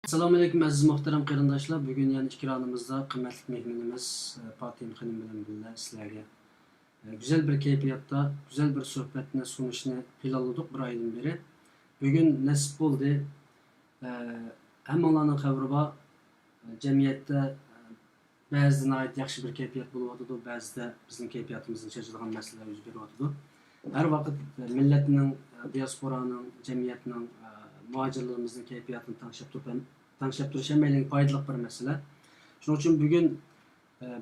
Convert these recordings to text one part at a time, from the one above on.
Assalamu alaikum aziz muhtaram qarindoshlar. Bugun yana ikkironimizda qimmatli mehmonimiz Fatima xonim bilan birga sizlarga güzel bir kayfiyatda, güzel bir sohbetni sunishni planladik bir oydan beri. Bugun nasib bo'ldi. Hammalarning xabari bor. Jamiyatda ba'zida ait yaxshi bir kayfiyat bo'lyotdi, ba'zida bizning kayfiyatimizning chechadigan masalalar yuz beryotdi. Her vaqt millatning, diasporaning, jamiyatning, muhacirlarimizning kayfiyatini tanışıp turish hammaning foydali bir masala. Shuning uchun bugun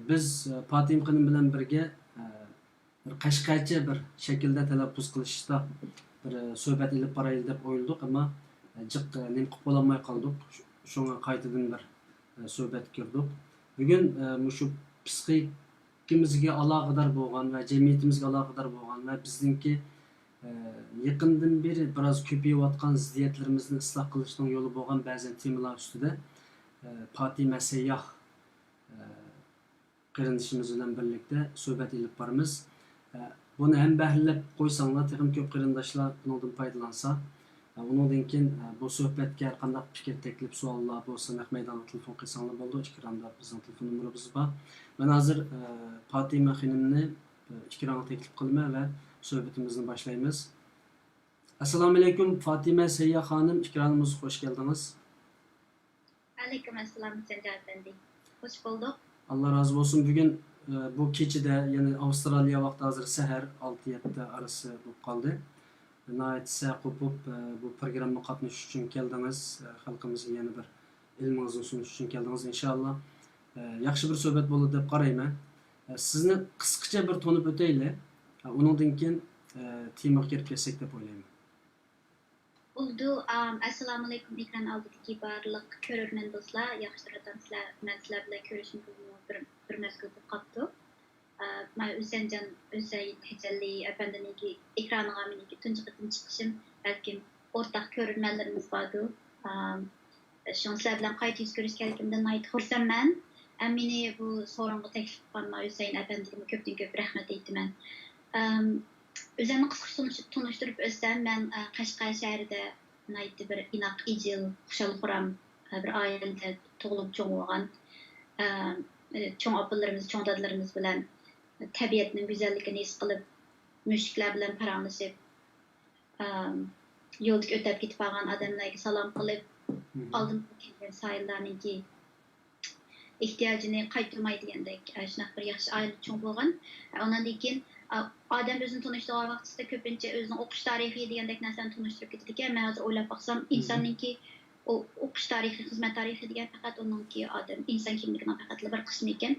biz Fatima xonim bilan birga bir qashqarcha bir shaklda talaffuz qilishda bir suhbat ilib boraylik deb o'yladik, ammo jiq nim qilib bo'lolmay qoldik. Shunga qaytadan bir suhbat kirdik. Bugun shu psixikimizga aloqador bo'lgan va jamiyatimizga aloqador bo'lgan va bizningki yaqindan beri biroz ko'payayotgan ziddiyatlarimizni isloh qilishning yo'li bo'lgan ba'zi temalar ustida Fatima Seyyah qarindishimiz bilan birlikda suhbat ilib boramiz. Buni ham bahlab qo'ysanglar, texnik ko'p qarindoshlar bundan foydalansa, undan keyin bu suhbatga qanday fikr, taklif, savollar bo'lsa, naq maydonga telefon qilsanglar bo'ldi. Ekranda bizning telefon nomerimiz bor. Men hozir Fatima xonimni ekranga taklif qilman va suhbatimizni boshlaymiz. Assalomu alaykum Fatima Seyyah xonim, ekranimizga xush keldingiz. Aleyküm assalam Sencer Efendi. Hoş bulduk. Allah razı olsun. Bugün bu keçide, yani Avustralya vaqti hozir sahar 6-7 arası bo'lib qoldi. Nəhayət səhər qopub bu programma qatnashish uchun keldingiz. Xalqimizga yana bir ilmingizni sunish uchun keldingiz. İnşallah yaxshi bir suhbat bo'ladi deb qarayman. Sizni qisqacha bir tanib o'taylik. Undan keyin temaga kirib ketsak deb o'ylayman. Oldu. Assalamu alaikum ekran oldidagi barliq ko'rarman do'stlar. Yaxshiroqdan men sizlar bilan ko'rishim bir mazgil bo'lib qoldi. Men Hüseyincan Hüseyin Tecelli efendiniki ekraniga meniki tunji qitim chiqishim balkim o'rtaq ko'rarmanlarimiz bordi. Sizlar bilan qayta yuz ko'rishganligimdan xursandman. Meni bu so'ringa taklif qilgan Hüseyin efendiga ko'pdan ko'p rahmat aytaman. Özümü kısaca tanıştırıp özsem, ben Qashqar şehrinde bir inak icil, xuşalı kuram bir ailede doğulup çoğun olgan, çoğun apalarımız, çoğun dadlarımız bilen tabiatının güzellikini his kılıp, müşrikler bilen paranlaşıp, yolda ötep gitip algan adamlarga salam kılıp, aldım kelgen sayıllarının ki ihtiyacını qaytırmaydı degandek, şunaqa bir yaxshi aile çoğun olgan. Ondan keyin adam özünü tanıştırgan vaqtida ko'pincha o'zining o'qish tarihi degandek narsani tanishtirib ketadigan. Men hozir o'ylab baqsam, insonninki o'qish tarihi, xizmat tarihi degan faqat uningki odam inson kimligining faqat bir qismi ekan.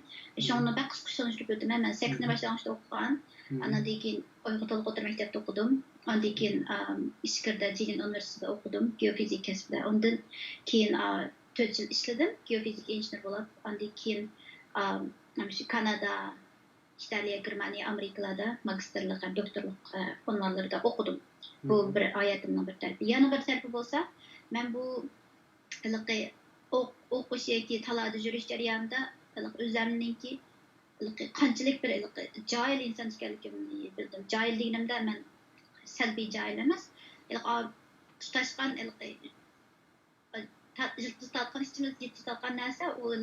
Shuni bir qisqa tanishtirib o'taman. Men 8 boshlang'ich o'qigan. Undan keyin Uyg'ur tili o'tir maktabda o'qidim. Undan keyin Iskirda Jilin universitetida o'qidim, geofizik kasbida. Undan keyin 4 yil ishladim, geofizik injener bo'lib. Undan keyin Kanada, İtalya, Germaniya, Amerikalarda magisterlik, doktorluk konularında okudum. Bu bir hayatımın bir tarafi. Yana bir tarafi olsa, ben bu o'qish yoki talada yurish jarayonida o'zimninki qanchalik bir jahil inson ekanligimni bildim. Jahil deganimda men salbiy jahil emas, tutashgan tatgan ichimiz tatgan narsa u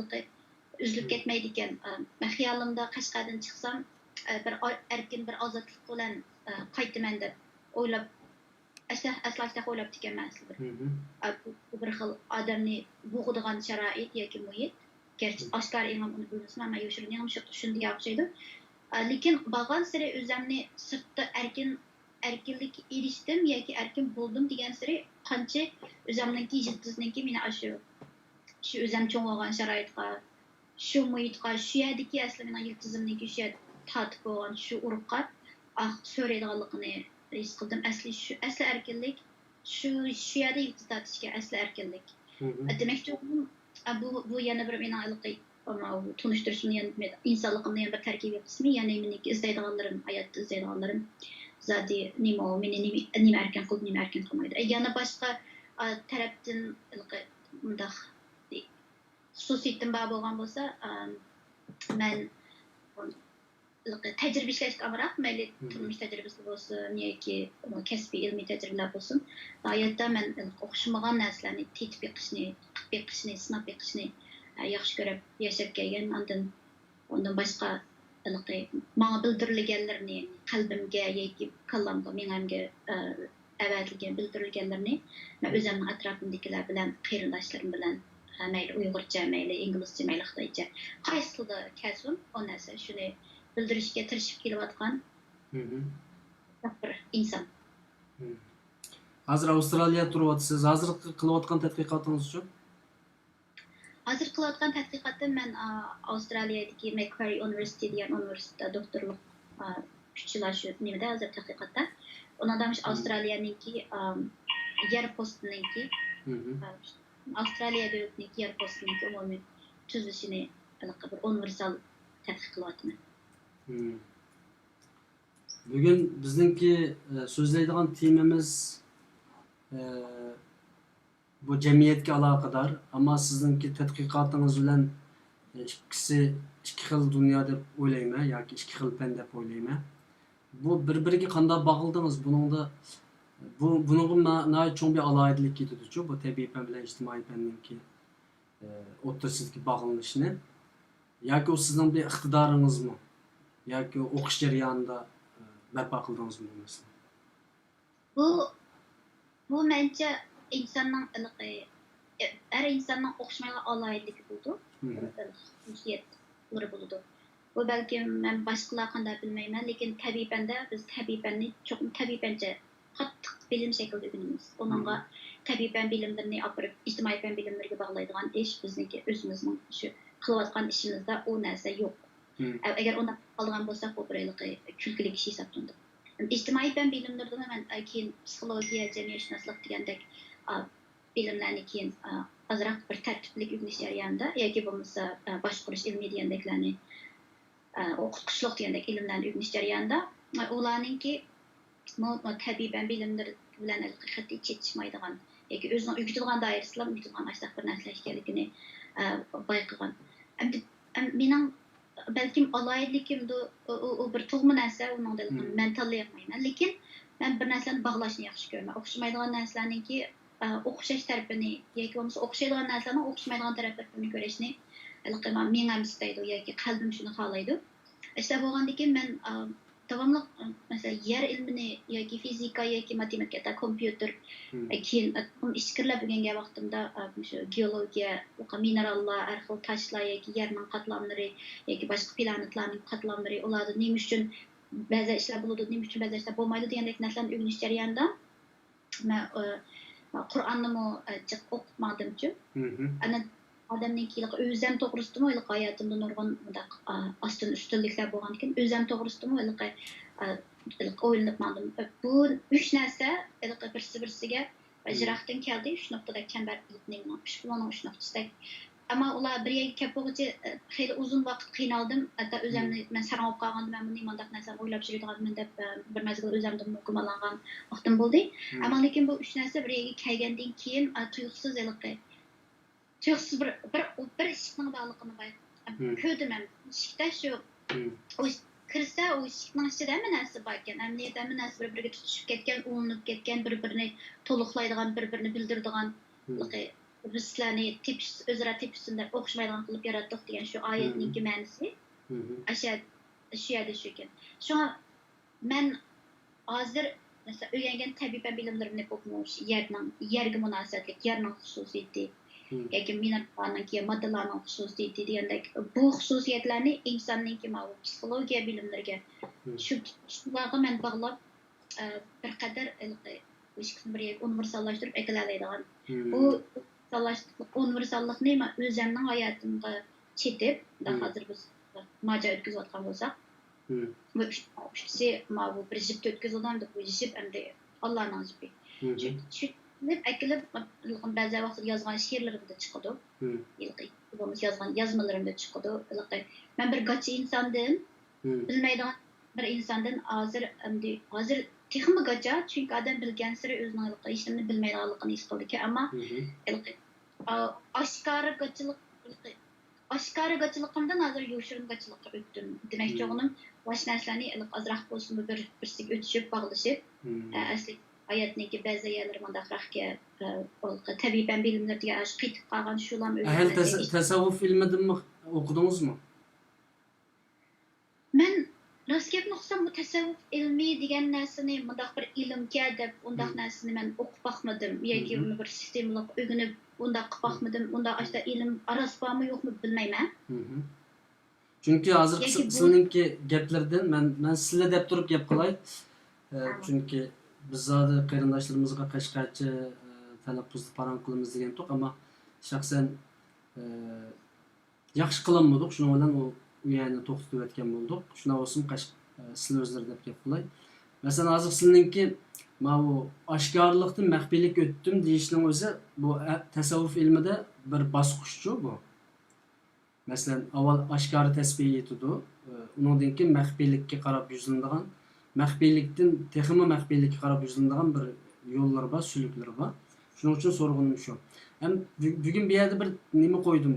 üzülüp ketmeydi ekan. Ben xayolimda Qashqardan chiqsam, bir erkin bir ozodlik bilan qaytaman deb o'ylab, asla o'ylab ekanman aslida. Bu bir xil odamni bo'g'adigan sharoit yoki muhit. Gerçi oshkor emas uni bilmasam, ammo yoshiringan shunday o'xshaydi. Lekin bo'lgan sari o'zimni sirtda erkinlik erishdim yoki erkin bo'ldim degan sari qancha o'zimniki yildizniki meni shu o'zim cho'ng bo'lgan sharoitga şu muhitga, şu yerdeki aslında yıldızımdaki şu tatip olan şu urukka söylediğinliğini his qildim. Asli erkinlik şu yerde yıldız tatishga asli erkinlik. Demek ki bu yana bir meni tanıştırışımın insonligimning yana bir tarkibiy qismi, ya'ni meniki izlaydiganlarim, hayotda izlaydiganlarim zodi nima erkin qilib, nima erkin qilmaydi. Yana boshqa tarafdan bundaq xususiyetim bor bo'lgan bo'lsa, men tecrübe işleşik amarak, meyli turmuş tecrübesi olsun, yoki kesbi ilmi tecrübeler olsun. Hayatta men oxşamagan narsalarni tetip beqishni, sinab beqishni yaxshi ko'rib yashab kelgan. Ondan başqa manga bildirilganlarni qalbimga yoki kallamga, mengimga avatilgan bildirilganlarni men o'zimning atrofimdagilar bilan, qarindoshlarim bilan mayli Uyg'urcha, mayli inglizcha, mayli xitoycha qaysi tilda kelsin, o narsa shuni bildirishga tirishib kelayotgan bir inson. Hozir Avstraliyada turyapsiz. Hozir qilayotgan tadqiqotingiz-chi? Hozir qilayotgan tadqiqotim men Avstraliyadagi Macquarie University degan universitetda doktorlik 3 yil shu nimada hozir tadqiqotda. Ondan Avstraliyaningki yer postiningki Avstraliya davlatininki yer postiningki umumiy tuzilishini bir universal tadqiq qilyapman. Bugun bizningki so'zlaydigan temamiz bu jamiyatga aloqador, ammo sizningki tadqiqotingiz bilan ikki xil dunyo deb o'ylayman yoki ikki xil fan deb o'ylayman. Bu bir-biriga qanday bog'ildingiz? Buningga nihoyat cho'ng bir alohidalik ketadi-ku, bu tabiiy fan bilan ijtimoiy fanninki o'rtasidagi bog'lanishni. Yoki o sizning bir iqtidoringizmi? Yoki o'qish jarayonida barpo qildingizmi mesela? Bu menimcha insonning her insanın o'xshamaydigan alohidligi bo'ldi. Xususiyatlari bo'ladi. Bu balki men boshqalar qanday bilmayman, lekin tabiiy fanda biz tabiiy fanni cho'qim tabiiy fancha qattiq bilim shaklida o'rganamiz. Onunga tabiiy fan bilimlarini olib ijtimoiy fan bilimlariga bog'laydigan ish bizniki o'zimizning shu qilayotgan ishimizda o narsa yo'q. Agar uni olgan bo'lsak, bu bir kulgili ish hisoblanadi. İctimai fan bilimlaridan men keyin psixologiya, jamiyatshunoslik degandek bilimlarni keyin azroq bir tartibli o'rganish jarayonida yoki bo'lmasa boshqarish ilmiy degandeklarni o'qituvchilik degandek ilmlarni o'rganish jarayonida ularningki tabiiy fan bilimlari bilan haqiqatda chetishmaydigan yoki o'zini o'rgatadigan doirasida o'rgatadigan ashtaq bir narsalar ekanligini bayqagan. Mening belkim alohidligimda o bir tug'ma narsa, uningda men tanlayolmayman, lekin men bir narsani bog'lashni yaxshi ko'raman. O'xshamaydigan narsalarningki o'xshash tarafini yoki bo'lmasa o'xshaydigan narsalarni o'xshamaydigan taraflarini ko'rishni menga istaydi yoki qalbim shuni xohlaydi. İşte bo'lgandan keyin men davomli masalan yer ilmini yoki fizika yoki matematika, kompyuter keyin ishqirlab o'rgangan vaqtimda shu geologiya, minerallar, har xil toshlar yoki yerning qatlamlari yoki boshqa planetlarning qatlamlari, ularda nima uchun ba'zi ishlar bo'ladi, nima uchun ba'zi ishlar bo'lmaydi degandek narsalarni o'rganish jarayonida men Qur'onni o'qimadim-ku. Ana odamninki o'zim to'g'risidami, hayotimda nurg'un ostin ustunliklar bo'lgandan keyin o'zim to'g'risidami o'ylanib mandim. Bu üç narsa birsiga jiroqdan keldi, uch nuqtada chambarlikning ushbuning uch nuqtasida. Ama ular bir yerga kelib bo'lguncha xeyli uzun vaqt qiynaldim. Hatto o'zimni men sarg'ayib qolgandim, men buni mandaq narsani o'ylab yuradiganman deb bir mazgil o'zimdan muqimlangan vaqtim bo'ldi. Ammo lekin bu uch narsa bir yerga kelgandan keyin tuyuqsiz bir ishning bog'liqini ko'rdim men. Ishda shu kirsa o eshikning ichida hamma narsa bor ekan. Amniyat hamma narsa bir-biriga tutishib ketgan, ulanib ketgan, bir-birini to'liqlaydigan, bir-birini bildiradigan bizlarni o'zaro tepishsinda o'xshamaydigan qilib yaratdik degan shu oyatning ma'nosi shu yerda shu ekan. Shunga men hozir mesela o'rgangan tabiiy fan bilimlarimni o'qimoq yerga munosabatlik, yerning xususiyati yoki minerallarning, moddalarning xususiyati degandek bu xususiyatlarni insonning psixologiya bilimlariga shularga men bog'lab bir qadar bir universallashtirib eklalaydigan bu universallikni men o'zimning hayotimga chetib hozir biz moja o'tkazayotgan bo'lsak bu uchisi bu bir jibda o'tkazilgan deb bu jib endi Allohning jibi deb akilib ba'zi vaqt yozgan she'rlarimda chiqadi yozgan yozmalarimda chiqadi. Men bir gachi insondan bilmaydigan bir insondan hozir texmi gacha, chunki odam bilgan siri o'zining ishini bilmaydiganligini his qildi-ki, ammo oshkora gachilik aşkarıgaçılıqımdan hazır yoşurungaçılıqqa ötdüm. Demek ki onun baş narsalarni azroq bo'lsin birsiga o'tishib, bog'lashib, asli hayotniki ba'zi yerlari mundaqroqga tabiiy fan bilimlariga qaytib qolgan shulam Ahel tasavvuf ilmidimi o'qidingiz mi? Men rost gapni qilsam bu tasavvuf ilmi degan narsani mundaq bir ilmga deb undaq narsani men o'qib boqmadim yoki uni bir sistemaliq o'rganib undaq qilib boqmadim. Unda ashta ilm aras bormi yo'qmi bilmayman. Çünkü hazır sizninki gaplardan men sizle deb turib gap qilay. Çünkü biz zodi qarindoshlarımızga Qashqarcha talaffuzda paran qilamiz degan to'q, ama shaxsan yaxshi qilinmadik. Shuning bilan u yani to'xtatib o'tgan bo'ldik. Shuna olsun sizlar o'zlar deb gap qilay. Masalan, hozir sizninki bu oshkorlikdan maxfiylik o'tdim deyishning o'zi bu tasavvuf ilmida bir bosqichchu bu. Masalan, avval oshkora tasbih etdi. Undan keyin maxfiylikka qarab yuzlanadigan, maxfiylikdan texmi maxfiylikka qarab yuzlanadigan bir yo'llar bor, suluklar bor. Shuning uchun so'raganim shu. Hem bugün bir yerde bir nima qo'ydim,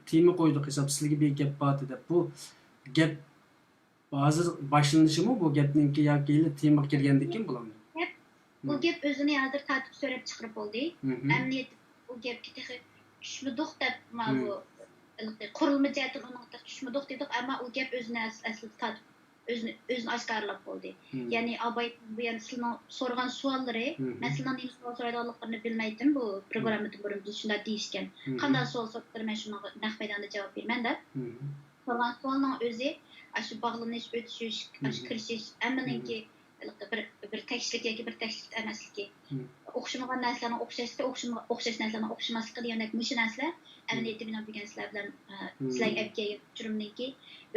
tema qo'ydik hisob sizlarga bir gap bor deb. Bu gap hozir boshlanishimi bu gapninki yoki tema kirgandan keyin bo'ladimi? Bu gap o'zini hozir tartib so'rab chiqarib bo'ldi. Emniyet bu gapga texi tushmadik deb bu qurilma jihatdan uning tushmadik dedik, ammo u gap o'zini asli tartib o'zini oshkorlab bo'ldi. Ya'ni abay bu yani sizning so'ragan savollari, masalan, nima savol so'raydiganliklarini bilmaydim. Bu programmada burun biz shunday deyishgan. Qanday savol so'raydilar, men shunga naq maydonda javob berman deb. So'ragan savolning o'zi shu bog'lanish, o'tish, kirishish, hammaniki bir tekstlik yoki bir tekstlik emasligi. O'xshamagan narsalarni o'xshashda, o'xshash narsalarni o'xshamasligi degandek mush narsalar amaliyotda men bilgan sizlar bilan sizlarga olib kelgan uchurimniki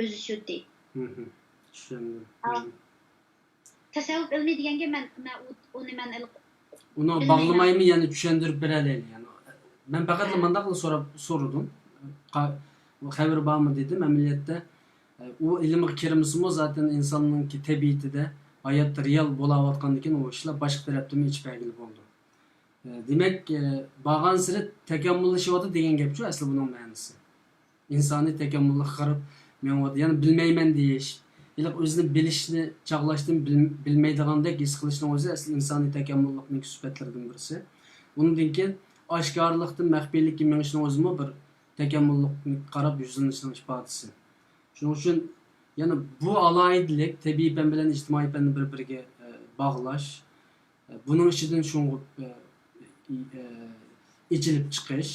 o'zi shu deydi. Tasavvuf ilmi deganga men uni bağlamaymi yani tushuntirib beraylik yani. Ben faqat mandaqla so'radim. Xabar bormi dedim. Amaliyotda u ilmga kirmasimi zaten insonning tabiatida hayotda real bo'layotgandan keyin u ishlar boshqa tarafdan hech belgili bo'ldi. Demak, borgan siri takomillashyapti degan gapchu asli buning ma'nosi. Insoniy takomillikka qarab men yani bilmayman deyish, iliq o'zini bilishni chaqlashdan bilmaydigandek his qilishning o'zi asli insoniy takomillikning sifatlaridan birisi. Undan keyin oshkorlikdan maxfiylikka menishning o'zimi bir takomillikni qarab yuzlanishning ifodasi. Shuning uchun yani bu alayidlik tabiiy fan bilan ijtimoiy fanni bir-biriga bog'lash, buning ichidan sho'ng'ib ichilib chiqish,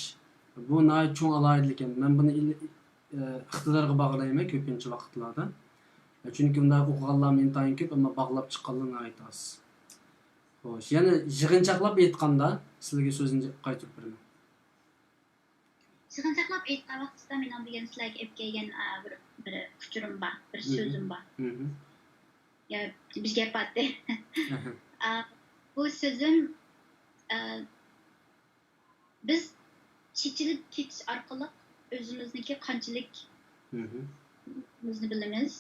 bu nihoyat cho'ng alayidlik. Men buni iqtidorga bog'layman ko'pincha vaqtlarda. Çünkü bunday o'qiganlarning intayin ko'p, ammo bog'lab chiqqanlar nihoyat oz. Xo'sh, yana yig'inchoqlab aytganda sizlarga so'zni qaytarib beraman. Yig'inchoqlab aytgan vaqtda men degan sizlarga olib kelgan bir fikrim bor, bir so'zim bor. Ya biz gapatdi. Bu so'zim biz chechilib ketish orqali o'zimizniki qanchalik o'zimizni bilamiz.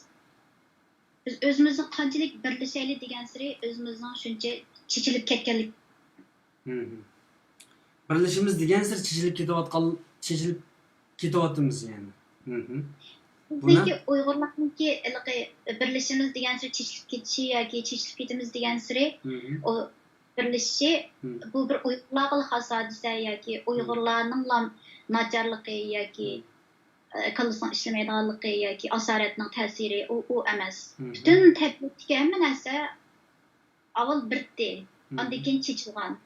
Biz o'zimizni qanchalik birlashaylik degan siri o'zimizning shuncha chechilib ketganlik. Birlashimiz degan sir chechilib ketyapmiz yani. Bizki Uyg'urlarniki birlashimiz degan siri chechilib ketishi yoki chechilib ketimiz degan siri o birlashishi bu bir Uyg'urlarga xos hodisa yoki Uyg'urlarning nacharligi yoki kallasının işlemeyidanlığı yoki asaretinin ta'siri o emas. Bütün tabiatdagi hamma narsa avval birdi, ondan keyin chechilgan.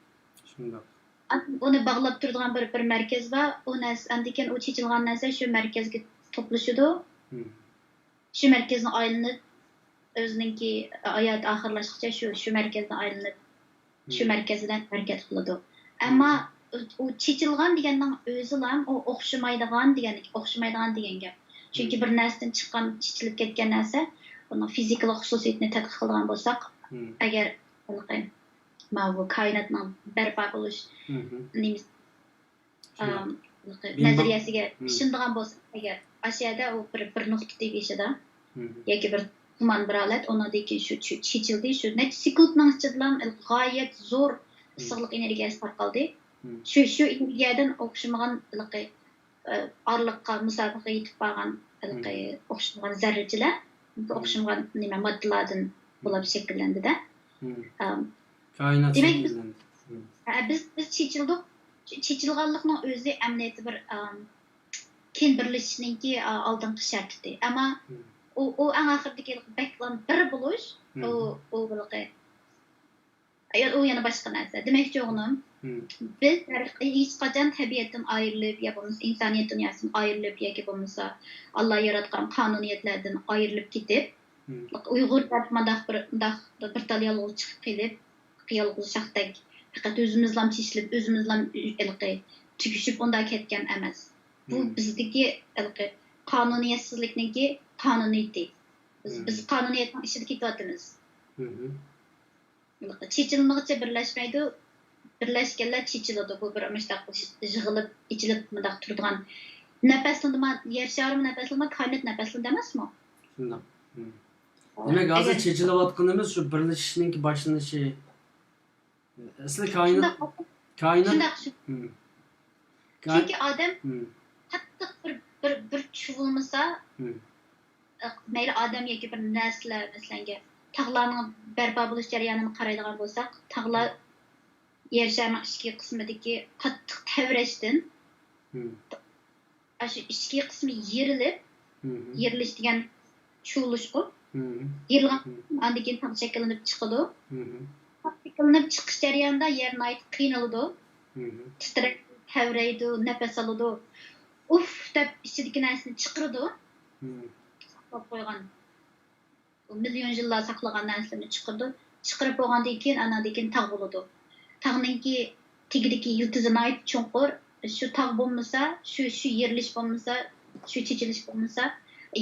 Shundoq. Uni bog'lab turadigan bir markaz bor. O narsa ondan keyin o chechilgan narsa shu markazga to'plashadi. Shu markazni aylanib o'zininki hayot oxirlashguncha shu markazdan aylanib shu markazdan harakat qiladi. Ammo o chechilgan deganning o'zi ham o o'xshamaydigan degan gap. Chunki bir narsadan chiqqan, chechilib ketgan narsa, uni fizikal xususiyatini tadqiq qilgan bo'lsak, agar bu koinotning barpo bo'lish nazariyasiga ishonadigan bo'lsak, agar Asiyada u bir nuqta tegishida yoki bir tuman bir holat, undan keyin shu chechildi, shu necha sekundning ichida g'oyat zo'r issiqlik energiyasi tarqaldi. Shu energiyadan o'xshamagan arlıqqa musabaqa yetib bargan o'xshagan zarrachilar, o'xshagan nima moddalardan bo'lib shakllandida. Kainat Demek şekillendi. biz chechilganlikning o'zi amniyati bir keyin birlashishninki oldingi sharti. Ammo u eng oxirdagi baklan bir bo'lish, u u yana boshqa narsa. Demakchi o'g'lim, biz hech qachon tabiatdan ayrilib, yo bo'lmasa insoniyat dunyosidan ayrilib yoki bo'lmasa Alloh yaratgan qonuniyatlardan ayrilib ketib, Uyg'urlar bir tal yolg'iz chiqib kelib, yolg'iz shaxtak faqat o'zimizlam chechilib, o'zimizlam tugishib unda ketgan emas. Bu bizdagi qonuniyatsizlikniki qonuniyati. Biz qonuniyatning ishida ketyapmiz. Chechilmoqcha birlashmaydi. Birlashganlar chechiladi. Bu bir mustaq yig'ilib, ichilib mundaq turadigan nafaslanma, yer sharim nafaslanma, kainat nafaslanma emasmi? Shunday. Demek hozir chechilayotganimiz shu birlashishning boshlanishi. Asli kainat Çünkü adam qattiq bir chuvilmasa, mayli adam yoki bir narsalar, masalan, tog'larning barpo bo'lish jarayonini qaraydigan bo'lsak, tog'lar yer sharining ichki qismidagi qattiq tavrashdan shu ichki qismi yerilish degan chuvilish-ku. Yerilgan andan keyin tog' shakllanib chiqadi. Shakllanib chiqish jarayonida yer qiynaladi. Titrab, tavraydi, nafas oladi. Uf deb ichidagi narsani chiqiradi. Saqlab qo'ygan. Million yillar saqlagan narsani chiqirdi. Chiqirib bo'lgandan keyin andan keyin tog' bo'ladi. Tog'ninki tegidagi yiltizini cho'nqur, shu tog' bo'lmasa, shu yerilish bo'lmasa, shu chechilish bo'lmasa,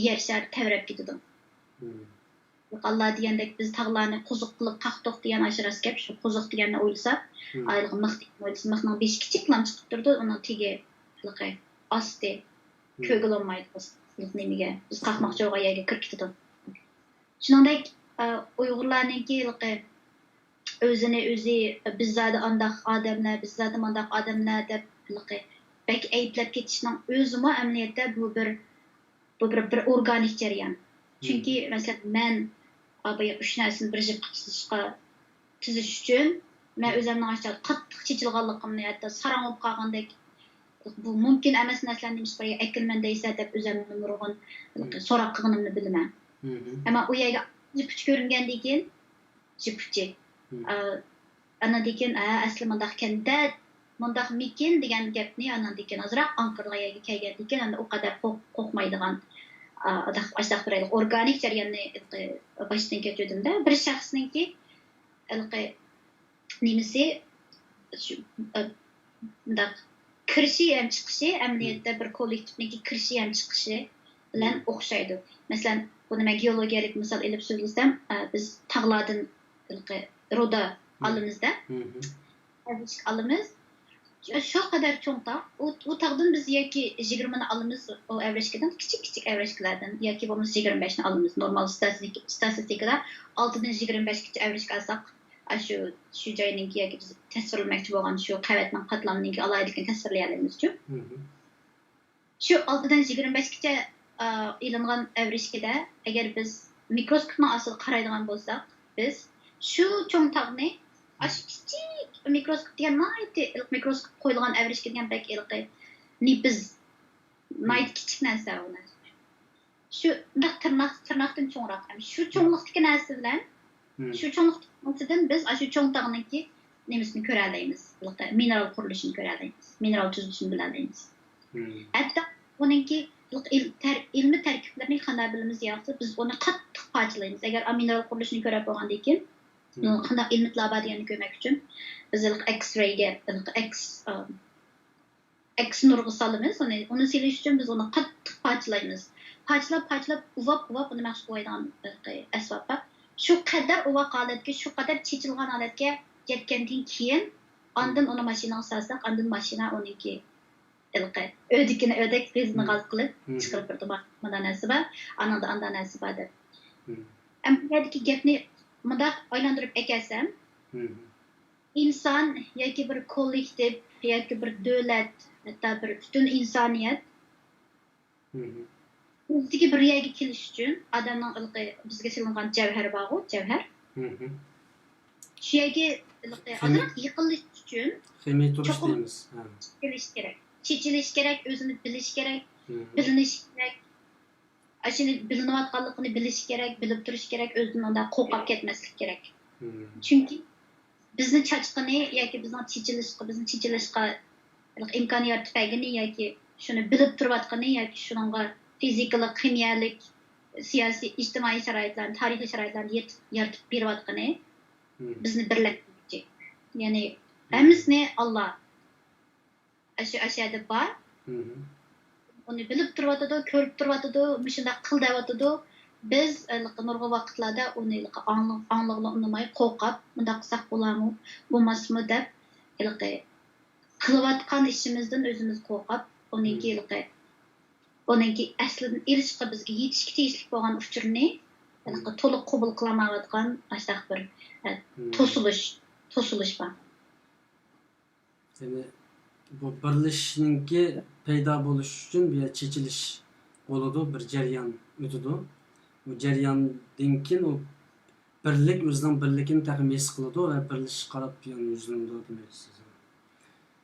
yer shari tavrab ketadi. Allah degandek biz tog'larni qo'ziq qilib qaqtoq degan ashras gap, shu qo'ziq deganni o'ylasa, ayliq mixning besh kichiklam chiqib turdi, uni tegi osti ko'gilolmaydi nimaga. Biz qaqmoqchi o'g'a yerga kirib ketadi. Shuningdek, Uyg'urlarninki o'zini o'zi biz zodi andaq odamlar, biz zodi mandaq odamlar deb bek ayblab ketishning o'zimi amaliyotda bu bir organik jarayon. Chunki masalan men abiy uch narsani bir jib tuzish uchun men o'zimning ashyo qattiq chechilganligimni hatto sarang bo'lib qolgandek bu mumkin emas narsalarni nisbatan akilman deysa deb o'zimni nurg'un so'roq qilganimni bilaman. Ammo u yerga jipuch ko'ringandan keyin jipuchi anadan keyin asli mundaq ekanda mundaq mikin degan gapni anadan keyin ozroq anqirga yerga kelgandan keyin u qadar qo'rqmaydigan organik jarayonni boshdan kechirdim-da. Bir shaxsningki nimasi bundaq kirishi ham chiqishi amaliyotda bir kollektivniki kirishi ham chiqishi bilan o'xshaydi. Masalan, buni men geologiyalik misol olib so'zlasam, biz tog'lardan roda olamizda. Olamiz. Şu kadar çoğunta, o tağdan biz yoki 20'ni alımız o evreshkadan, kichik evreshkalardan yoki bo'lmasa 25'ni alımız. Normal statistikada 6dan 25gacha evreshka alsak, shu joyninki yoki biz tasvirlamoqchi bo'lgan shu qavatning qatlamninki alaydigan tasvirlay olamiz-ku. Shu 6dan 25gacha ilingan evreshkada agar biz mikroskopni ostida qaraydigan bo'lsak, biz shu cho'ng tog'ni kichik mikroskop degan mikroskop qo'yilgan avrishga degan bek nipiz kichik narsa u narsa. Shu tirnoqdan cho'ngroq. Shu cho'ngliqdagi narsa bilan shu cho'ngliqdan biz shu cho'ng tog'ninki nemisini ko'ra olamiz. Mineral qurilishini ko'ra olamiz. Mineral tuzilishini bila olamiz. Hatto uninki ilmiy tarkiblarni qanday bilamiz yo'qsa biz uni qattiq parchalaymiz. Agar mineral qurilishini ko'ra bo'lgandan keyin qanday ilmiy laboratoriyani ko'rmak uchun biz X-rayga X nurga solamiz. Uni silish uchun biz uni qattiq parchalaymiz. Parchalab uvab uni mashq qo'yadigan asboblar. Shu qadar uvaq holatga, shu qadar chechilgan holatga yetgandan keyin ondan uni mashinaga solsak, ondan mashina uniki o'dik bezini g'az qilib chiqarib turdi. Mana narsa bor, anda narsa bor deb. Ammo gapni mundaq aylantirib ekasam, inson yoki bir kollektiv yoki bir davlat, hatto bir butun insoniyat Bizdeki bir yerga kelish uchun odamning bizga silingan javhar bor, javhar. Shu yerga ozroq yiqilish uchun Ximiy turish cho'qim deymiz. kelish kerak. Chechilish kerak, o'zini bilish kerak, bilinish kerak. Ashuni bilinayotganligini bilish kerak, bilib turish kerak, o'zidan unda qo'rqib ketmaslik kerak. Chunki bizni chachqini yoki bizni chechilishga imkoniyat tufayli yoki shuni bilib turayotgani yoki shunga fizikalik, kimyalik, siyosiy, ijtimoiy sharoitlarni, tarixiy sharoitlarni yaratib berayotgani bizni birlashtirmoqchi. Ya'ni hammasini Alloh ashada bor. Uni bilib turayotdi, ko'rib turayotdi, shunday qil deyotdi. Biz nurg'un vaqtlarda uni anglag'ini unamay qo'rqib, bunday qilsak bo'larmi, bo'lmasmi deb qilayotgan ishimizdan o'zimiz qo'rqib, uningki aslidan erishishga bizga yetishga tegishli bo'lgan uchurni to'liq qabul qilmayotgan ashtaq bir to'silish bor. Yani bu birlashishninki paydo bo'lish uchun bir chechilish bo'ladi, bir jarayon o'tadi. Bu jarayondan keyin u birlik o'zining birligini taqim his qiladi va birlashish qarab yuzlanadi demaysiz.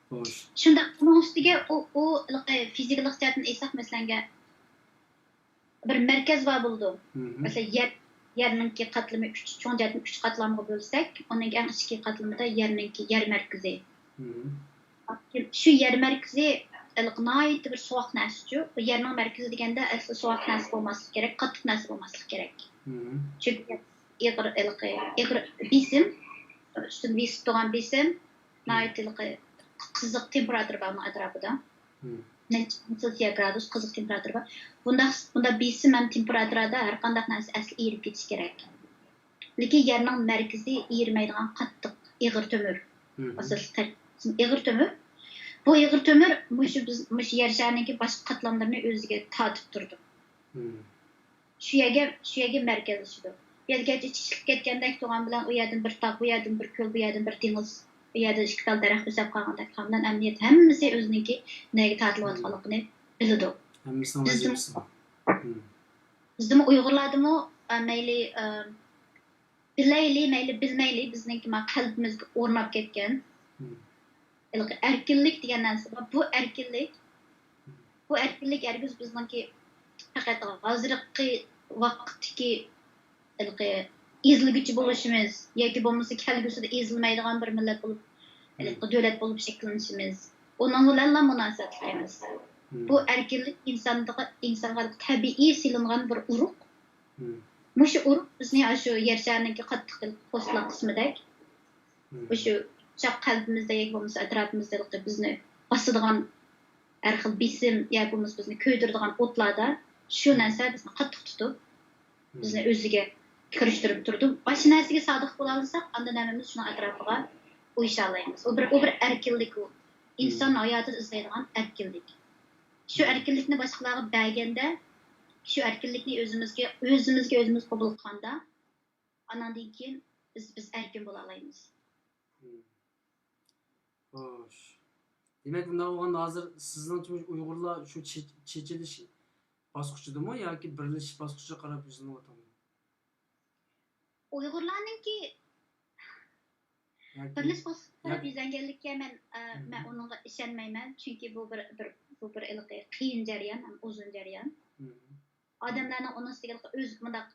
Xo'sh. Shunda uning ustiga u fizikalik jihatdan aytsak masalan bir markaz bor bo'ldi. Masalan yerninki qatlami 3 cho'ng jihatdan 3 qatlamga bo'lsak, uning eng ichki qatlamida yerninki yer markazi. Shu yer markazi nihoyat bir sovuq narsa-ku. Bu yerning markazi deganda asli sovuq narsa bo'lmasligi kerak, qattiq narsa bo'lmasligi kerak. Chunki ig'ir besim, ustun besib turgan besim, nihoyat qiziq temperatur bor atrofida. Celsius gradus qiziq temperatur bor. Bunda besim ham temperaturada har qanday narsa asli erib ketish kerak. Lekin yerning markazi ermaydigan qattiq ig'ir temir. Asl ig'ir temir. Bu ig'ir temir mush yer sharining boshqa qatlamlarini o'ziga tortib turdi. Shu yerga markazlashdi. Yergacha chiqib ketgandek turgan bilan u yerdan bir tog', bu yerdan bir ko'l, bu yerdan bir dengiz, bu yerda ikki tal daraxt o'sib qolgandek hamdan amniyat hammasi o'ziniki nega tortilayotganligini biladi. Bizning Uyg'urlardimi mayli bilayli, mayli bilmayli bizningki qalbimizga o'rnab ketgan erkinlik degan narsa bor. Bu erkinlik ergiz bizningki faqat hozirgi vaqtdagi ezilguchi bo'lishimiz yoki bo'lmasa kelgusida ezilmaydigan bir millat bo'lib, davlat bo'lib shakllanishimiz. Uning bilan munosabatlaymiz. Bu erkinlik insonga tabiiy silingan bir urug'. Mushu urug' bizni shu yer sharining qattiq postlar qismidek shu choq qalbimizda yoki bo'lmasa atrofimizda bizni bosadigan har xil besim yoki bo'lmasa bizni ko'ydiradigan o'tlarda shu narsa bizni qattiq tutib, bizni o'ziga kirishtirib turdi. Boshqa narsaga sodiq bo'la olsak, unda namimiz shuni atrofiga o'ysha olamiz. U bir erkinlik u. Inson hayotida izlaydigan erkinlik. Shu erkinlikni boshqalarga berganda, shu erkinlikni o'zimizga qabul qilganda, andan keyin biz erkin bo'la olamiz. Xo'sh. Demak, bunda bo'lganda hozir sizningcha Uyg'urlar shu chechilish bosqichidami yoki birlashish bosqichiga qarab yuzlanyaptimi? Uyg'urlarningki birlash bosqichiga yuzlanganlikka men unga ishonmayman, chunki bu bir qiyin jarayon, ham uzun jarayon. Odamlarning uni ustiga o'z bundaq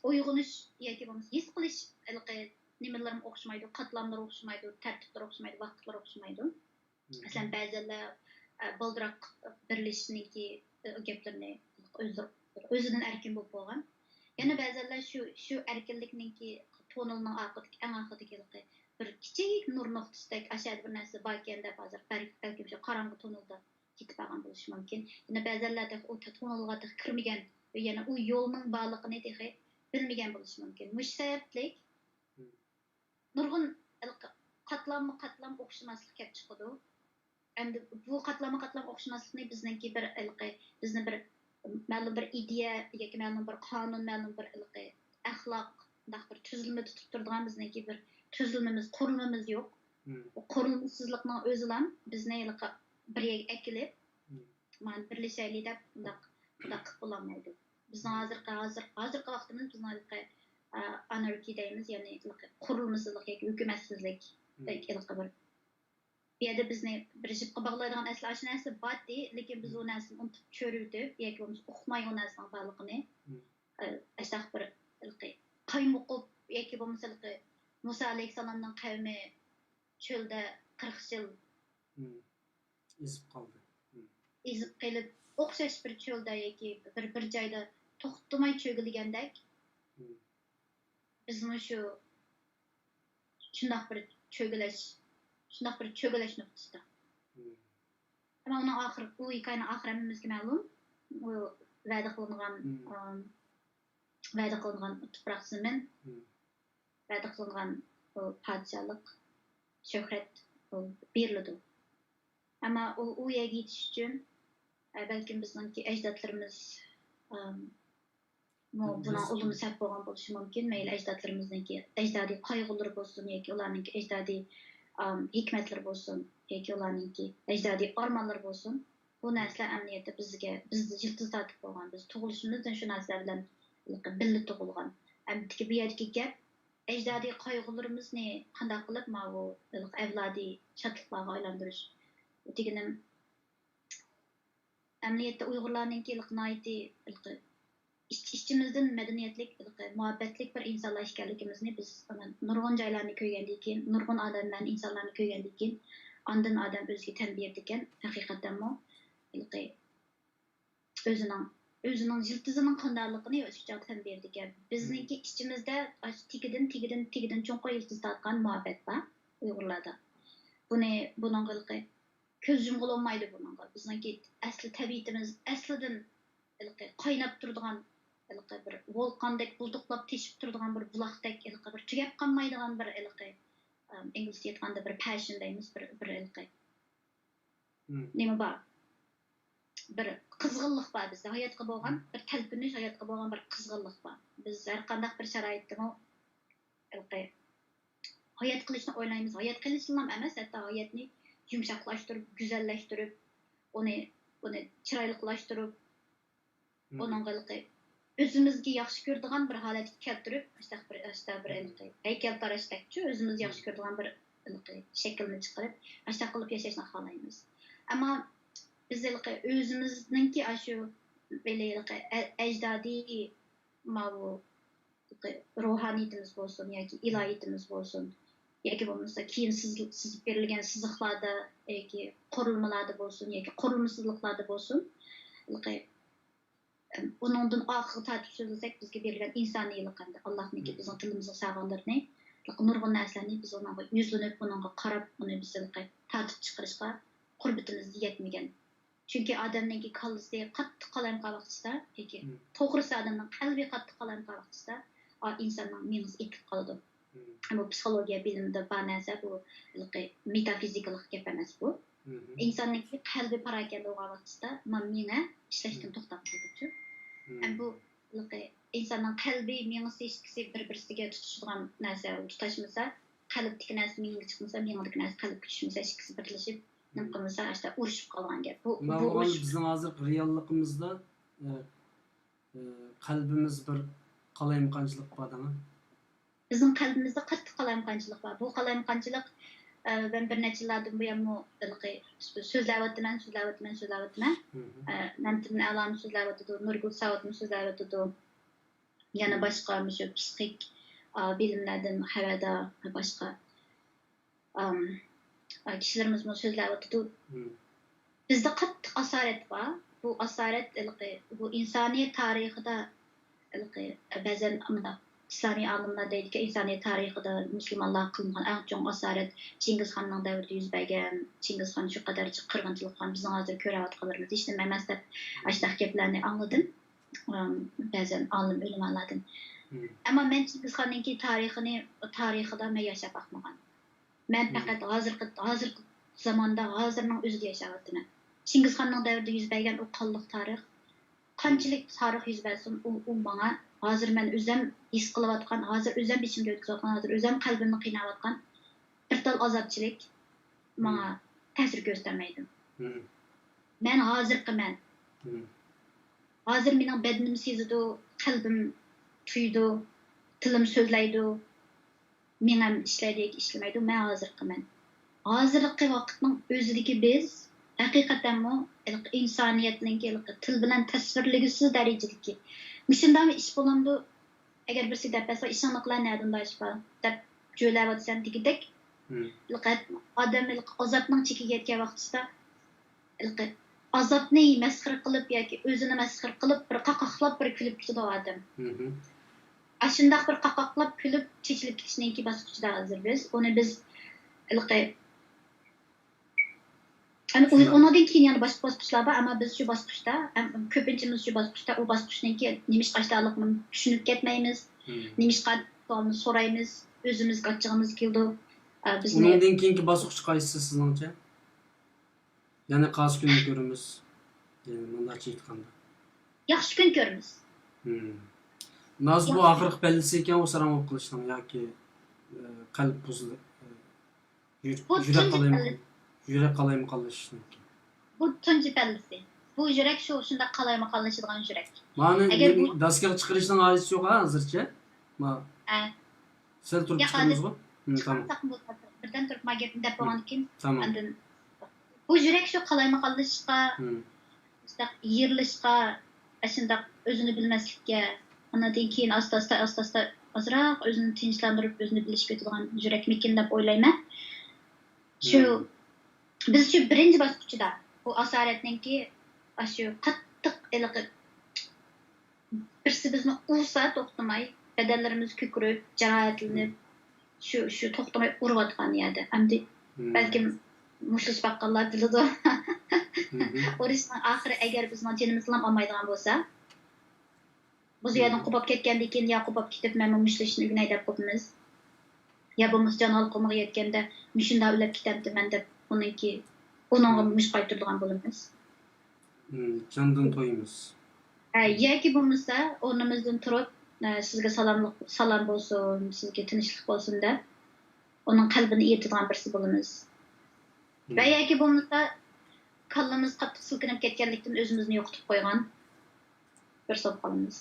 uyg'unish yoki bo'lmasa his qilish nimalar o'xshamaydi, qatlamlar o'xshamaydi, tartiblar o'xshamaydi, vaqtlar o'xshamaydi. Masalan, ba'zilar boldiroq birlashishninki gaplarini o'zidan erkin bo'lib qolgan. Yana ba'zilar shu erkinlikninki tonilning eng oxirida bir kichik nur nuqtasidek ashad bir narsa bor ekanda hozir balkim shu qorong'i tonilda ketib qolgan bo'lishi mumkin. Yana ba'zilarda u tonilga kirmagan, yana u yo'lning borligini bilmagan bo'lishi mumkin. Mush sababli nurg'un qatlam o'xshamaslik kelib chiqadi. Endi bu qatlam o'xshamaslikni bizni bir ma'lum bir ideya yoki ma'lum bir qonun, ma'lum bir axloq, bir tuzilma tutib turadigan bizniki bir tuzilmamiz, qurilmamiz yo'q. Bu qurilmasizlikning o'zi ham bizni bir yerga akilib, man birleşeyli dep bundaq bulamайды. Bizning hozirgi vaqtimiz bizning anarki deymiz, ya'ni qurilmasizlik yoki hukumatsizlik bir bu yerda bizni bir jipqa bog'laydigan asli ash narsa bordi, lekin biz u narsani unutib ko'rib yoki bo'lmasa uqmay u narsaning borligini ashtaq bir qaymoqib yoki bo'lmasa Musa alayhissalomning qavmi cho'lda 40 yil ezib qolib o'xshash bir cho'lda yoki bir joyda to'xtamay cho'gilgandek bizmi shu shundoq bir cho'gilish nuqtasida. Ama onun bu hikayenin ahir hemmimizge ma'lum. O va'da qilingan tuproq zamin, va'da qilingan podshohlik, shuhrat beriladi. Ama o yerga yetish uchun balkim bizningki ajdodlarimiz buna ulum sap bo'lgan bo'lishi mumkin. Mayli ajdodlarimizningki ajdodiy qayg'ulari bo'lsin yoki ularningki ajdodiy hikmetler bo'lsin yoki ularningki ajdodiy armonlar bo'lsin. Bu narsalar amniyatda bizni yiltiz tortib bo'lgan. Biz tug'ilishimizdan shu narsalar bilan birga tug'ilgan. Amdiki bu yerdagi gap ajdodiy qayg'ularimizni qanday qilib bu avlodiy shodliklarga aylantirish. Deganim amniyatda Uyg'urlarningki nihoyatda İçimizden medeniyetlik, muhabbetlik bir insanlar ekanligimizni biz nurg'un joylarni ko'rgandan keyin, nurg'un odamlarni, insonlarni ko'rgandan keyin, ondan odam o'ziga tan berdi ekan, haqiqatdanmi o'zining yiltizining qandayligini o'zicha tan berdi ekan. Bizningki ichimizda tigidan cho'nqa yiltiz tortgan muhabbet bor Uyg'urlarda. Buning ko'z yumg'ila olmaydi buningga. Bizningki asli tabiatimiz aslidan qaynab turadigan bir volqandek bulduqlab teshib turadigan bir buloqdek bir tugab qolmaydigan bir inglizcha aytganda bir passion deymiz, bir nima bor? Bir qizg'inlik bor bizda, hayotga bo'lgan bir talpinish, hayotga bo'lgan bir qizg'inlik bor. Biz har qanday bir sharoitda hayot qilishni o'ylaymiz. Hayot qilishni ham emas, hatto hayotni yumshoqlashtirib, go'zallashtirib, uni chiroyliqlashtirib, onun özümüzge yaxşı ko'radigan bir holatga keltirib, bir haykal tarashtakchi o'zimiz yaxshi ko'radigan bir shaklni chiqarib, ashta qilib yashashni xohlaymiz. Ammo biz o'zimizningki shu ajdodiy ruhaniyatimiz bo'lsin yoki ilohiyatimiz bo'lsin yoki bo'lmasa keyin sizib berilgan siziqlarda yoki qurilmalarda bo'lsin yoki qurilmasizliklarda bo'lsin onundan ahir tartib so'zlasak bizga berilgan insoniylik hamda Allohniki bizning tilimizga sog'inlarni nurg'un narsalarni biz onunga yuzlanib onunga qarab uni biz tartib chiqarishga qurbatimiz yetmagan. Chunki odamningki kallasi qattiq qalam qavaqchida yoki to'g'risi odamning qalbi qattiq qalam qavaqchida insonning miyasi etib qoladi. Bu psixologiya bilimida bor narsa, bu metafizikalik gap emas bu. İnsonningki qalbi parakanda bo'lgan vaqtida miya ishlashdan to'xtab qoladi. Bu insonning qalbi miyasi ikkisi bir-biriga tutishadigan narsa, tutashmasa qalbdagi narsa miyaga chiqmasa, miyadagi narsa qalbga tushmasa, ikkisi birlashib nima qilmasa, ashta urushib qolgan gap. Bu bizning hozir realligimizda qalbimiz bir qalayimqanchilik bordami? Bizning qalbimizda qattiq qalayimqanchilik bor. Bu qalayimqanchilik ben bir neçe yıllardan bu yana sözləvətmən. Nəmtimin əlamı sözləvətidir, Nurgül Savat'ın sözləvətidir. Yəni başqa psixik bilimlərdən həvədə başqa kişilərimiz sözləvətidir. Bizdə qattiq asaret var. Bu asaret bu insaniyyət tarixində bəzən İslami alimler deydi ki insaniyet tarixida Müslümanlar qılınğan ən çox asaret Çingiz Xanның dövründə yüz bergan. Çingiz Xan şu qədər qırğınçılıq qilgan bizning hozir ko'rayotganlarimiz hech nima emas deb ashtaq gaplarni angladim. Ba'zan olim ulamolardan. Ammo men Çingiz Xanningki tarixida men yashab boqmagan. Men faqat hozirgi zamonda hozirning o'zida yashayapman. Çingiz Xanның dövründə yüz bergan o qanliq tarix qanchalik tarix yüz bersin u menga hazır men özüm his qilayotgan, hazır özüm biçimde o'tkazayotgan, hazır özüm qalbimni qiynayotgan bir tal azobchilik menga ta'sir ko'rsatmaydi. Men hazırkı men. Hazır mening bedenim sezidi, qalbim tuydi, tilim so'zlaydi. Mening ishlaydi, ishlamaydi. Men hazırkı men. Hazırkı vaqtning o'zidagi biz haqiqatan insoniyatning til bilan tasvirligisiz darajadagi. Mishindami ish bo'lamdi. Agar birisi deb bo'lsa, ishonqlar nerdan dashpa deb jo'layotsan degidek. Odam azobning chekiga yetgan vaqtida azobni masxir qilib yoki o'zini masxir qilib bir qaqoqlab bir kulib ketadi odam. Ashundaq bir qaqoqlab kulib chechilib ketishningki bosqichida hozir biz. Uni biz ondan keyin yana boshqa bosqichlar bor, ammo biz shu bosqichda, ko'pinchamiz shu bosqichda, u bosqichningki nima ish qilishligini tushunib ketmaymiz. Nima ish qilishligini so'raymiz, o'zimizga ochig'imiz keldi. Undan keyingi bosqich qaysi sizningcha? Yana qaysi kunni ko'ramiz? Bundacha aytganda. Yaxshi kun ko'ramiz. Naz bu oxirgi pallasi ekan, o saramab qilishdan yoki qalb buzilib, yurak qalaymi qolishdan. Bu tunji pallasi. Bu yurak shunda qalaymi qolishadigan yurak. Mani daskar chiqarishdan ojiz yo'q hozircha. Sel turib chiqamiz-ku? Tamam. Birdan turib magapni deb bo'lgandan keyin tamam. Bu yurak shu qalaymi qolishga, yerilishga, shunda o'zini bilmaslikka, ondan keyin asta-asta azroq o'zini tinchlantirib, o'zini bilishga o'tadigan yurakmikin deb o'ylayman. Biz shu birinchi bosqichda bu asoratningki shu qattiq birsi bizni ursa to'xtamay, badanlarimiz ko'kirib, jarohatlanib, shu to'xtamay urayotgan yerda. Endi balkim mushlish baqqanlar biladi. Urishning oxiri agar bizning jonimizni ham olmaydigan bo'lsa, biz yerdan qopib ketgandan keyin yo qopib ketib mana mushlashni o'rganay deb qo'yamiz. Ya bo'lmasa jon halqomiga yetganda mushunda o'lib ketamdiman deb uningga mush qaytiradigan bo'lamiz. Jondan to'yimiz. Yoki bo'lmasa o'rnimizdan turib sizga salom bo'lsin, sizga tinchlik bo'lsin deb uning qalbini eritadigan birisi bo'lamiz. Va yoki bo'lmasa kallamiz qattiq silkinib ketganlikdan o'zimizni yo'qotib qo'ygan bir so'p qolamiz.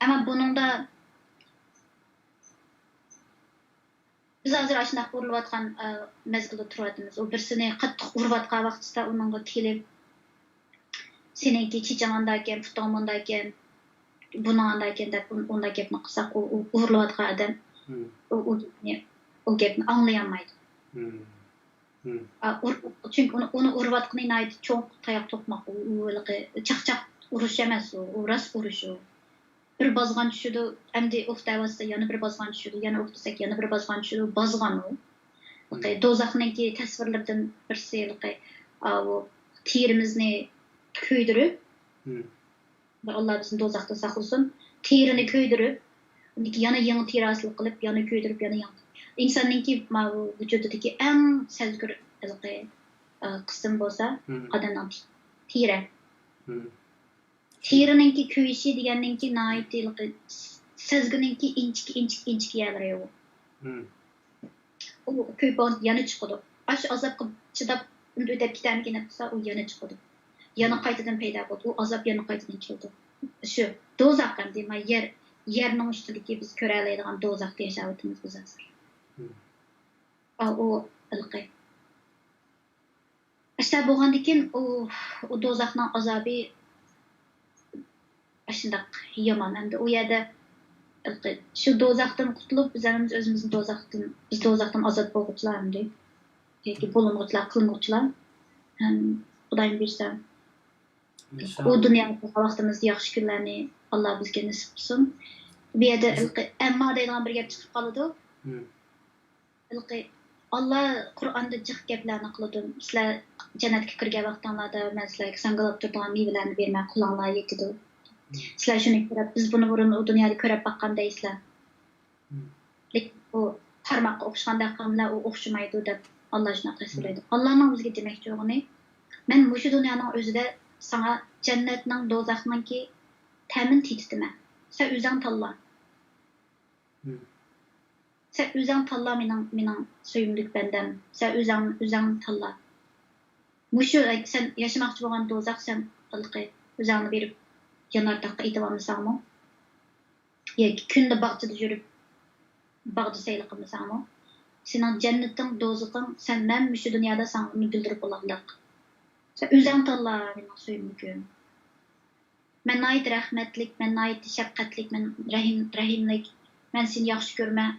Ammo buningda biz hozir ashunday urilayotgan mezgilda turyapmiz. U birsini qattiq urayotgan vaqtida uningga kelib seniki chechamanda ekan, putomanda ekan, bunanda ekan deb unda gapni qilsak, u urilayotgan odam u gapni anglayolmaydi. Chunki uni urayotgani aytib cho'q tayoq to'qmoq, u chaqchaq urush emas, u rost urush. Bir bozg'an tushidi, endi o'qtayotsa yana bir bozg'an tushidi, yana o'qtasak yana bir bozg'an tushidi, bozg'an u. Do'zaxninki tasvirlardan birsi u terimizni kuydirib, Alloh bizni do'zaxdan saqlasin, terini kuydirib, yana yangi teri hosil qilib, yana kuydirib, yana yangi. İnsanninki vücudidagi eng sezgir qism bo'lsa, odamning teri. Terininki kuyishi deganninki nihoyatda sezgininki inchik yerlari yo'q. U ko'p yana chiqadi. Ash azobga chidab o'tib ketamikin desa, u yana chiqadi. Yana qaytadan paydo bo'ldi. U azob yana qaytadan keldi. Shu do'zax ham deyman, yerning ustidagi biz ko'ra oladigan do'zaxda yashayotimiz biz hozir. O ilqi. İşte bo'lgandan keyin u do'zaxning azobi shundoq yomon. Endi u yerda shu do'zaxdan qutulib, biz o'zimizni do'zaxdan ozod bo'lguchilarmiz. Yoki bo'ling'uchilar, qiling'uchilar. Xudoyim bersa, u dunyoda vaqtimizda yaxshi kunlarni Alloh bizga nasib qilsin. Bu yerda ammo deydigan bir gap chiqib qoladi. Allah Qur'onda jiq gaplarni qiladi. Sizlar jannatga kirgan vaqtinglarda men sizlarga sangalab turgan mevalarni bermay qulonlar yetadi. Sizlar shuni ko'rib, biz buni burun u dunyoda ko'rib baqqandaysizlar. Lekin bu qarmoqqa o'xshaganda qilmlar u o'xshamaydi deb Alloh shuni qiladi. Allohning bizga demoqchi bo'lgani, men shu dunyoning o'zida sana jannatning, do'zaxningki ta'min tetitaman. Sen o'zing tanla. Sen o'zing tanla mening suyumlik bendam. Sen o'zing tanla. Muşu sen yaşamakçı bolgan dozaq sen ılqı özüňni berip janardaqqa itip almasaňmy? Ýa-ki günde bagçyda jürüp bagda seýle qylmasaňmy? Senin cennetin, dozakyň sen men muşu dünýäde saňa bildirip bolandyk. Sen özüň tanla meni söýmükün. Men naýt rahmetlik, men naýt şefqatlik, men rahimlik, men seni ýaxşy görme.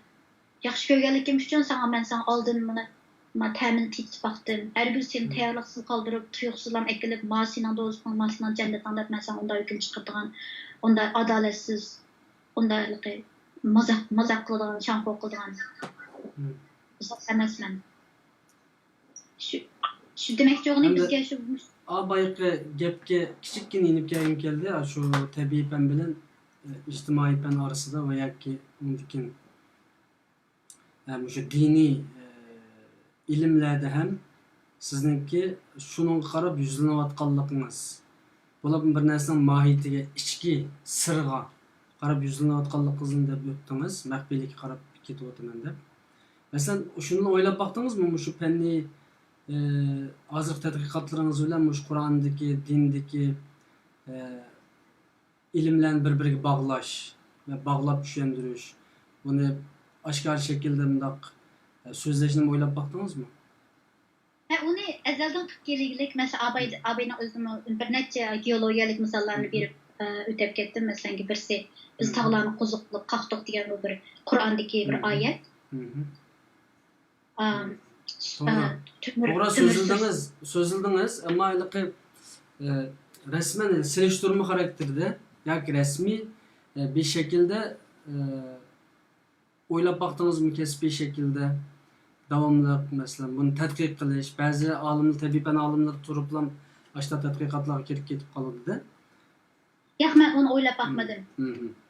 Ýaxşy görgenlikim üçin saňa men saňa aldyn meni ma tämin titip baktım. Her gün seni täýärliksiz kaldırıp, tuýuksuzlam ekilip, ma senin dozakyň, ma senin cennetin dep men saňa onda hüküm çykyrdygan, onda adaletsiz, onda mazak kıldygan, şanko kıldygan. Sanasman. Şu demek jogny bizge şu Bayıqı gepke kiçikkine inip gelgim keldi. Şu tabii pen bilen ijtimai pen arasında ve yoki undikin şu dini ilimlerde hem sizningki şunun qarab yüzlenewatganlygyňyz. Bular bir narsaning mahiyetiga, içki sirga qarab yüzlenewatganlygyňyz dep öpdiňiz. Mähbelikka qarab ketip otaman dep. Mesela şunu oylap baktınız mı şu penni azık tadqiqatlaryňyz bilen şu Kur'an'daki, dindeki ilimlerini bir-biriga baglaş ve baglap düşendiriş. Bunu aşkar şekilde mundaq sözleşini oylap baktınız mı? Onu ezelden tutup geliglik mesela abayna özümü bir neçe geologiyalik misallarını berip ötep ketdim. Mesela birisi biz tağlarını qozuqluk, qaqtoq diyen bu bir Kur'an'daki bir ayet. Toğra sözüldünüz ama aylıqı resmen seliştirme karakterde yoki resmi bir şekilde oylap baktınız mı kesbi şekilde davamlı mesela bunu tadqiq qilish bazı alimler tabiben alimler turuplam aşta tadqiqatlarga kirip ketip qaladı. Yo'q, men onu oylap bakmadım.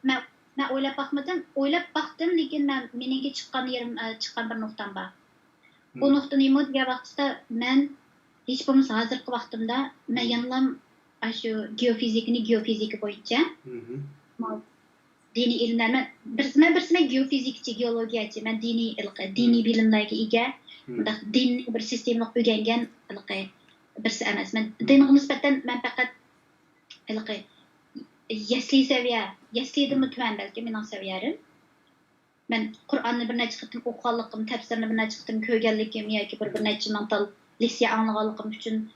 Men oylap bakmadım. Oylap baktım lekin meningki chiqqan yerim chiqqan bir noktam bor. O nuqtani ýa wagtda men hiç bo'lmasa hozirgi vaqtimda men yanılam şu geofiziki boyunca dini ilimler birisine geofizikçi, geologiyaçı, men dini bilimlerge ega, din bir sistemlik öğrengen birisi emas. Men dinga nisbeten men faqat yaslidim tümen belki mening seviyerim. Men Kur'an'ı bir neçe qıtım okuganlygym, tefsirini bir neçe qıtım köýgenligim yoki bir neçe mental lisiya anlaganlygym üçin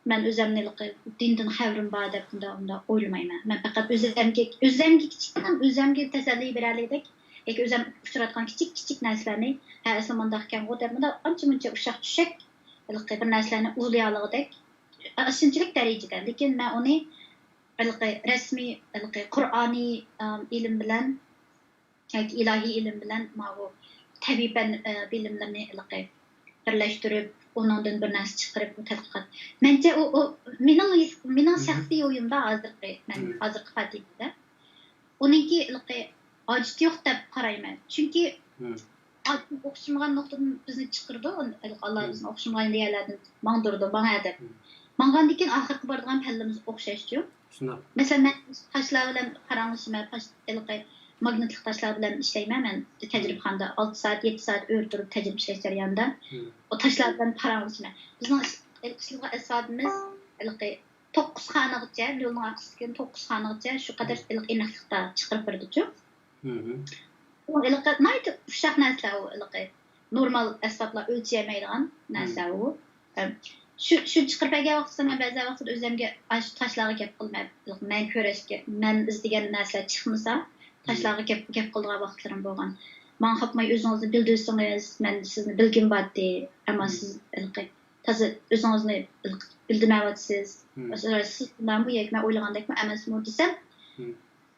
men özümni dinden habrim bar dep onda oýlamayman. Men faqat özlemge kiçikden özlemge teselli bererligidek, yoki özüm uçuratgan kiçik narsalarni eslamandakkan o depminde ança-munça uşak düşek bir narsalarni uzlaýarlygydek aşynçylyk derejede. Lekin men onu resmi Kur'ani ilim bilen yoki ilahi ilim bilen bu tabiben bilimlerini birleştirip onundan bir narsa çıkarıp tadqiqat. Mence o mening şahsiy oýumda hazırkı fatihde. Onunki acıt yok dep qarayman. Çünkü okşamagan noktadan bizni çıkırdı. Allah bizni okşamagan diýerlerden maňdyrdy, baňa dep. Maňgandykin ahyrky bardygan pellimiz okşaşdy. Mesela men taşlar bilen paraňlaşyma, magnetlik taşlar bilen işleymen. Men tecrübehanda 6 saat, 7 saat ördürüp tecrübe işleş jarýanynda. O taşlar bilen paraňlaşyma. Bizning ilk esbabymız 9 xanagacha, ýoluň arqasyndan 9 xanagacha şu kadar eneklikde çıkırıp berdi. O naýt uşak näsler o normal esbablar ölçeýmeýän näsler o. Şu çıkırıp ege wagtda men bäzi wagtda özlemge taşlarga gep kılmap, men köreşke, men izdigen näsler çykmasa taşlarga gep kıldygan wagtlarym bolgan. Maň hapmay özüňizni bildirsiňiz, men sizni bilgim bardy, ama siz tazy özüňizni bildirmäwatsyz. Mesela siz men bu ýekme oýlagandakmy emasmy desem,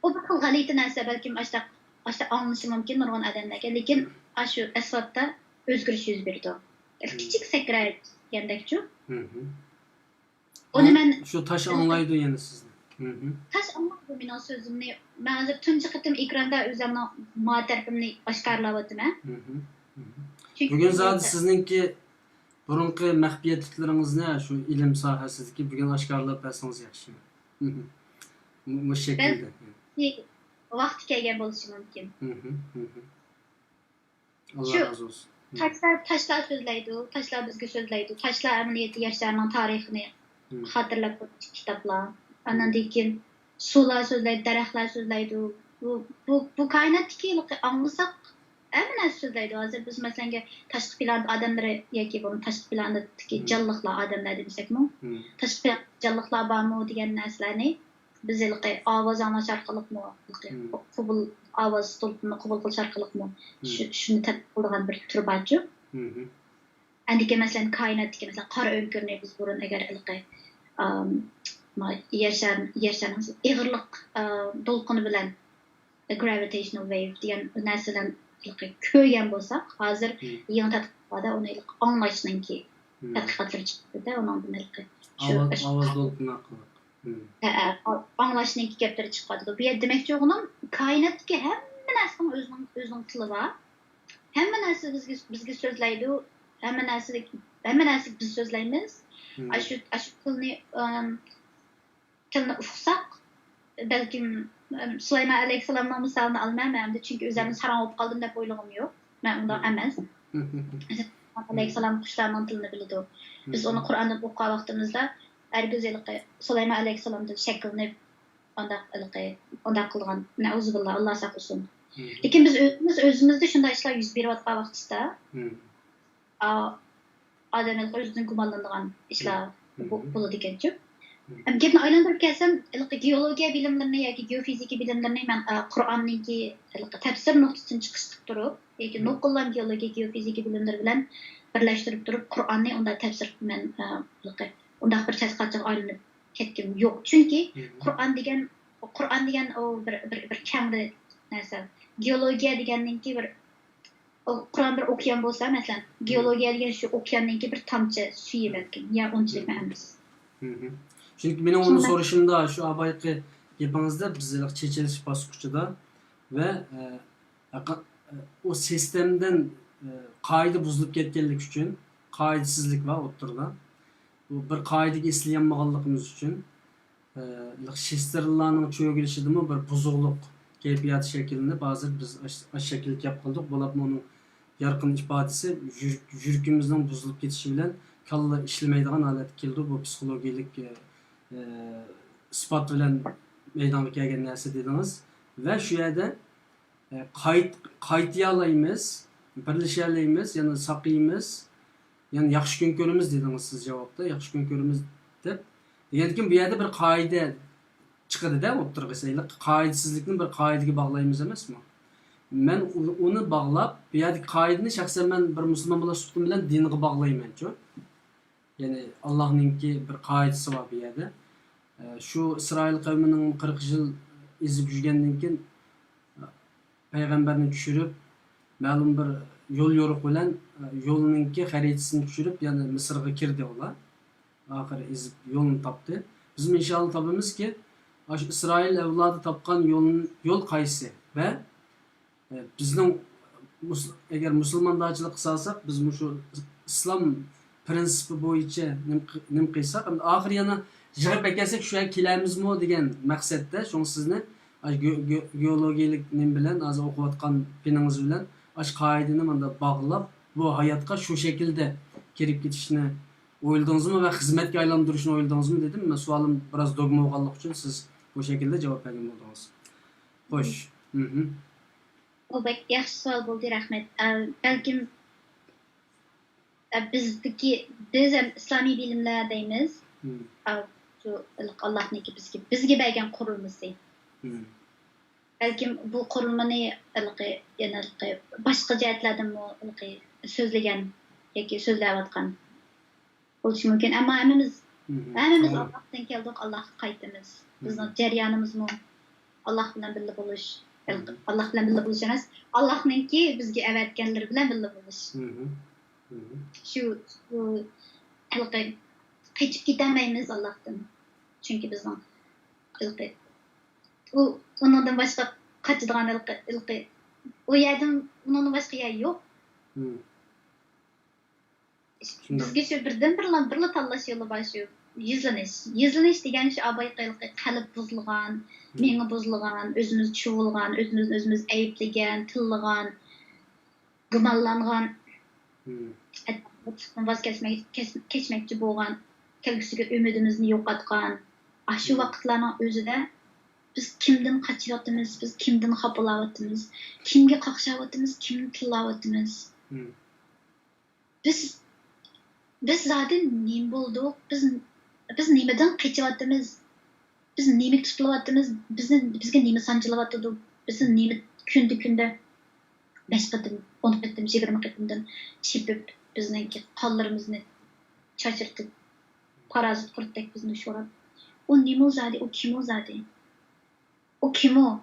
o bir galyty näse belki aşta anlaşy mümkin nurgun adamlarga, lekin şu esbabda özgürüş yüz berdi. Kiçik sekret ýendekçi. Onu men şu taş anlaydı yani sizden. Taş anlaydı mening sözümni. Men hazır tunji qıtym ekranda özümni matarpimni aşkarlawatym. Bugün zaten sizinki burunki mähbiyetlikleriňizni şu ilim sahasideki bugün aşkarlap bersiňiz ýaxşy. Bu şekilde. Wagt kelgen boluşy mümkin. Allah razı olsun. taşlar sözleydi, taşlar bizge sözleydi, taşlar ameliyatı yaşlarının tarihini hatırlap kitaplar. Andan keyin sular sözleydi, daraxtlar sözleydi. Bu kainatdaki anlasak hemen sözleydi. Hazır biz mesela taşqi planda adamları yoki bunu taşqi plandagi canlıqlar adamlar desek mi? Taşqi plan canlıqlar barmı degan narsalarni biz ovoz anglash orqaliqmi, qabul ovoz to'lqinini qabul qilish orqaliqmi shuni tadbiq qiladigan bir tur borchu. Andiki masalan koinotdagi masalan qora o'ngirni biz burun agar yershar ig'irliq to'lqini bilan gravitational wave degan narsalarni ko'rgan bo'lsak, hozir yangi tadqiqotda uni anglashninki tadqiqotlar chiqdi, uning ovoz to'lqini orqali anglashninki gaplar chiqadi. Bu yer demakchi o'g'lim koinotdagi hamma narsaning o'zining tili bor. Hamma narsa bizga so'zlaydi, hamma narsa biz so'zlaymiz. Shu tilni uqsak, balkim Süleyman Aleyhisselam'ın misalını almayamam çünkü üzerine saran olup kaldım dep oylagım yok. Ben onda emez. Aleyhisselam kuşlarının dilini bildi. Biz onu Kur'an'da okuğa vaxtımızda her güzellikle Süleyman Aleyhisselam'ın şeklini onda kılgan. Neuzubillah, Allah saklasın. Lekin biz özümüzde şunda işler 101 vatka vaxtında adamın özünün kumallandığın işler bulu dikençi. Gapni aylantirib kelsam, geologiya bilimlarini yoki geofizika bilimlarini men Qur'onningki tafsir nuqtasidan chiqish qilib turib, yoki nuqullam geologiya geofizika bilimlari bilan birlashtirib turib, Qur'onni unda tafsir men unda bir tadqiqotga aylanib ketdim. Yo'q, chunki Qur'on degan o bir kamri narsa. Geologiya deganninki bir Qur'on bir okean bo'lsa, masalan, geologiya degan shu okeanninki bir tomchi suvi balkim, ya unchalik emas. Çünkü benim onu soruşumda şu abayki yapınızda bizler çeçiliş basıkçıda ve o sistemden kaydı buzulup ketkenlik için kaydısızlık var oturda. Bu bir kaydı esleyenmağanlığımız için şisterlerinin çoğu gelişi mi bir buzukluk keyfiyatı şeklinde bazı biz aş şekillik yapıldık. Bu onun yarkın ifadesi yürkümüzden buzulup ketişi bilen kalla işlemeydiğen alet keldi. Bu psikologiyalik ispat bilen meydana kelgan narsa dediniz ve şu yerda qaytayalaymiz, birlashalaymiz, yani saqlaymiz, yani yaxshi kun ko'ramiz dedingiz siz javobda, yaxshi kun ko'ramiz deb. Degankin bu yerda bir qoida chiqadi-da, o'tirg'isaylar. Qoidasizlikni bir qoidaga bog'laymiz emasmi? Men uni bog'lab, bu yerda qoidani shaxsan men bir musulmon bo'lish huquqim bilan dinga bog'layman-ku. Yani Allah'ınki bir qoidasi var bu yerda. Şu İsrail kavminin 40 yıl izib yurgandan keyin payg'ambarni tushirib, ma'lum bir yo'l yo'riq bilan yo'lininki xaritasini tushirib, ya'ni Misrga kirdi ular. Oxiri izib yo'lni topdi. Biz inshaalloh topamizki, shu İsrail avlodi topgan yo'l qaysi va bizning agar musulmonlarchilik qilsak, biz shu islom prinsipi bo'yicha nim qilsak, oxiri yana jig'ib kelsak shu yerga kelamizmi degan maqsadda shuni sizni geologiyalik nim bilan hozir o'qiyotgan peningiz bilan ash qoidani menda bog'lab bu hayotga shu shaklda kirib ketishni o'yladingizmi va xizmatga aylantirishni o'yladingizmi dedim. Men savolim biroz dogma bo'lganligi uchun siz bu shaklda javob bergan bo'ldingiz. Xo'sh. Bu bek yaxshi savol bo'ldi, rahmat. Balkim biz ham islomiy bilimlar deymiz. Şu Allah'nınki bizge bergen kurulması. Belki bu kurulmanı yani başka cihetlerden mi sözlegen yoki sözleyatgan bo'lishi mumkin. Ama hemimiz Allah'tan keldik, Allah'a qaytamiz. Bizning jarayonimiz mu Allah bilan birga bo'lish. Allah bilan birga bo'lish emas, Allah'nınki bizga avatganlar bilan birga bo'lish. Şu Kaçıp gidemeyiz Allah'tan. Çünkü bizden ondan başka kaçıdığan o yerden ondan başka yer yok. Bizge şu birla tanlaş yolu başlıyor. Yüzleniş degan şu abay qalb buzulgan, meni buzulgan, özümüz çuğulgan, özümüz ayıplagan, tilligan, gumallangan Vaz keçmekçi bo'lgan, kelgusiga umidimizni yo'qotgan, shu vaqtlarning o'zida biz kimdan qachyapmiz, biz kimdan xafalayapmiz, kimga qaqshyapmiz, kimni tillayapmiz. Biz zaten nima bo'ldik, biz nimadan qechyapmiz, biz nima tutilyapmiz, bizga nima sanchilyapti, bizni nima kunda 5 qatim, 10 qatim, 20 qatimdan chepib bizniki qonlarimizni chachirtib, parazit qurtdek bizni sho'rab. O nima zadi, o kim o zadi? O kim o?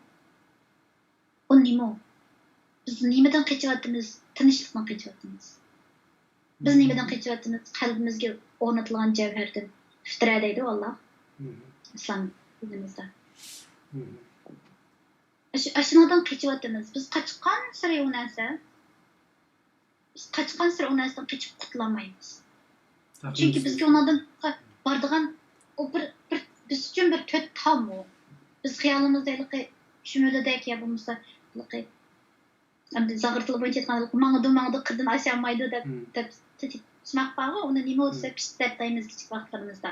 O nima? Biz nimadan qechyapmiz? Tinchlikdan qechyapmiz. Biz nimadan qechyapmiz? Qalbimizga o'rnatilgan javhardan. Iftira deydi Alloh. İslam dinimizde. Aşınadan qechyapmiz. Biz qaçqan sira o narsa, qaçqan sira o narsadan qechib qutulamaymiz. Çünkü bizga onlardan bardigan o biz uchun bir to'rt tom o. Biz xayolimizda shumiladek ya bo'lmasa zag'irtilib o'tayotgan mang'du qirdan oshamaydi deb smak bag'i uni nima bo'lsa pistlab deymiz kichik vaqtlarimizda.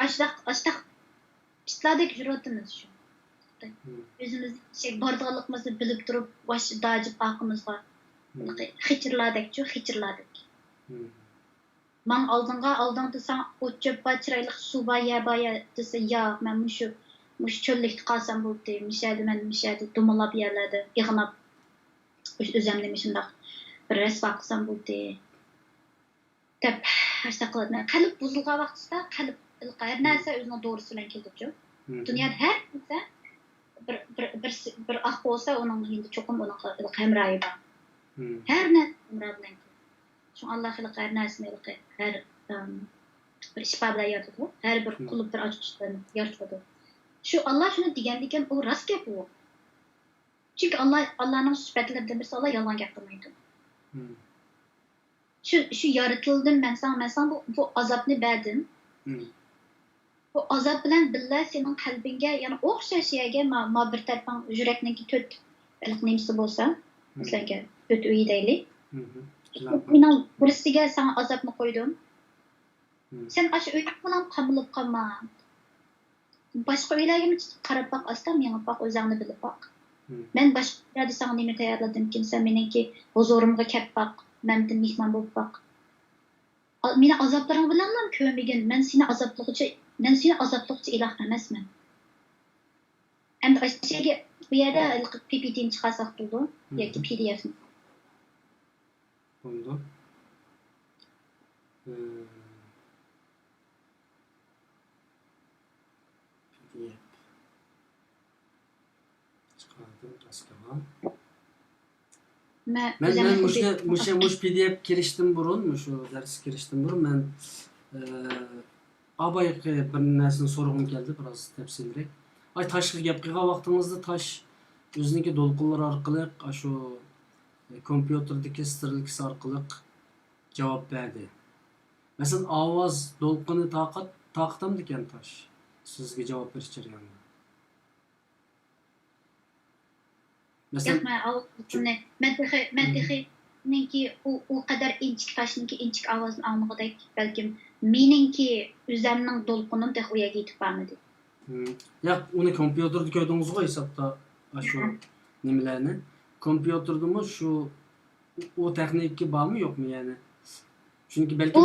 Ashtaq pistladek yurotimiz shu. O'zimiz bardiganligimizni bilib turib bosh dajib aqimizga xichirladik. Man aldın desem o çöpba çıraylık suba ya dese ya ben muş çöllikte kalsam bu diye mişadi dumalap yerlerde yığınap özlemlemişim de bir res baksam bu diye dep işte kılıdım. Kalp bozulgan vaxtda kalp her neyse özüne doğrusu bilen keldi. Dünyada her neyse bir ah olsa onun hindi çokum onun hemrayı var. Her ne hemrayı bilen. Şu Allah xalq her narsani her bir şifa bilan yaratadi. Her bir qulub bir açıqlarını yaratadi. Şu Allah şunu degandikan o rast gap o. Çünkü Allah'ın sifatlaridan birisi Allah yalan gapirmaydi. Şu yaratıldım ben sana bu azapni berdim. Bu azap bilan billa senin qalbingga yani o'xshash yerga ma bir tarafdan yurakniki to'rt nimasi bo'lsa, masalan, to'rt uy deylik. Minan birisiga sana azapni qo'ydim. Sen aş uyda bilan qamilib qolma. Boshqa uylarga qarab baq, astam yengib baq, o'zingni bilib baq. Men boshqa uylarda sana nima tayyorladimkin, sen meniki huzurimga kelib baq, mendan mehmon bo'lib baq. Meni azoblaring bilan ham ko'migin. Men seni azoblovchi iloh emasman. Endi ashyaga bu yerda PPT'ni chiqarsak bo'ldi yoki PDF'ni. Oldu. PDF. Çıkardım. Raskava. Ben muş PDF kiriştim burun, şu ders kiriştim burun. Ben abayık bir nesini sorğum geldi biraz tepsildirek. Ay taşqı gap qilgan vaqtingizda taş o'ziniki dolqinlar orqali shu kompyuterdagi sterilkisi orqali javob berdi. Masalan, ovoz dolqini taqtamdikan tash sizga javob berish jarayonida. Masalan, meniki o kadar inchik tashniki inchik ovozini angladik, balkim meniki o'zimning dolqinim de u yerga yetib bormadi. Ya uni kompyuterda ko'rdingiz-ku hisobda shu nimalarni. Kompyuterdami shu o texniki bormi yo'qmi yani? Çünkü belki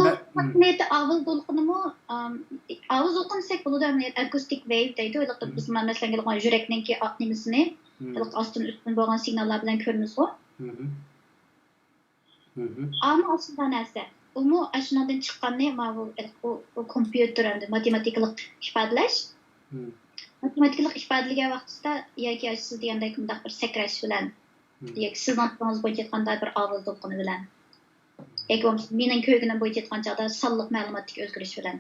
neydi ağız dolqunmu ağız dolqunsak bo'ladi, acoustic wave deydi. O'ylab biz masalan yurakninki nimasini astın üstün bo'lgan signallar bilan ko'ramiz-ku. Ama aslında narsa umu ashundan chiqqanni o kompyuter endi matematikalik ifodalash. Matematikalik ifodalagan vaqtida yoki siz degandek bunday bir sakrash bilan yoki siz anlatmangiz bo'yicha qanday bir og'iz dolqini bilan yoki mening ko'rganim bo'yicha aytgan chog'da sonliq ma'lumotdagi o'zgarish bilan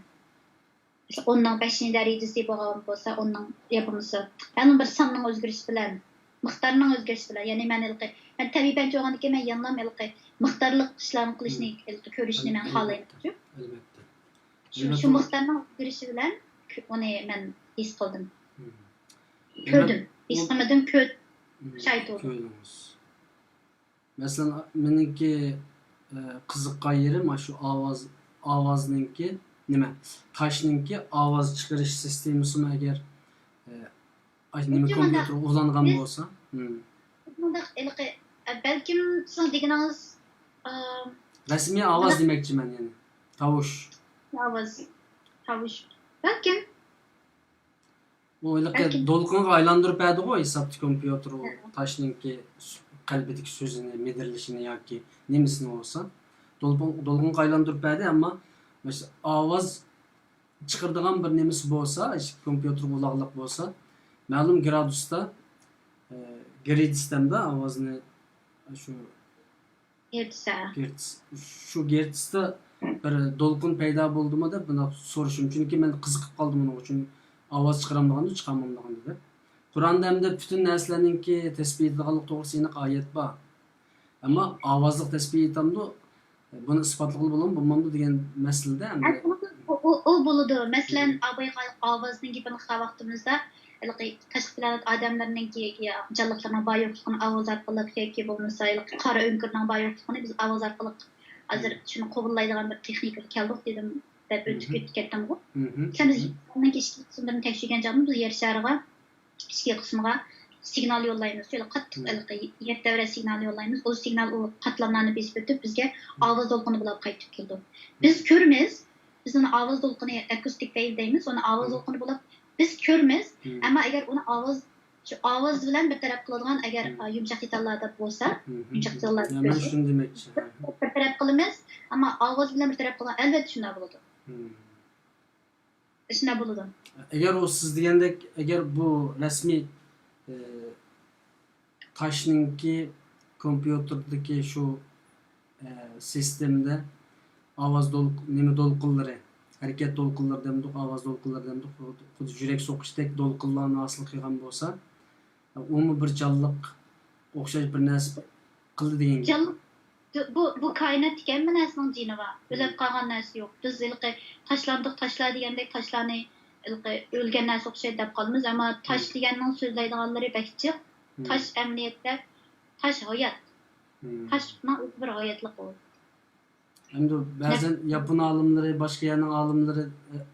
onun 5 darajasi bo'lgan bo'lsa onun yapımısı yani bir sonning o'zgarishi bilan miqdorning o'zgarishi bilan ya'ni men tabiiyat bo'lgandan keyin men yanlam miqdorliq ishlarni qilishni ko'rishni men xohlayman. Albatta. Shu miqdorning o'zgarishi bilan uni men his qildim. Ko'rdim. His qilmadim, shayt oldim. Mesela meniki qiziqqan yeri mana shu ovozniki nima? Toshninki ovoz chiqarish sistemasini agar nima kompyuter ulangan Biz bo'lsa, bunda belkim sizin deganiniz rasmiy ovoz demoqchiman, ya'ni tovush. Tovush. Belkim Bu to'lqinga aylantirib berdi-ku hisobchi kompyuter u toshninki qalbidagi so'zini, medirilishini yoki nemisini bo'lsa, to'lqinga aylantirib berdi, ammo mesela ovoz chiqaradigan bir nemasi bo'lsa, kompyuter uloqliq bo'lsa, ma'lum gradusda grid sistemda ovozni shu gertsda bir to'lqin paydo bo'ldimi deb buni so'rashim, chunki men qiziqib qoldim buning uchun. Ovoz chiqaramdiganda chiqarmamdiganda deb. Qur'onda hamda butun narsalarninki tasbih etadiganlik to'g'risida oyat bor. Ammo ovozliq tasbih etamdi, buni isbotlab bo'lmamdi degan masalada hamda o bo'ladi. Masalan, ovozninki bir vaqtimizda tashqi planet odamlarninki jonliqlarning bor yo'qligini ovoz orqali yoki bo'lmasa qora o'nkirning bor yo'qligini biz ovoz orqali hozir shuni qabullaydigan bir texnika keldik dedim deb o'tib ketdim-ku. Sen biz onunki ichki qismlarini tekshirgan chog'da biz yer shariga ichki qismiga signal yollaymiz. Şöyle qattiq yer davra signal yollaymiz. O signal o qatlamlarni besib o'tib bizga ovoz to'lqini bo'lib qaytib keldi. Biz ko'rmiz. Biz uni ovoz to'lqini akustik wave deymiz. Uni ovoz to'lqini bo'lib biz ko'rmiz. Ammo agar uni ovoz bilan bir taraf qiladigan agar yumshoq detallarda bo'lsa, yumshoq detallarda men shuni demoqchi. Bir taraf qilamiz, ammo ovoz bilan bir taraf qilgan albatta shunday bo'ladi. Shunday bo'ladi. Agar o siz degandek, agar bu rasmiy toshninki kompyuterdagi shu sistemda ovoz to'lqinlari, harakat to'lqinlari demdik, ovoz to'lqinlari demdik, xuddi yurak so'qishdek to'lqinlarni hosil qilgan bo'lsa, umi bir jonliq o'xshash bir narsa qildi degan gap. Bu koinot degan bir narsaning jini bor. O'lib qolgan narsa yo'q. Biz tashlar degandek tashlarni o'lgan narsa o'xshaydi deb qolamiz, ammo tosh deganning so'zlaydiganlari bakchiq. Tosh amniyatda tosh hayot. Toshning bir hayotlik o. Endi ba'zan Yapon olimlari, boshqa yerning olimlari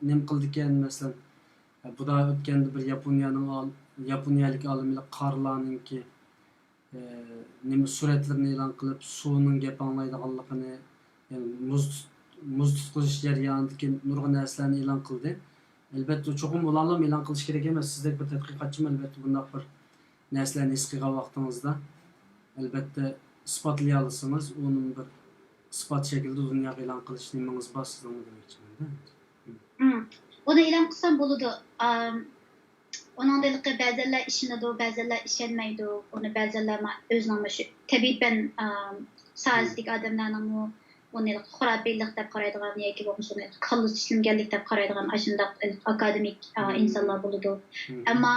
nim qildi ekan, masalan, bu da o'tganda bir Yaponiyalik olimlar qarlarninki nima suratlarini e'lon qilib, suvning gap anglaydiganligini, ya'ni muz tutqizish jarayonidagi nurg'un narsalarni e'lon qildi. Albatta cho'qim bo'lalim e'lon qilish kerak emas. Sizdek bir tadqiqotchimi albatta bunday bir narsalarni his qilgan vaqtingizda albatta isbotlay olsangiz, uni bir isbot shaklda dunyoga e'lon qilish nimangiz bor sizning demoqchiman-da. Uni e'lon qilsam bo'ladi. Onundalıqı bəzənlər işinədir, bəzənlər işənməydi. Onu bəzənlər özünün şu təbiən sazdik adamlarının onu xurabelik deyə qaraydıgan yoki bo'lmasa onu qallı işləmgənlik deyə qaraydıgan aşındaq akademik insanlar buludu. Amma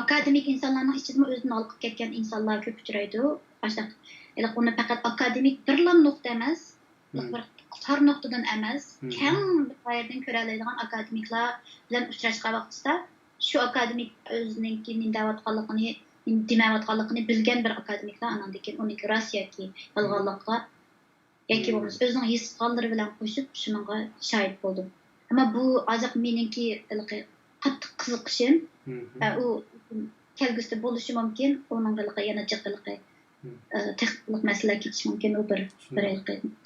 akademik insanların içində özünü alıp ketgan insanlar köp uchraydi. Başlaq onu faqat akademik birla nöqtə emas, bir tar nöqtədən emas, kəm bir yerdən görə aladigan akademiklar bilan uchrashgan vaqtda şu akademik özününkinin davatqanlığını, deməvatqanlığını bilən bir akademiklər anandakin onun rasiya ki, yalğanlıqqa yoki bo'lmasa o'zining his qonlari bilan qo'shib shunga shohid bo'ldim. Ammo bu azaq meningki qattiq qiziqishim va u kelgusida bo'lishi mumkin, onun yana jiqiliqi texnik masala ketishi mumkin, u bir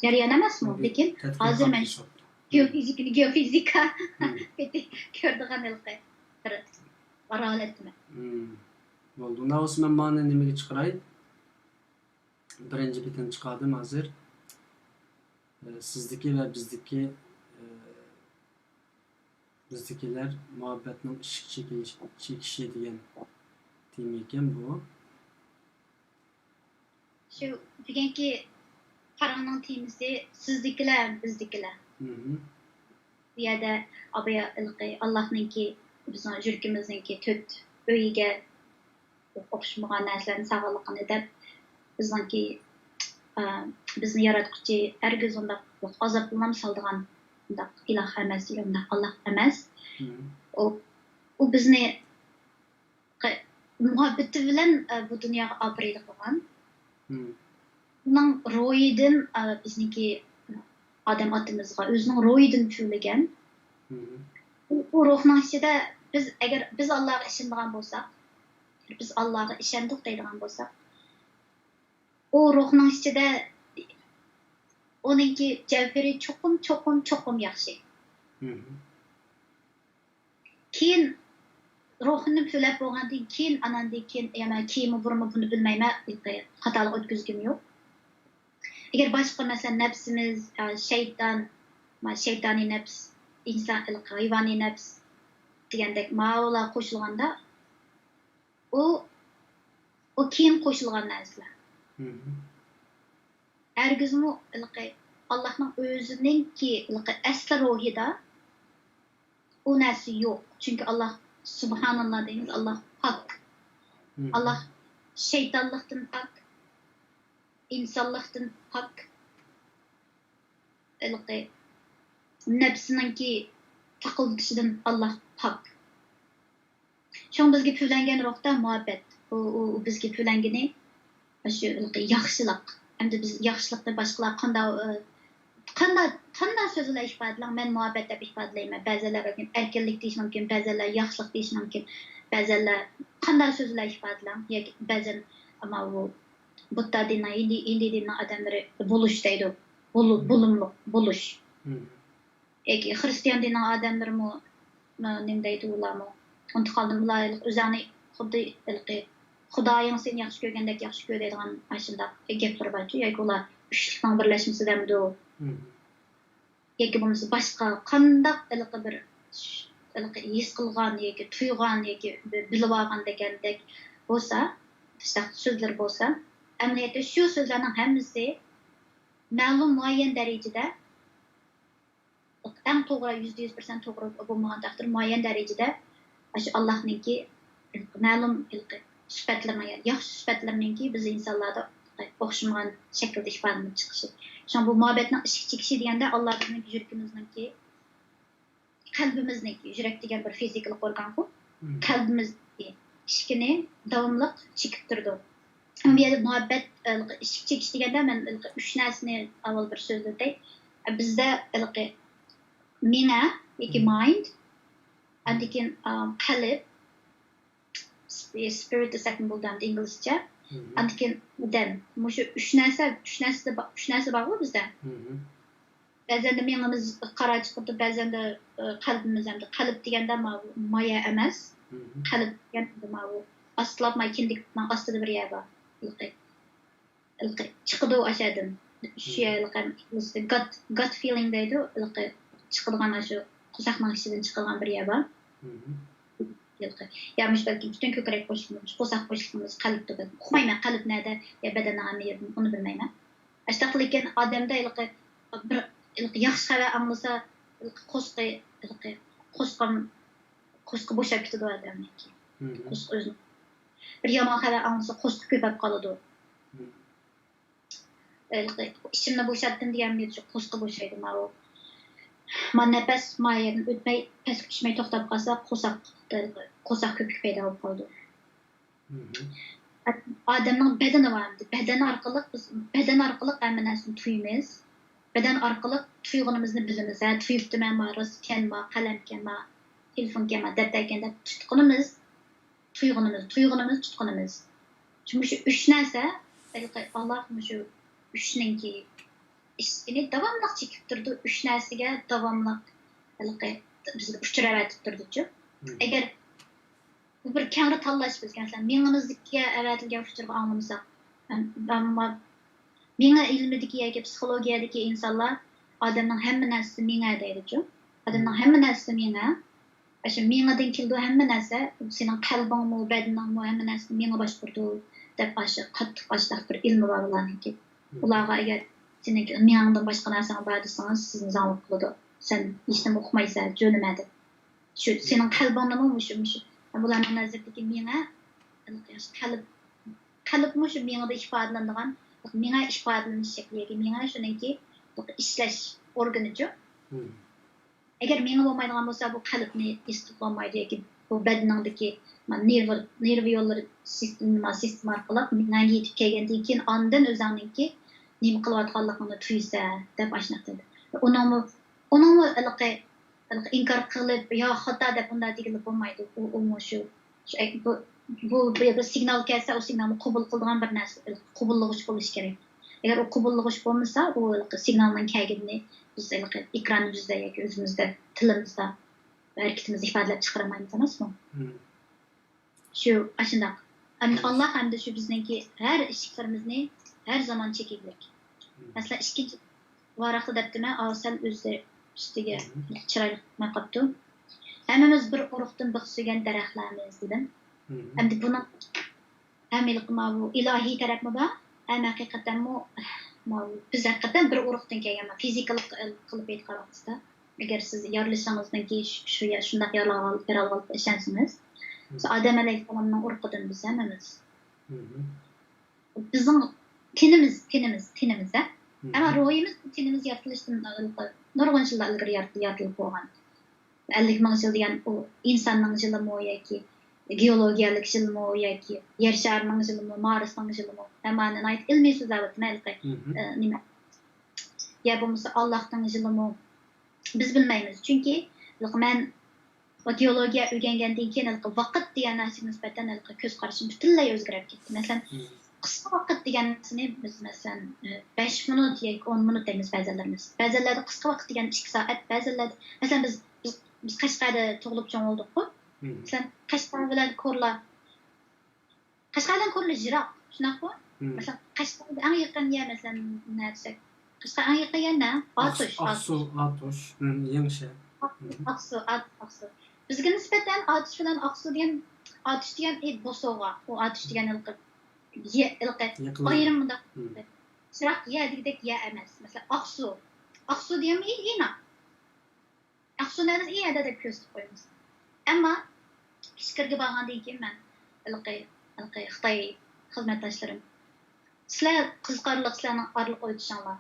jarayon emasmi? Lekin hozir men geofizika ko'rdigan bir araletme. Oldu. Unda olsa ben bana nimeyi çıkarayım. Birinci biten çıkardım hazır. Sizdeki ve bizdekiler muhabbetinin ışık çekişi diyen temiyken bu. Şu bugünkü paranın temisi sizdekiler, bizdekiler. Ya da abaya Allah'ınki bizim jürkimizdeki tüt öyiga o'xshamagan narsalarni sağlıqını deb bizningki bizni yaratquchi hargiz undaq azoblanam soldigan undaq iloh emas, undaq Alloh emas. U bizni muhabbati bilan bu dunyoga olib qilgan. Onun royidin bizniki adam atımızga özünün royidin tüylegen. Bu ruhның içinde biz Allah'a işendiğen bolsak, biz Allah'a işendik deydiğen bolsak, o ruhның içinde onunki cevheri çokum yaxşı. Keyin ruhunu söylep bolgandan keyin anandan keyin yana kiyimi burma bunu bilmeyme hatalık ötküzgüm yok. Eğer başka mesela nefsimiz, şeytani nefs, insan hayvani nefs degandek ma'ola qo'shilganda o keyin qo'shilgan narsalar. Hergizmi Allah'ın özününki asli ruhida o narsa yok. Çünkü Allah Subhanallah deymiz, Allah hak. Allah şeytanlıktan hak, insanlıktan hak. Nefsininki takıldışıdan Allah hak. Şoň bizge pülengen ruhda muhabbet. O bizge pülengeni şu yaxşılık. Endi biz yaxşılıkta başkalar qanday sözler ifadeleyen men muhabbet dep ifadeleyme. Bäzeler erkinlik diýiş mümkin, bäzeler yaxşılık diýiş mümkin. Bäzeler qanday sözler ifadeleyen ýa-ki bäzen ama bu Buddha dini, Hindi dini adamları buluş deydi. Buluş. Eki Hristiyan dini adamları mı nimdeydi ular mı? Onu kaldım ular özani Hudaýyň seni yaxşı görgendek yaxşı görýän aşynda gepler bar. Ýa-ki ular üçlükden birleşmesi demdi o. Ýa-ki bunысы başga kandak bir his kılgan ýa-ki tuygan ýa-ki bilip algan degandek bolsa, sözler bolsa, emniyette şu sözlerinin hemmisi ma'lum muayyen derecede en toğra %100% toğra olmagan takdir muayyen derecede Allah'ınki ma'lum sübetlerine yaxşı sübetlerine biz insanlarda oxşamagan şekilde ifade çıkışı. Şoň bu muhabbetning işik çekişi degende Allah'ın yürekimizdeki kalbimizdeki yürek degen bir fizikalik organ bu. Kalbimiz işikini davamlıq çekip durdu. Bu ýerde muhabbet işik çekiş degende men üç närsini awal bir sözledek. Bizde mina ýa-ki mind, andikin kalb, spirit the second buldan İngilizce. Andikin den. Muşu üç näse bar bizde. Bäzen de meňimiz qara çykypdy, bäzen de kalbimiz hem de kalp degende maya emas. Kalp degende bu aslap makindik astyda bir ýer bar. Çıkıdı aşağıdan. Şu gut feeling deydi. Çıkıdığan aşı kusakman içinden çıkılgan bir yer var. Yamış belki bütün kökerek koşulmuş, kusak koşulmuş, kalıp da ben. Kumayma kalıp nerede ya bedene anı yedim onu bilmeyme. Aştaqlıyken adamda yaxşı hava anlasa koşku boşap gitdi adamdaki. Koşku özünü. Bir yaman hava anlasa koşku köpep kalıdı. İçimde boşattım diyen bir çok koşku boşaydım o. Man nefes mayerin ötmey pes küçmey toxtab qalsa kosak köpük peyda olup kaldı. Adamın bedeni vardı. Beden arkalık əminəsin tuyumuz. Beden arkalık tuyğunumuzni bilimiz. Tuyup demem rızken var, kalemken var, telefonken var, defterken de tutkunumuz, tuyğunumuz, tutkunumuz. Çünkü şu üç neyse Allah şu üçninki işini davamlıq çekip durdu. Üç nesige davamlıq bizi uçura vertip durdu. Eğer bu bir kendi tallaş biz mesela meňimizdeki evatilge uçurup anlamısak meňe ilmideki ýa-ki psixologiyadaki insanlar adamın hemme näsesi meňe deydi. Adamın hemme näsesi meňe. Aşa meňeden kildi hemme näse senin kalbyň, bedeniň, hemme näsesi meňe başburdu dep aşa qattyk başlaq bir ilmi bar ularnynki. Ularga eger senin meňden başga näseni bardysaňyz sizni zanlyk kıldy. Sen işden okumaysa jönümedi. Şu senin kalbyňmy şu bularning nazardagi meňe kalıp şu meňde ifadelendiğen meňe ifadeleniş şekliýeti meňe şununki işleş organyjy. Eger meňe bolmaýdygan bolsa bu kalypny istiqlamaydy ýa-ki bu bedeniňdeki nerw ýollary sistem arkaly meňe ýetip kelgendiň keyin andan özüňki nima qilayotganligini tuysa deb ashunaq dedi. Uningmi ilqi inkor qilib yo xato deb unday degilib bo'lmaydi. U shu bu bir signal kelsa o signalni qabul qiladigan bir narsa qabullag'ich bo'lishi kerak. Agar u qabullag'ich bo'lmasa, u signalning kelganini biz ekran yuzida yoki o'zimizda tilimizda harakatimizni ifodalab chiqaramaymiz emasmi? Shu ashundoq. Allah hamda shu bizningki har ishlarimizni her zaman çekildik. Mesela ikkinchi varaqda debdimi, sal o'zi ustiga chiroyli maqabdi. Hammamiz bir urug'dan biqsigan daraxtlarmiz dedim. Endi buni hamiliqma bu ilohiy tarafmi bor, ham haqiqatan biz haqiqatan bir urug'dan kelgan fizikalik qilib aytganimizda, agar siz yorlishingizdan keyin shunday yorlab ishonsangiz, Adem alayhissalomning urug'idan biz hammamiz. Bizning tinimiz da. Ama ruhimiz tinimiz yaratılıştan nurgun yıllar ilgari yaratılıb bo'lgan. 50 ming yil degan o insonning yilimi yoki geologiyalik yilimi yoki yer sharining yilimi, Marsning yilimi, hammaning ayt ilmiy so'zlar nima? Ya bo'lmasa Allohning yilimi biz bilmaymiz. Chunki men geologiya o'rgangandan keyin vaqt degan narsaga nisbatan ko'z qarashim butunlay o'zgarib ketdi. Masalan, qisqa vaqt degansini biz masalan 5 minut yoki 10 minut deymiz ba'zilarimiz. Ba'zilarda qisqa vaqt degan 2 soat, ba'zilarda masalan biz Qashqarda tug'ilib cho'ng oldikku. Masalan, Qashqar bilan Qashqardan ko'ra jiroq, shunaqmi? Masalan, Qashqarga eng yaqin yer masalan nima desak, Qashqar eng yaqin yer na? Atush. Yangi Aqsu. Bizga nisbatan Atush bilan Aqsu degan Bosoga, o Atush degan ayrımında sırak ya dedik ya emas. Mesela Aksu diyem ina. Aksu nerede iyi de köstü koymuş. Ama işkirge bağlandığı ki ben Xitay xizmetdaşlarım. Sizler kızgarlık sizlerden arlık oytuşanlar.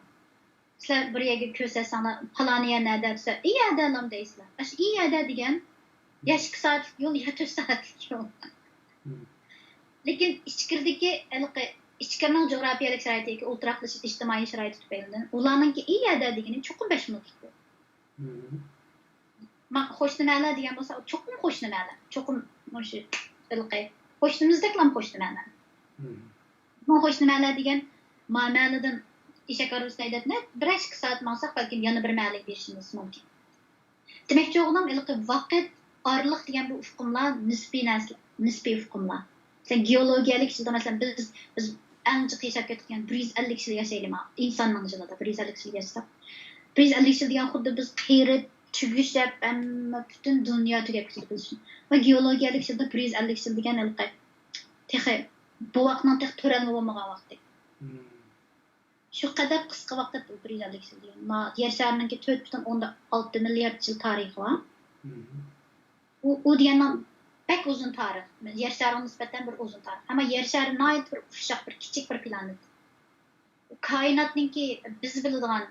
Sizler bir yerge kösesənlər palaniye nerede dese iyi edelim deysizler. İyi ede degen ya 2 saat yol ya 4 saatlik yol. Lekin ichkirning coğrafiyalik sharoitidagi o'ltiraqlish ijtimoiy sharoit tufaylidan ularninki iyi ede degani cho'qim 5 minut tutdi. Qo'shnimalar degan bo'lsa, cho'qim qo'shnimalar. Cho'qim o'sha qo'shnimizdeklam qo'shnimalar. Bu qo'shnimalar degan ma'nodan ishak arasida aytadimi? 1-2 soat maqsad balki yana bir ma'lum berishimiz mumkin. Demakchi o'g'lim vaqt orliq degan bu hukmlar nisbiy hukmlar. Sen geologiyalik yılda mesela biz en çok yaşap ketken 150 yıl yaşayalım. İnsanın yılında 150 yıl yaşasak. 150 yıl diyen xuddi biz qiyirib, tugishab, bütün dünya tugab ketib. Ve geologiyalik yılda 150 yıl degan texi bu vaqtdan tex törelme bo'lmagan vaqt. Shu qadar qisqa vaqtda 150 yıl degan. Yer sharininki 4.6 milyard yıl tarixi var. O degandan pek uzun tarih. Yer şarına nispeten bir uzun tarih. Ama yer şarına ait bir ufak bir küçük bir planet. Kainatınki biz bildiğin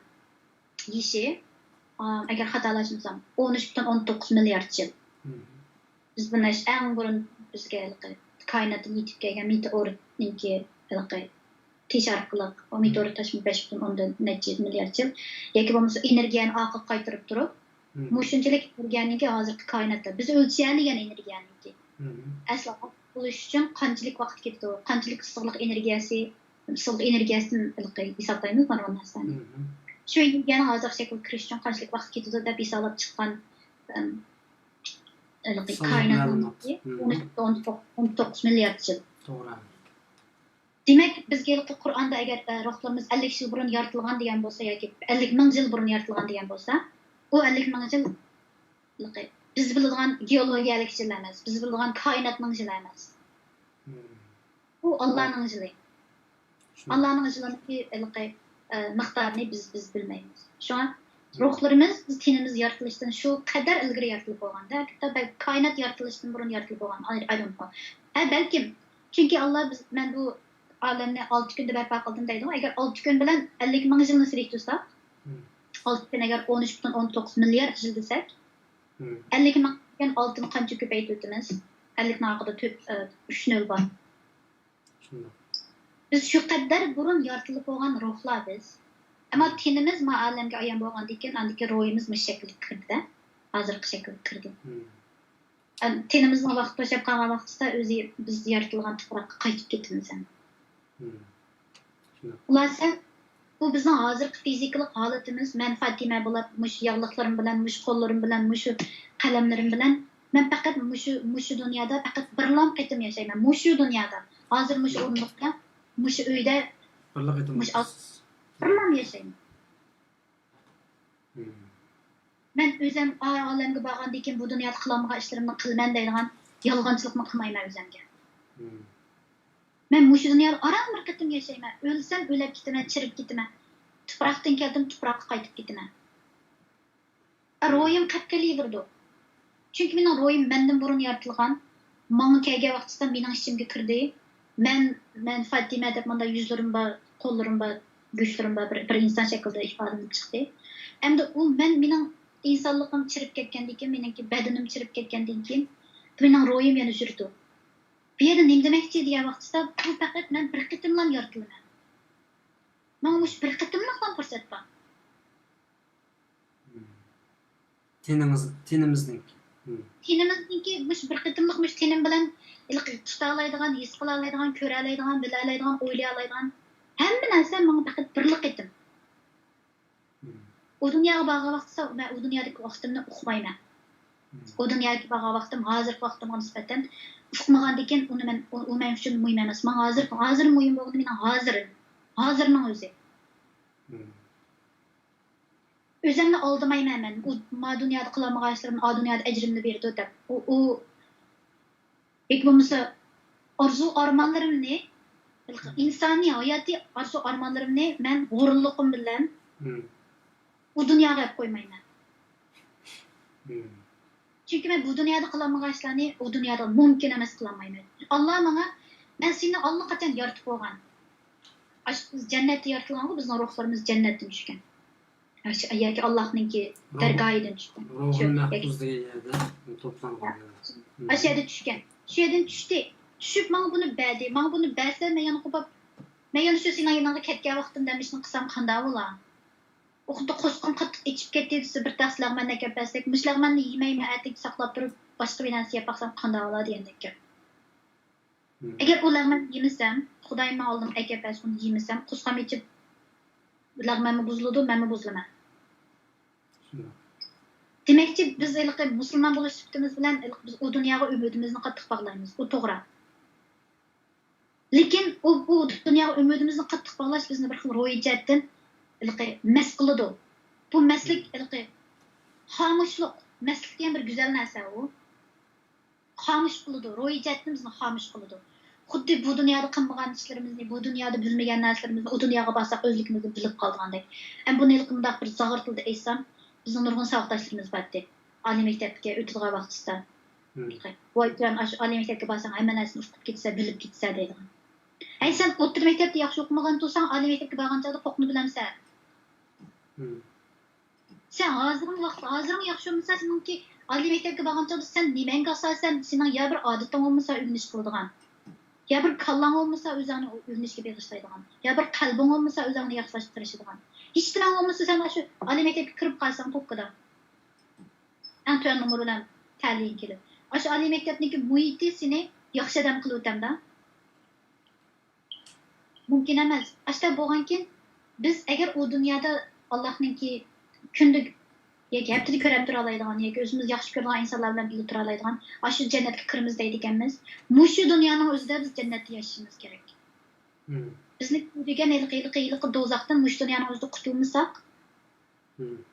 işi, eğer hatalaşmasam 13.19 milyar yıl. Biz bunu en burun bizge kainatın yitip gelgen meteoritninki teşarkılık, o meteorit taşımı 5.10 milyar yıl. Yeki olmasa enerjini akıp kaytırıp durup, Muşunçilik energiyaniki hozirgi kainotda biz o'lchaydigan energiyaniki. Aslo bo'lish uchun qanchalik vaqt ketdi, qanchalik issiqlik energiyasini hisoblaymiz mana bu narsani. Shu energiyani hozir shakl kirish uchun qanchalik vaqt ketdi deb hisoblab chiqqan kainotniki 19 milyard yil. To'g'ri. Demak, bizga Qur'onda agar ruhlarimiz 50 yil burun yaratilgan degan bo'lsa yoki 50 ming yil burun yaratilgan degan bo'lsa, o 50 ming yil biz biladigan geologiyalik yil emas, biz biladigan koinotning yili emas. Bu Allohning yili. Allohning yilini miqdorini biz bilmaymiz. Şu an ruhlarimiz, biz tinimiz yaratilishdan shu qadar ilgari yaratilib bo'lganda, hatto koinot yaratilishdan burun yaratilib bo'lgan. I don't know. Balkim chunki Alloh men bu olamni 6 kunda barpo qildim deydi. Agar 6 kun bilan 50 ming yilni sirik tutsak, 6 kun agar 13.19 milyar yil desak, 50 ming 6ni qancha ko'paytirib o'tamiz? 50 naqida 3 nol bor. Biz şu qadar burun yaratılıp bo'lgan ruhlar biz. Ama tenimiz ma alamga ayon bo'lgandan keyin andiki ruhimiz bu shaklga kirdi. Hozirgi shaklga kirdi. Tenimizning vaqt tashlab qolgan vaqtida o'zi biz yaratilgan tuproqqa qaytib ketamiz. Ular sen bu bizning hozirgi fizikalik holatimiz, men Fatima bo'lib, mush yog'liqlarim bilan, mush qo'llarim bilan, mush qalamlarim bilan men faqat mushu dunyoda faqat birlam qitim yashayman. Mushu dunyoda. Hozir mush o'rindiqda, mush uyda birlam yashayman. Men o'zim olamga borgandan keyin bu dunyoda qilolmagan ishlarimni qilman deydigan yolg'onchilikni qilmayman o'zimga. Men mush dunyoda aram bir qitim yashayman. O'lsam o'lib ketaman, chirib ketaman. Tuproqdan keldim, tuproqqa qaytib ketaman. Ro'yim qatqali birdi. Chunki mening ro'yim mendan burun yaratilgan. Menga kelgan vaqtida mening ichimga kirdi. Men Fatima deb menda yuzlarim bor, qo'llarim bor, go'shtlarim bor, bir inson shaklida ifodalanib chiqdi. Endi u mening insonligim chirib ketgandan keyin, meningki badanim chirib ketgandan keyin mening ro'yim yana yurdi. Bu yerda nima demoqchi degan vaqtida bu faqat men bir qitimlam yaratilman. Menga mush bir qitimlik ham fursat bor. Tenimizniki. Tenimizniki mush bir qitimlik mush tenim bilan tuta oladigan, his qila oladigan, ko'ra oladigan, bila oladigan, o'ylay oladigan hamma narsa menga faqat birlik qitim. O dunyoga borgan vaqtda men o dunyodagi vaqtimni uqmayman. O dunyoga borgan vaqtim hozirgi vaqtimga nisbatan uqmagandan keyin uni men uchun muhim emas. Men hozir muhim bo'lgani mening hozirning o'zi. O'zimni oldimayman men. U dunyoda qilolmagan ishlarimni o dunyoda ajrimni berdi deb. U hech bo'lmasa orzu armonlarimni, insoniy hayotiy orzu armonlarimni men g'ururliqim bilan bu dunyoga hep koymayman. Çünkü ben bu dünyada kılanmagan işlerini o dünyada mümkün emas kılanmayman. Allah bana, ben seni Allah katen yaratıp koygan. Biz cennette yaratılgan, bizning ruhlarımız cennetten düşken. Yaki Allah'ınki dergahiden düşken. Ruhun mahfuz degan yerde toplangan. Aşağıda düşken. Şu yerden düştü. Düşüp bana bunu berdi. Bana bunu berse men yana kopap, men yana şu senin yanına ketken vaqtim demiştin qısam qanday bo'lar? Oxuda qo'shqin qattiq ichib ketdi desa bir tashlag'mandan kapaslik, mishlag'manni yemayman, atik saqlab turib boshqa bir narsa yapaqsam qanday bo'ladi degandek gap. Agar u lag'man yemasam, Xudoyim oldim agar bas uni yemasam, qo'shqam ichib lag'manmi buziladi, menmi buzilaman. Demakki biz musulmon bo'lish sifatimiz bilan biz u dunyoga umidimizni qattiq bog'laymiz. U to'g'ri. Lekin u dunyoga umidimizni qattiq bog'lash bizni bir xil ro'yi jihatdan mes qiladi. Bu meslik xomushlik. Meslik degan bir go'zal narsa u. Xomush qiladi. Ro'yi jihatimizni xomush qiladi. Xuddi bu dunyoda qilmagan ishlarimizni, bu dunyoda bilmagan narsalarimizni o dunyoga borsak o'zligimizni bilib qolgandek. Buni ilqimda bir zag'ir tilda aytsam, bizning nurg'un savoqdoshlarimiz bordi. Oliy maktabga o'tilgan vaqtida. Voy, oliy maktabga borsang hamma narsani o'qib ketsa, bilib ketsa deydigan. Sen o'rta maktabda yaxshi o'qimagan bo'lsang, oliy maktabga borgan chog'da huquqni bilamsan. Sen hozirning yaxshi bo'lmasa, seningki oliy maktabga borgan chog'da sen nimanga asosan sening ya bir odating bo'lmasa o'rganish qiladigan, ya bir kallang bo'lmasa o'zingni o'rganishga bag'ishlaydigan, ya bir qalbing bo'lmasa o'zingni yaxshilashga tirishadigan. Hech nima bo'lmasa sen shu oliy maktabga kirib qolsang to'qqida. Antoine numar bilan ta'lim kelib. Shu oliy maktabniki muhiti seni yaxshi odam qilib o'tamda. Mumkin emas. Ashta bo'lgankin biz agar u dunyoda Allohninki kundik yoki haftada ko'rib tura oladigan yoki o'zimiz yaxshi ko'rgan insonlar bilan birga tura oladigan shu jannatga kiramiz deydiganmiz. Mushu dunyoning o'zida biz jannatda yashashimiz kerak. Bizni degan yilqi do'zaxdan mush dunyoning o'zida qutulmasak,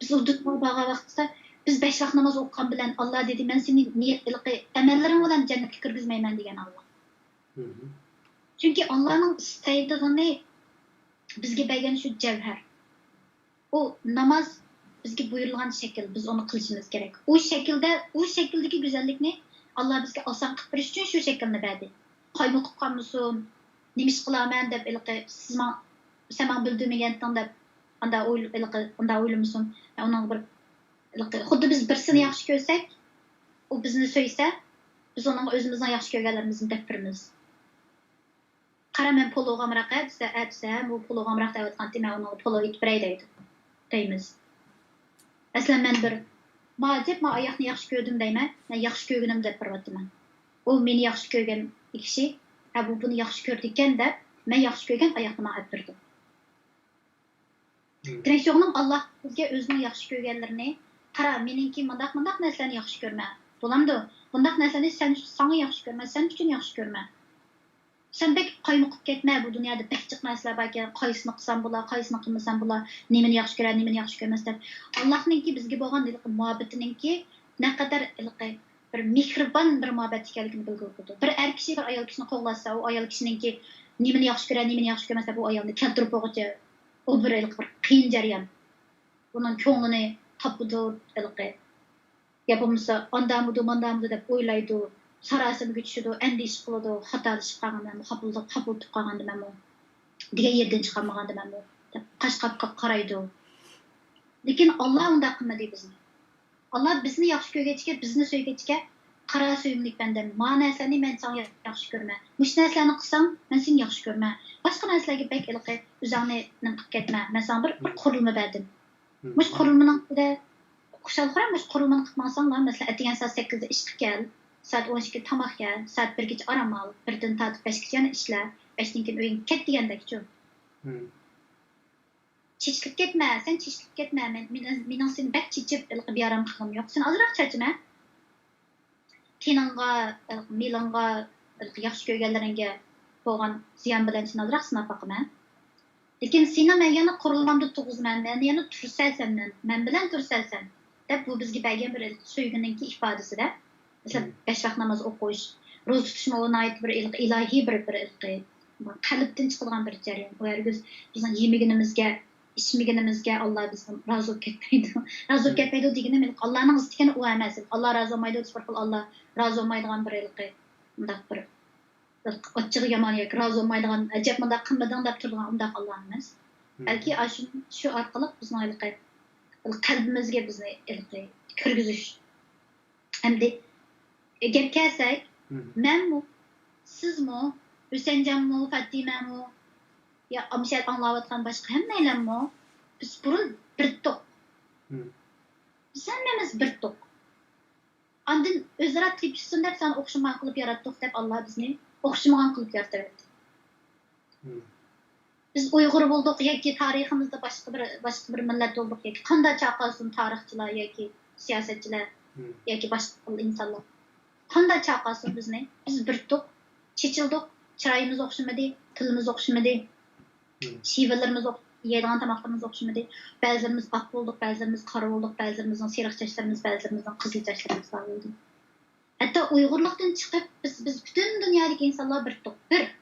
biz u dunyoga vaqtida biz 5 vaqt namoz o'qigan bilan Alloh dedi, men seni niyat amallaring bilan jannatga kirgizmayman degan Alloh. Chunki Allohning istaydigini bizga bergan shu javhar. O namoz bizga buyurilgan shakl, biz onu qilishimiz kerak. O shakldagi go'zallikni Alloh bizga oson qilib berish uchun shu shaklni berdi. Qaymoqib qolmasin, nima ish qilaman deb sen bildirmagandan deb unda o'ylamasin. Uning bir xuddi biz birsini yaxshi ko'rsak, u bizni so'ysa, biz uning o'zimizning yaxshi ko'rganlarimizni deb birimiz. qara men pologa amraq desa, atsa bu pologa amraq deb aytqanda men onu polo itib beray deydi. Deymiz. Aslan men bir Ma'dep ma ayaqni yaxshi ko'rdim deyman. Men yaxshi ko'rganim deb biryapman. U meni yaxshi ko'rgan kishi, ha bu buni yaxshi ko'rdi ekan deb, men yaxshi ko'rgan oyoqni ma ayttirdi. Demek yo'qning Allah bizga o'zining yaxshi ko'rganlarini, qara, meningki mundaq narsalarni yaxshi ko'rma. Bo'lamdi. Bundaq narsalarni sen sana yaxshi ko'rma, sen uchun yaxshi ko'rma. Sen bek qaymoqib ketma bu dunyoda bek chiq narsalar bor ekan, qaysini qilsam bo'lar, qaysini qilmasam bo'lar, nimani yaxshi ko'rar, nimani yaxshi ko'rmas deb. Allohninki bizga bo'lgan muhabbatiningki naqadar bir mehribon bir muhabbat ekanligini bildirdi. Bir er kishi bir ayol kishini qo'g'lasa, u ayol kishiningki nimani yaxshi ko'rar, nimani yaxshi ko'rmas deb u ayolni keltirib qo'yguncha o bir qiyin jarayon. Bunun ko'nglini topdi, ya bo'lmasa ondamudu deb o'ylaydi, sarasini güçlüdü, endiş qiladi, xatolashib qolganman, qabul qilib qolganman bu. Degan yerdan chiqarmaganman bu. Qashqab qaraydi. Lekin Alloh unda qilmadi bizni. Allah bizni yaxshi ko'rgachga, bizni so'ygachga, qara so'yimlik bendan. Ma narsani men sen yaxshi ko'rma. Mush narsalarni qilsang, men seni yaxshi ko'rma. Boshqa narsalarga bek ilqi o'zingni nim qilib ketma. Men sen bir qurilma berdim. Mush qurilmaning da xushal qara, mush qurilmani qilmasang, mesela atgan soat 8da ish qilib kel. Saat 12 tamaq ye, saat 1gacha orom ol, 1dan tortib 5gacha ishla, 5dan keyin uyingga ket degandek-ku. Çeşitlik ketme, sen çeşitlik ketme. Mening seni bek çeçip bir yaram qilgim yo'q. Sen azroq charchama. Teningga, milingga, yaxshi ko'rganlaringga bo'lgan ziyon bilan sen azroq sinab boqma. Lekin seni men yana qurilmamda tug'izman, men yana tursalsan, men bilan tursalsan. Deb bu bizga bergan bir so'yguningki ifodasida. Mesela 5 vaqt namoz o'qish, ro'za tutishma ona ait bir ilohiy bir qalbdan chiqadigan bir jarayon. Bu yergiz bizning yemaganimizga, içmegenimizge Allah bizim razı olup ketmeydi. Razı olup ketmeydi degeni men Allah'ın istikeni o emas. Allah razı olmaydı deb Allah razı olmaydigan bir ilqi. Mundaq bir açığı yaman yoki razı olmaydigan ajab mundaq qilmading deb turgan undaq Allah emas. Balki shu orqali bizning ilqi qalbimizga bizni ilqi kirgizish. Hamda gap kelsak, menmi, sizmi, Hüseyincanmi, Fatimami ya amşel anlayotgan başqa hammaylarmi biz burun bir to'q. Biz hammamiz bir to'q. Andin o'zaro tepishsin deb sen o'xshagan qilib yaratdik deb Allah bizni o'xshamagan qilib yaratdi. Biz Uyg'ur bo'ldik yoki tariximizda boshqa bir millat bo'ldik yoki qanday chaqalsin tarixchilar yoki siyosatchilar yoki boshqa insonlar. Qanday chaqalsin bizni biz bir to'q, chechildik, chiroyimiz o'xshamadi, tilimiz o'xshamadi. Şivelerimiz yediğin tamaklarımız okşamadı. Bazılarımız ak olduk, bazılarımız kara olduk, bazılarımızın siyah saçlarımız, bazılarımızın kızıl saçlarımız var oldu. Hatta Uygurluktan çıkıp biz bütün dünyadaki insanlar bir tok, bir.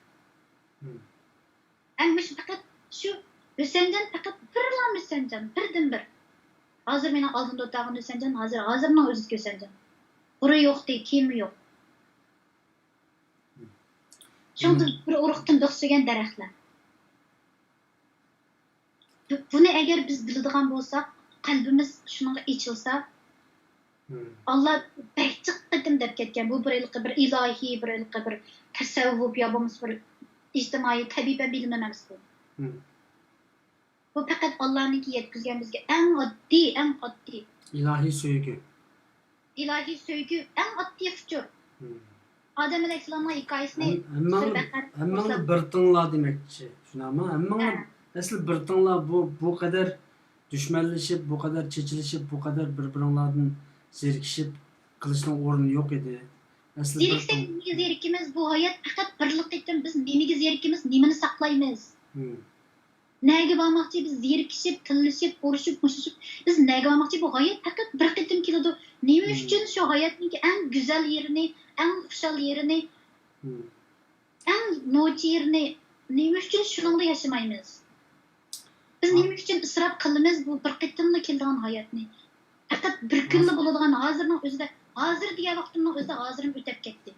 Ama fakat şu Hüseyincan fakat bir lan Hüseyincan, birden bir. Hazır benim aldığımda otağın Hüseyincan, hazırın özgü Hüseyincan. Buraya yok değil, kimi yok. Şunda bir uruktan doksuyan derekler. Bunu eğer biz biladigan bo'lsak, qalbimiz shunga ichilsa, Allah behchiq qidim deb ketgan. Bu bir ilohiy, bir tasavvuf yo bo'lmasa bir ijtimoiy tabiiy bilim emas bu. Bu faqat Allohniki yetkazgan bizga eng oddiy ilahiy sevgi. Ilahiy sevgi eng oddiy fikr. Adem Aleyhisselam'ın hikayesini Hamma bir tingla demekçi. Shunami? Hamma asli bir tingla bu kadar düşmanlaşıp, bu kadar çeçilişip, bu kadar birbirlerden zerikişip kılıçның o'rni yo'q edi. Zerikimiz bu hayat faqat birlik etdim. Biz nemiga zerikimiz, nemini saqlaymiz? Nega bormoqchi biz zerikishib, tillashib, urushib, mushishib, biz nega bormoqchi bu hayat faqat bir qitim keladi. Nima uchun shu hayotning eng go'zal yerini, eng xushal yerini, eng no'chi yerini nima uchun shuningda yashamaymiz? Biz nima uchun isrof qilamiz bu bir qitimli kelgan hayotni? Faqat bir kunli bo'ladigan hozirning o'zida, hozir degan vaqtimning o'zida hozirim o'tib ketdi.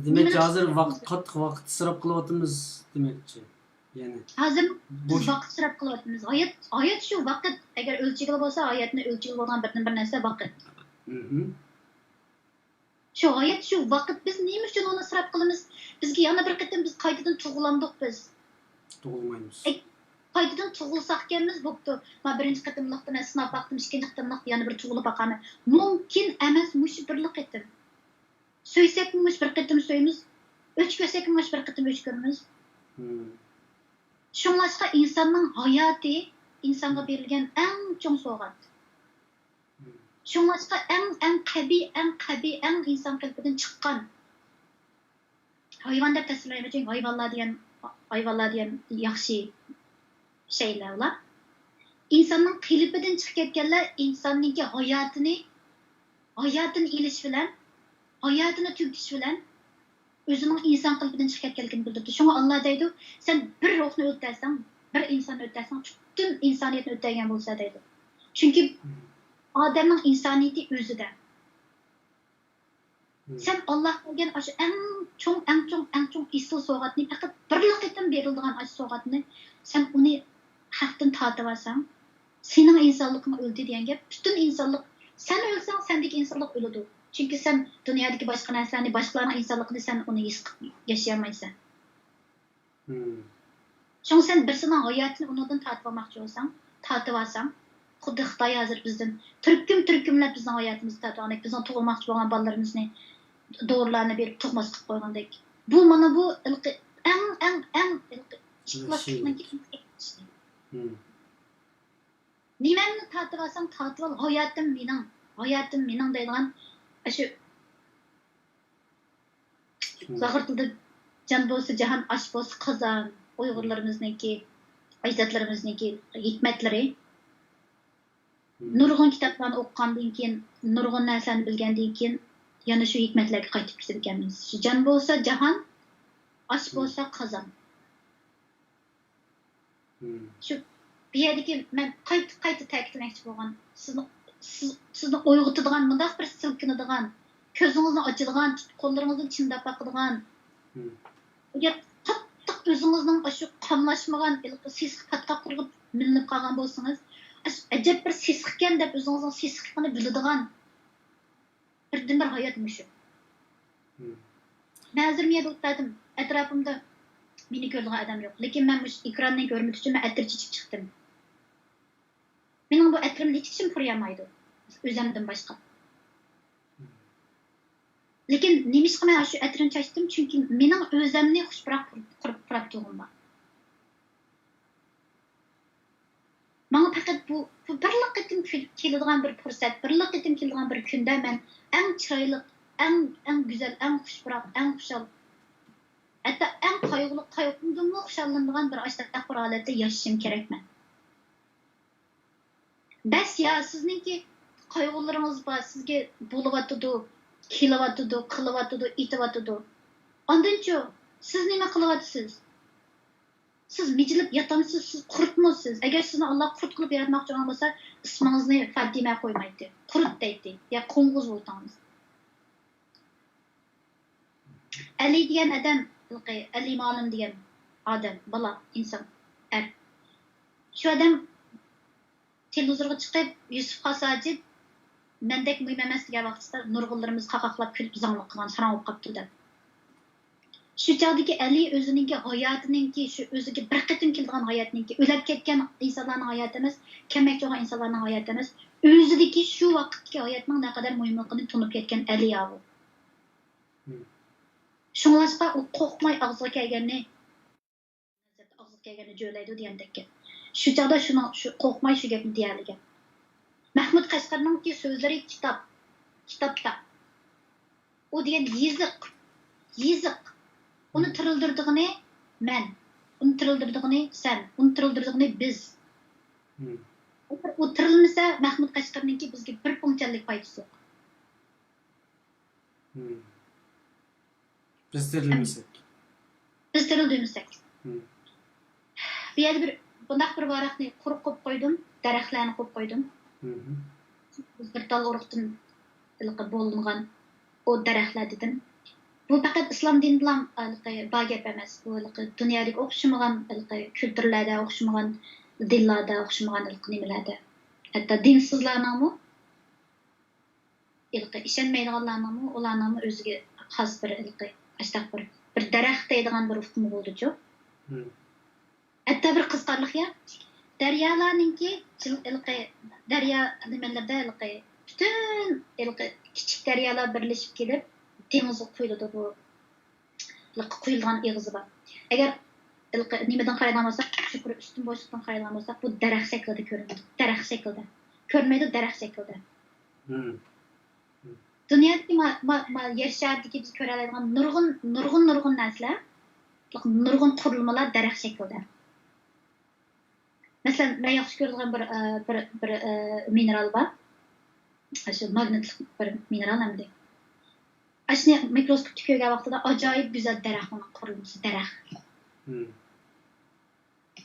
Demek hozir qattiq vaqt isrof qilyapmiz demakchi. Yani hozir biz vaqt isrof qilyapmiz. Hayot shu vaqt agar o'lchig'i bo'lsa, hayotni o'lchig'i bo'lgan bir narsa vaqt. Şu hayat, şu vaqt biz nima uchun uni isrof qilamiz? Bizga yana bir qatam biz qaytadan tug'ulandik biz. Tug'ilmaymiz. Qaytadan tug'ilsak ekanmiz, bo'pti. Men birinchi qatimliqda men sinab baqdim, ikkinchi qatimliqda yana bir tug'ilib baqaman. Mumkin emas mush birli qatim. Söysak mush bir qatim söymiz. O'chko'sak mush bir qatim o'chkirmiz. Şunlaşqa insanın hayatı insanga berilgan eng cho'ng sovg'at. Şunlaşqa eng inson qalbidan chiqqan. Hayvan deb tasvirlayman, hayvanlar degan yaxshi şeyler ular. İnsanın qalbidan chiqib ketganlar insonning hayotini ilish bilan, hayotini tugutish bilan özünün insan qalbidan chiqib ketganligini bildirdi. Şuna Allah deydi, sen bir ruhni o'ldirsan, bir insonni o'ldirsan, bütün insoniyatni o'ldirgan bo'lsa deydi. Chunki odamning insoniyati o'zida. Sen Allah bergan aşı eng cho'ng isl sovg'atni faqat bir qatam berilgan aşı sovg'atni sen uni haqdan tortib olsang, sening insonliging o'ldi degan gap, bütün insonlik sen o'lsang, sendagi insonlik o'ladi. Çünkü sen dünyadaki başka neslerini, başkalarının insanlıkını sen onu yaşayamaysan. Çünkü sen birisinin hayatını ondan tartıp alsan, xuddi Xitoy hozir bizden türkümlab bizning hayotimizni tartib olgan, bizning tug'ilmoqchi bo'lgan bolalarimizni dorilarni berib tug'mas qilib qo'ygandek. Bu mana bu eng ixloslikning nimani tartib olsam tartib ol, hayotim mening deydigan şu zahir tilda can bo'lsa jahon, ash bo'lsa qozon, Uyg'urlarimizniki, ajdodlarimizniki hikmatları. Nurg'un kitoblarni o'qigandan keyin, nurg'un narsalarni bilgandan keyin yana shu hikmatlarga qaytib ketib ekanmiz. Shu jon bo'lsa jahon, ash bo'lsa qozon. Shu bu yerdagi men qayta ta'kidlamoqchi bo'lgan, sizni uyg'otadigan, mundaq bir silkinadigan, ko'zingizni ochadigan, qo'llaringizni chindab baqadigan, agar qattiq o'zingizning shu qamlashmagan sesqi patqa qurib milinib qolgan bo'lsangiz, ajab bir sesqikan deb o'zingizning sesqiqini biladigan birdan-bir hayot mushu. Men hozir men o'tdim, atrofimda meni ko'radigan odam yo'q, lekin men mush ekrandan ko'rmoq uchun men atir chechib chiqdim. Mening bu atirimni hech kim quryamaydi. O'zimdan boshqa. Lekin nemishqa men shu atirini chachdim, chunki mening o'zimni xushroq qurib turibdim. Menga faqat bu birlik qatim keladigan bir fursat, birlik qatim keladigan bir kunda men eng chiroyli, eng go'zal, eng xushroq, eng xushal, hatta eng qayg'umdan xushallanadigan bir ashtaq bir holatda yashashim kerakman. Bas ya sizningki qayg'ularingiz bor, sizga bo'lyotidi, kelyotidi, qilyotidi, etyotidi. Ondanchi siz nima qilyapsiz? Siz mijilib yatamsiz, siz qurutmisiz. Agar sizni Alloh qurt qilib yaratmoqchi bo'lsa, ismingizni Fatima qo'ymaydi. Qurut deydi. Ya qo'ng'iz bo'lsangiz. Ali degan odam, Ali Ma'lum degan odam, bola, inson, shu odam televizorga chiqib, Yusuf Hasajid mendek muhim emas degan vaqtda nurg'unlarimiz qaqaqlab kulib zanglik qilgan, saran bo'lib qolibdi deb. Shu chog'dagi Ali o'zininki hayotininki, shu o'ziga bir qatim kelgan hayotininki, o'lib ketgan insonlarning hayoti emas, kelmoqchi bo'lgan insonlarning hayoti emas, o'zidagi shu vaqtdagi hayotning naqadar muhimligini tunib ketgan Ali avu. Shunlashqa u qo'rqmay og'ziga kelganni jo'laydi degandek. Shu chog'da shu qo'rqmay shu gapni deyarligan. Mahmud Qashqarningki so'zlari kitobda. U degan yeziq. Uni tirildirdigini men, uni tirildirdigini sen, uni tirildirdigini biz. U tirilmasa Mahmud Qashqarningki bizga bir punchalik foydasi yo'q. Biz tirilmasak. Biz tirilmasak. Bu yerda bir bundaq bir varaqni quruq qo'yib qo'ydim, daraxtlarni qo'yib qo'ydim. Biz bir tal urug'dan bo'lingan o daraxtlar dedim. Bu faqat islom dini bilan bor gap emas. Bu dunyodagi o'xshamagan kulturlarda, o'xshamagan dinlarda, o'xshamagan nimalarda. Hatto dinsizlarning ishonmaydiganlarning ularning o'ziga xos bir bir daraxt deydigan bir hukmi bo'ldi-ku. Hatta bir qiziqarli ya. Daryolarninki daryo nimalarda butun kichik daryolar birlashib kelib dengizga quyiladi bu. Quyilgan eg'izi bor. Agar nimadan qaraydigan bo'lsak, shu ustun bo'shliqdan qaraydigan bo'lsak, bu daraxt shaklida ko'rinadi. Daraxt shaklida. Ko'rmaydi, daraxt shaklida. Dunyodagi yer sharidagi biz ko'ra oladigan nurg'un narsalar, nurg'un qurilmalar daraxt shaklida. Masalan, men yaxshi ko'radigan bir mineral bor. Shu magnetlik bir mineral hamda. Ashni mikroskopda ko'rgan vaqtida ajoyib go'zal daraxtning qurilmasi, daraxt.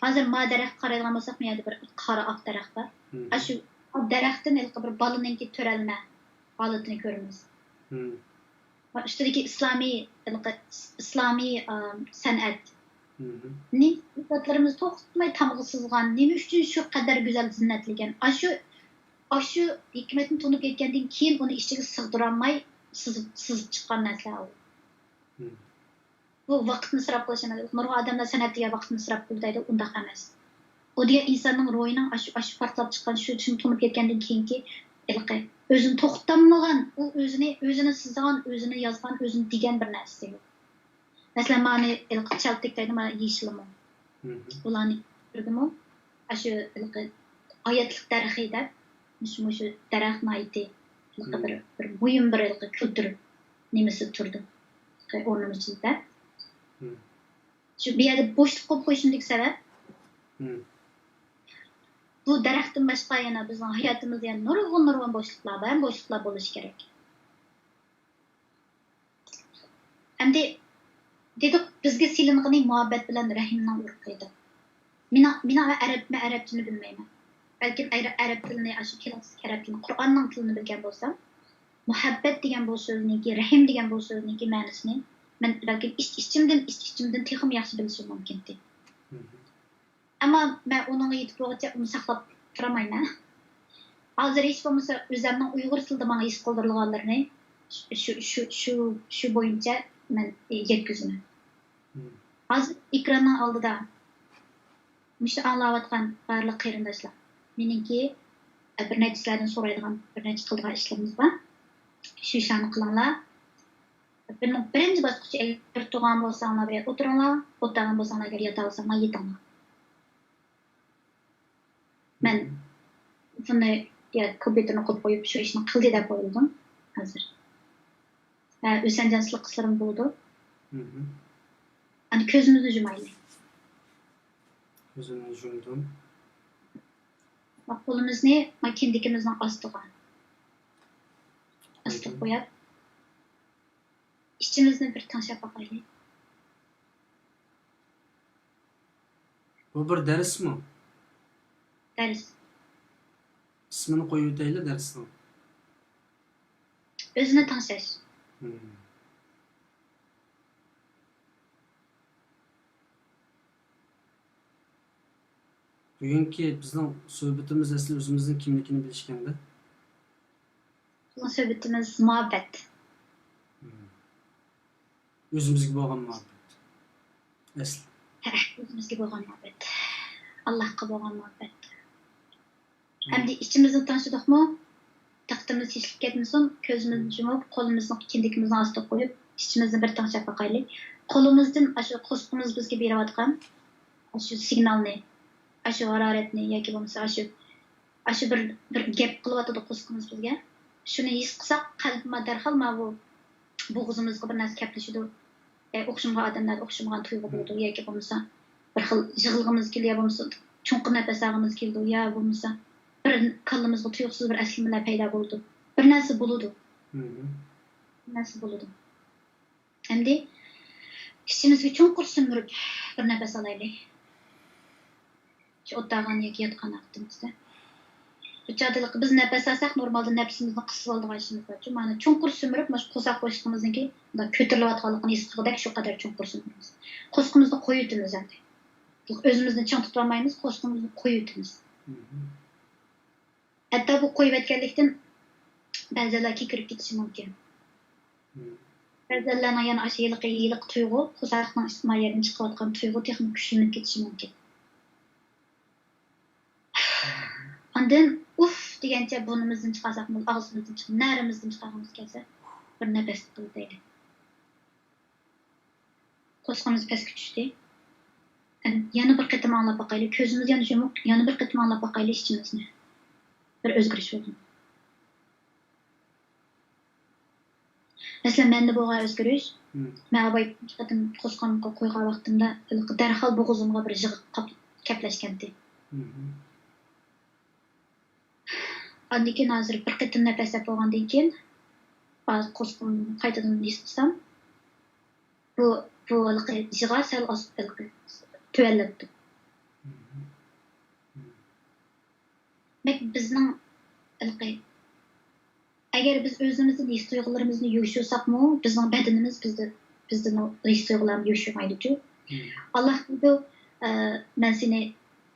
Hozir ma daraxt qaraydigan bo'lsak, bu yerda bir qora oq daraxt bor. Shu daraxtdan bir balaninki to'ralma holatini ko'ramiz. Üstedeki İslami sanat. Ne sıfatlarımız to'xtatmay tamg'isizgan, nima uchun shu qadar go'zal zinnatlagan. Aşu hikmetini tanıp ketgandan keyin uni ichiga sig'dirolmay sizib chiqqan narsa u. Bu vaqtni isrof qilish emas. Nurg'un odamlar san'atga vaqtni isrof qiladi, undaq emas. O diye insanın ruhining aşu partlab chiqqan shu uchun tanıp ketgandan keyinki özünü to'xtamlagan, u o'zini sizgan, o'zini yozgan, o'zini degan bir narsa. Mesela mani çaltık deydi, mana yeşilim o. Ularni gördüm o. Aşu ayetlik daraxtda, şu daraxtni ayeti, bir buyum bir kültür nimesi turdu. Onun içinde. Şu bir yerde boşluk qo'yib qo'yishimdagi sabab bu daraxtdan boshqa yana bizning hayotimizda yana nurg'un boshliqlar bo'lishi kerak. Endi dedik bizga silingan muhabbat bilan rahimning urqiydi. Mina arabchani bilmayman. Balki arab tilini, shu klassik arab tilini, Qur'onning tilini bilgan bo'lsam, muhabbat degan bu so'zniki, rahim degan bu so'zniki ma'nosini men balki ichimdan texim yaxshi bilishim mumkin edi. Ama ben onun yetip olacak onu saklap turamayman. Hazır hiç olmasa özümden Uygur tilde bana his kıldırılganlarını şu boyunca ben yetkizim. Hazır ekrandan aldı da işte anlavatkan barlık kıyırındaşlar. Meninki bir neçilerden soraydıgan bir neçi kıldırgan işlerimiz var. Şu işlerini kılanlar. Benim birinci basıkçı eğer tuğan bolsanlar bir oturunlar, oturgan bolsanlar geri yatağı olsanlar yetanlar. Ben bunu ya kompüterine koyup koyup şu işini kıldı da koyuldum hazır. Ösencansılık kısırım buldu. Hani közümüzü cumaylı. Gözünü yumdum. Bak kolumuz ne? Kendikimizden astığa. Astık koyup. İçimizden bir taş yapakaylı. Bu bir ders mi? Ders. İsmini koyuyor değil dersin. Özüne tanışır. Bugünkü bizim sohbetimiz aslında özümüzün kimlikini bilişkende. Bizim sohbetimiz muhabbet. Özümüzge bo'lgan muhabbet. Asli. Özümüzge bo'lgan muhabbet. Allah'a bo'lgan muhabbet. Hem de içimizden tanıştık mı? Taktığımız hiçlik etmesin, közümüzü yumup, kolumuzun kendikimizin astı koyup, içimizden bir tanışıp bakaylı. Kolumuzdan aşı kuskumuz bizge berip atkan, aşı signalni, aşı hararetni, yoki bo'lmasa aşı bir gap qilib atadi kuskumuz bizge. Şunu his qilsak, qalbime darhol ma bu bo'g'zimizga bir narsa gaplashadi. O'xshamagan odamlar o'xshamagan tuyg'u bo'ladi, yoki bo'lmasa bir xil yig'ilg'imiz keldi, yo bo'lmasa chunqur nafas olg'imiz keldi, yo bo'lmasa bir kallamızga tuyuqsiz bir eslimeler payda buldu. Bir narsa buludu. Hem de içimizge chunqur sümürüp bir nefes alaylı. Şu ottağan yoki yatqan vaqtimizda. Bu çağdalık biz nefes alsak normalde nefsimizni qısıp aldığan işimiz var. Mana chunqur sümürüp maş qo'saq qo'shig'imizniki ko'tarilib atganligini his qildik, shu qadar chunqur sümürümiz. Qo'shig'imizni qo'yutimiz endi. Özümüzni chang tutolmaymiz, qo'shig'imizni qo'yutimiz. Hatta bu qo'yib etganlikdan ba'zilar kekirib ketishi mumkin. Ba'zilarning yana aşı yiliq tuyg'u, qo'saqning ijtimoiy yerdan chiqayotgan tuyg'u texnik kuchlanib ketishi mumkin. Ondan uf degancha burnimizdan chiqarsak, og'zimizdan chiqib, narimizdan chiqaramiz kelsa, bir nafas qilib Qo'sqimiz pastga tushdi. Yana bir qitim anglab boqaylik. Ko'zimiz yana yumuq, yana bir qitim anglab boqaylik ichimizni. Bir o'zgarish bo'ldi. Masalan, menda bo'lgan o'zgarish, men abay qitim qo'sqimga qo'ygan vaqtimda darhol bo'g'izimga bir yig'ib kaplashgandi. Ondan keyin hozir bir qitim nafaslab bo'lgandan keyin ba'zi qo'sqim qaytadan his qilsam, bu yig'a sal tövellebdi. Bizning agar biz o'zimizning his tuyg'ularimizni yumshatsakmi, bizning badanimiz bizning his tuyg'ularni yumshamaydi-ku. Alloh bu men seni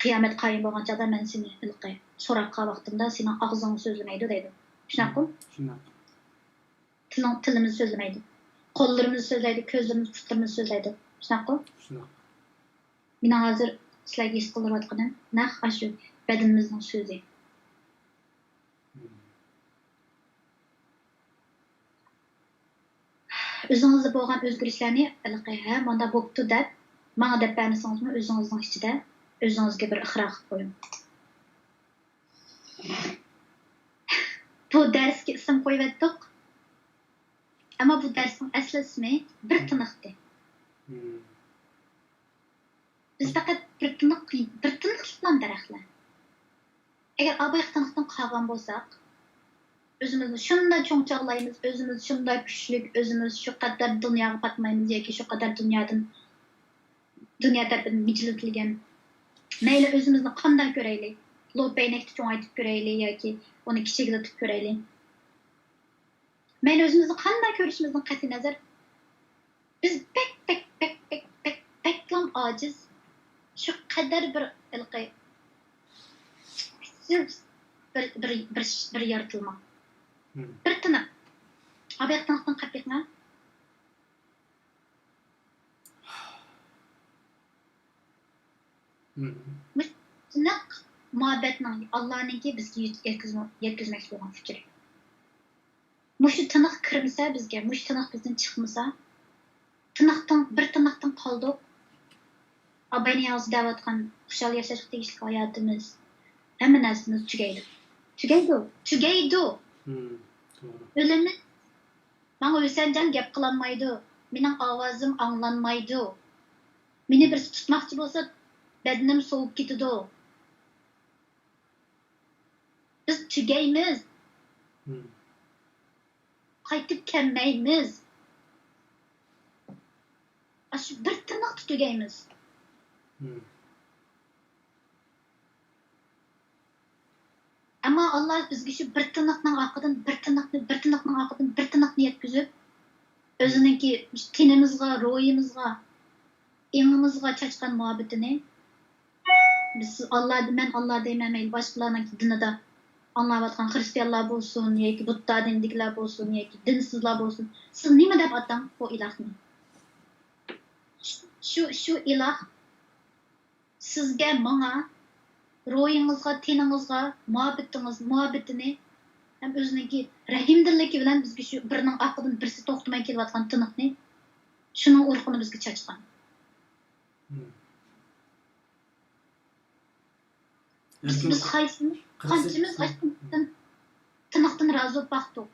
qiyomat qoyim bo'lgan chog'da men seni so'rab qolgan vaqtimda sening og'zing so'zlamaydi deydi. Shunaqmi? Shunaqa. Tilimiz so'zlamaydi. Qo'llarimiz so'zlaydi, ko'zlarimiz, putlarimiz so'zlaydi. Shunaqmi? Shunaqa. Men hozir sizlarga his qilayotganim naq shu badanimizning so'zi. O'zingizda bo'lgan o'zgarishlarni ha mana bo'pti deb, menga deb bermasangizmi, o'zingizning ichida o'zingizga bir iqror qilib qo'ying. Bu darsga ism qo'yib Ama bu dersin asli ismi bir tınıqdı. Biz faqat bir tınıqlıqdan daraxtlar. Eğer abay tınıqdan qalgan bolsaq, özümüzni şunday çoğçaqlaymiz, özümüz şunday güçlük, özümüz şu kadar dunyoga patmaymiz yoki şu kadar dunyo tarafından mijlitilgan. Mayli özümüzni qanday ko'raylik, lo'paynakni cho'ngaytib ko'raylik yoki uni kichiklatib ko'raylik. Men özümüzni qanday ko'rishimizdan qat'iy nazar biz beklam ojiz, shu qadar bir yaratilma. Bir tiniq. Abiyatinaqdan qat'iqna. Tiniq muhabbatning Allohninki bizga yetkazmoqchi bo'lgan fikri. Muşu tınıq kırmasa bizge, muşu tınıq bizden çıkmasa, bir tınıqdan qaldık. Abayni yazı davatkan, kuşal yaşaşıq tegişlik hayatımız, hemen aslımız tügeydi. Tügeydi. Ölümün, bana ölsencan gep kılanmaydı. Menin avazım anlanmaydı. Meni bir tutmakçı bolsa, bedenim soğuk gitidi. Biz tügeymiz. Qaytib kelmaymiz. Shu bir tiniq tutugaymiz. Ama Allah bizga shu bir tiniqning orqadan bir tiniqni yetkazib, o'zininki tenimizga, ruhimizga, engimizga chachqan muhabbatini biz men Allah deyman, boshqalarning dinida anlayotgan Hristiyanlar bo'lsin yoki Budda dindikilar bo'lsin yoki dinsizlar bo'lsin, siz nima deb atang bu ilohni? Shu iloh sizga, menga, ruhingizga, teningizga muhabbatini ham o'zininki rahimdilligi bilan bizga shu birining orqadan birisi to'xtamay kelayotgan tiniqni, shuning urug'ini bizga chachqan. Biz qaysimiz qanchamiz tiniqdan razı bo'lib baqdik.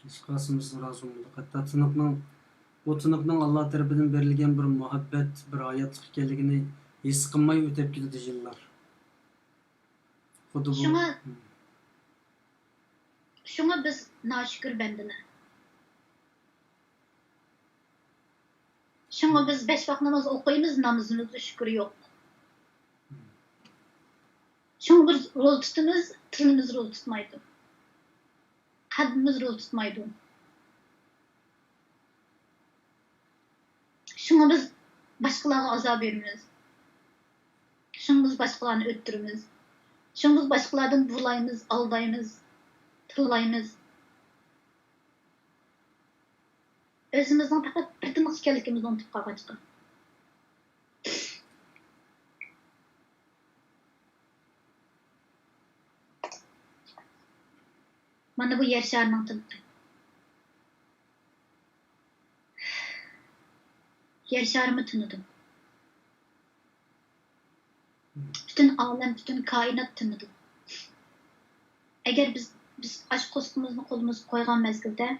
Hech qaysimiz razı bo'lmadik. Hatta tiniqning Alloh tarafidan berilgan bir muhabbat, bir hayotlik ekanligini his qilmay o'tib ketdi yillar. Xuddi bu. Shunga biz noshukr bandalar. Shunga biz 5 vaqt namoz o'qiymiz, namozimizda shukr yo'q. Şunu bir rol tuttunuz, tilimiz rol tutmaydı. Kalbimiz rol tutmaydı. Şunu biz başkalarına azap verimiz. Şunu biz başkalarını öttürümüz. Şunu biz başkalardan bulayımız, aldayımız. tıllayımız. Özümüzün fakat bir tınık ekanligimizni unutup kalgaçqa. Mana bu yer şarının tınıqı. Yer şarımı tınıdım. Bütün alem, bütün kainat tınıdı. Eğer biz aşk koskumuzun kolumuzu koygan mezgilde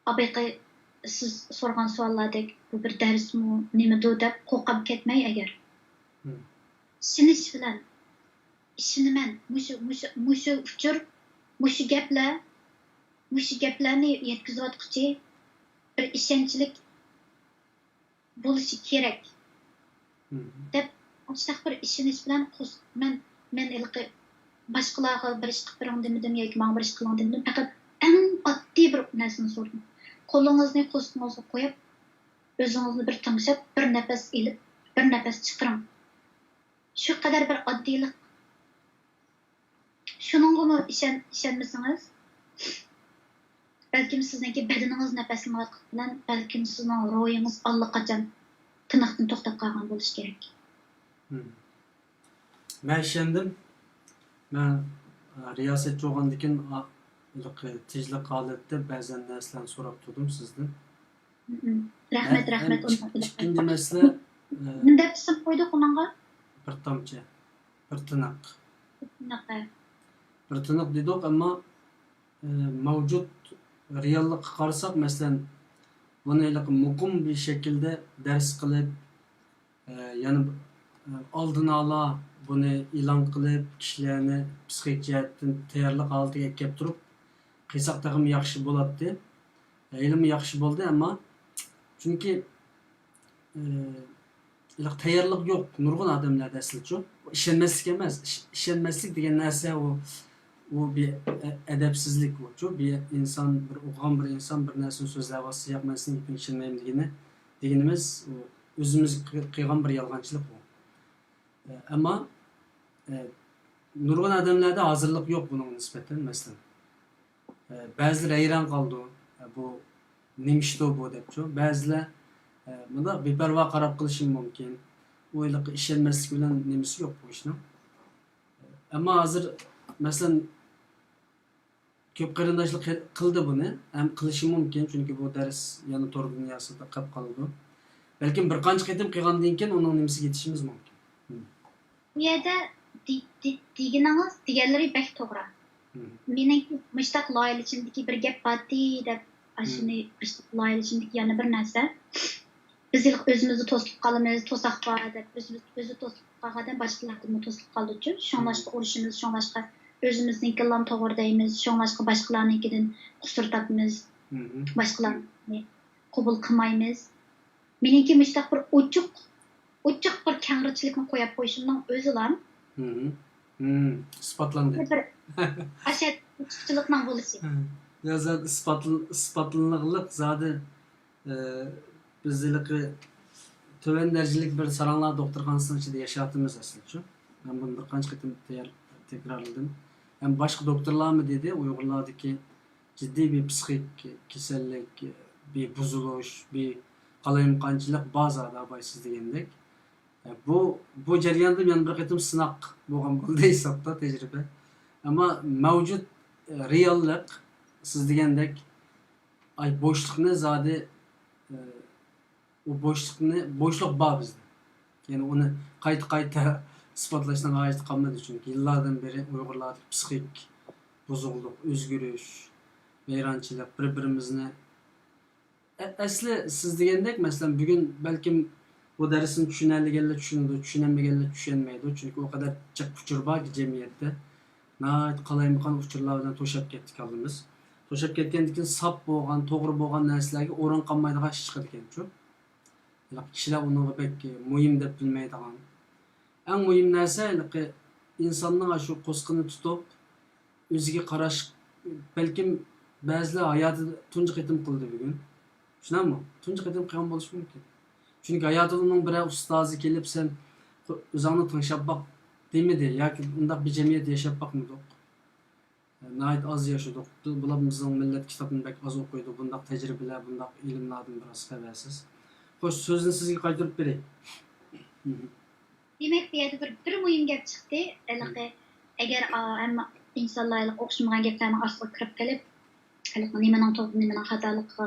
abayqı siz sorgan suallardek bu bir ders mi, nimidu dep qoqab ketmey eğer. İşiniş bilen, işini men, muşu uçur, muşu geplerni yetkizip atqıcı bir işençilik buluşu kerek. Dep açtaq bir işiniş bilen men ilqi başqalarga bir iş qilib bering demidim yoki men bir iş qiling demedim. Faqat eng oddiy bir narsani so'radim. Qo'lingizni qo'stingizga qo'yib, o'zingizni bir tinglab, bir nafas ilib, bir nafas chiqaring. Shu qadar bir oddiylik. Shuningga ishonmasangiz, balkim sizningki badaningiz nafaslanayotgan bilan, balkim sizning ruhingiz allaqachon tiniqdan to'xtab qolgan bo'lishi kerak. Men ishondim. Men riyosetchi bo'lgandan tejlik holatda ba'zan narsalarni so'rab turdim sizdan. Rahmat. Ikkinchi masala Nima deb qo'ydik unga? bir tomchi, bir tiniq. Bunaqa. Bir tiniq dedik, ammo mavjud reallikqa qarasak, masalan, buni muqim bir shaklda dars qilib, yana oldini ola buni e'lon qilib, kishilarni psixik jihatdan tayyorlik holatiga kelib turib, qilsak ham yaxshi bo'ladi. Ilm yaxshi bo'ldi, ammo chunki tayyorlik yo'q nurg'un odamlarda aslicha. Ishonmaslik emas, ishonmaslik degan narsa u bir adabsizlik bu. Bir inson, bir o'qigan bir inson bir narsani so'zlab olsa, yo'q men senga ishonmayman deganimiz o'zimiz qilgan bir yolg'onchilik bu. Ammo nurg'un odamlarda hozirlik yo'q buning nisbatan. Masalan, ba'zilar hayron qoldi. Bu nimishto bu debchi. Ba'zilar bunda beparvo qarab qilishi mumkin. O'yliq ishonmaslik bilan nimasi yo'q bu ishning. Ammo hozir masalan ko'p qarindoshlik qildi buni, ham qilishi mumkin chunki bu dars yana tor dunyosida qolib qoldi. Balkim bir qancha qitim qilgandan keyin uning nimasiga yetishimiz mumkin. Bu yerda deganingiz deganlari bak to'g'ri. Mening mushtaq loyiha ichimdagi bir gap bordi deb ashuni loyiha ichimdagi yana bir narsa. Biz o'zimizni to'sib qolamiz, to'saqqa deb o'zi to'sib qolgandan boshqalardan to'sib qoldi-chu. Shunlashqa urishimiz, shunlashqa o'zimiznikilarni to'g'ri deymiz, shunlashqa boshqalarnikidan qusur topamiz. Boshqalarni qabul qilmaymiz. Meniki mushtaq bir ochiq bir kangrichilikni qo'yib qo'yishimning o'zilam. Isbotlandi. Bir ashad ochiqchilikning bo'lishi. Ya zat isbotlanliqlik zodi bizlik töven dereceli bir saranglar doktorxonasının içinde yaşatımız aslında. Ben bunu bir qancha qitim tekrarladım. Hem başka doktorlar mı dedi, Uygurlardaki ciddi bir psixik kasallik, bir buzuluş, bir qalayimqanchilik bazı abaysız degandek. Bu jarayonda men bir qitim sınaq bo'lgan bo'ldi hisobda tecrübe. Ama mevcut reallik siz degandek ay boşluqni zodi o boşluk bor bizda. Yani onu qayta isbotlashdan ojiz qolmadi chunki yillardan beri Uyg'urlarda psixik buzuqlik, o'zgarish, vayronchilik bir-birimizni asli siz degandek masalan bugun balkim bu darsni tushunadiganlar tushunadi, tushunmaganlar tushunmaydi. Chunki o kadar jiq uchur bor jamiyatda. Qalayimqan uchurlar bilan to'shab ketdik oldimiz. To'shab ketgandan keyin sap bo'lgan, to'g'ri bo'lgan narsalarga o'rin qolmaydigan ish chiqadi ekan-ku. Kishilar uni pek muhim deb bilmaydigan. Eng muhim narsa insonning shu qo'sqini tutib, o'ziga qarash balkim ba'zilar hayotida tunji qitim qildi bugun. Tushunammi? Tunji qitim qilgan bo'lishi mumkin. Chunki hayotining bir ustozi kelib sen o'zingni tinglab boq demadi yoki undaq bir jamiyat yashab boqmadi. Nəhayət az yaşadıq. Bular bizning millat kitobini bək az o'qiydi. Bundaq tajribalar, bundaq ilmlardan biroz xabarsiz. Xo'sh, so'zni sizga qaytarib beray. Demek bu yerda bir muhim gap chiqdi. Agar hamma insonlar o'xshamagan gaplarni ostiga kirib kelib, nimaning to'g'ri, nimaning xatoligiga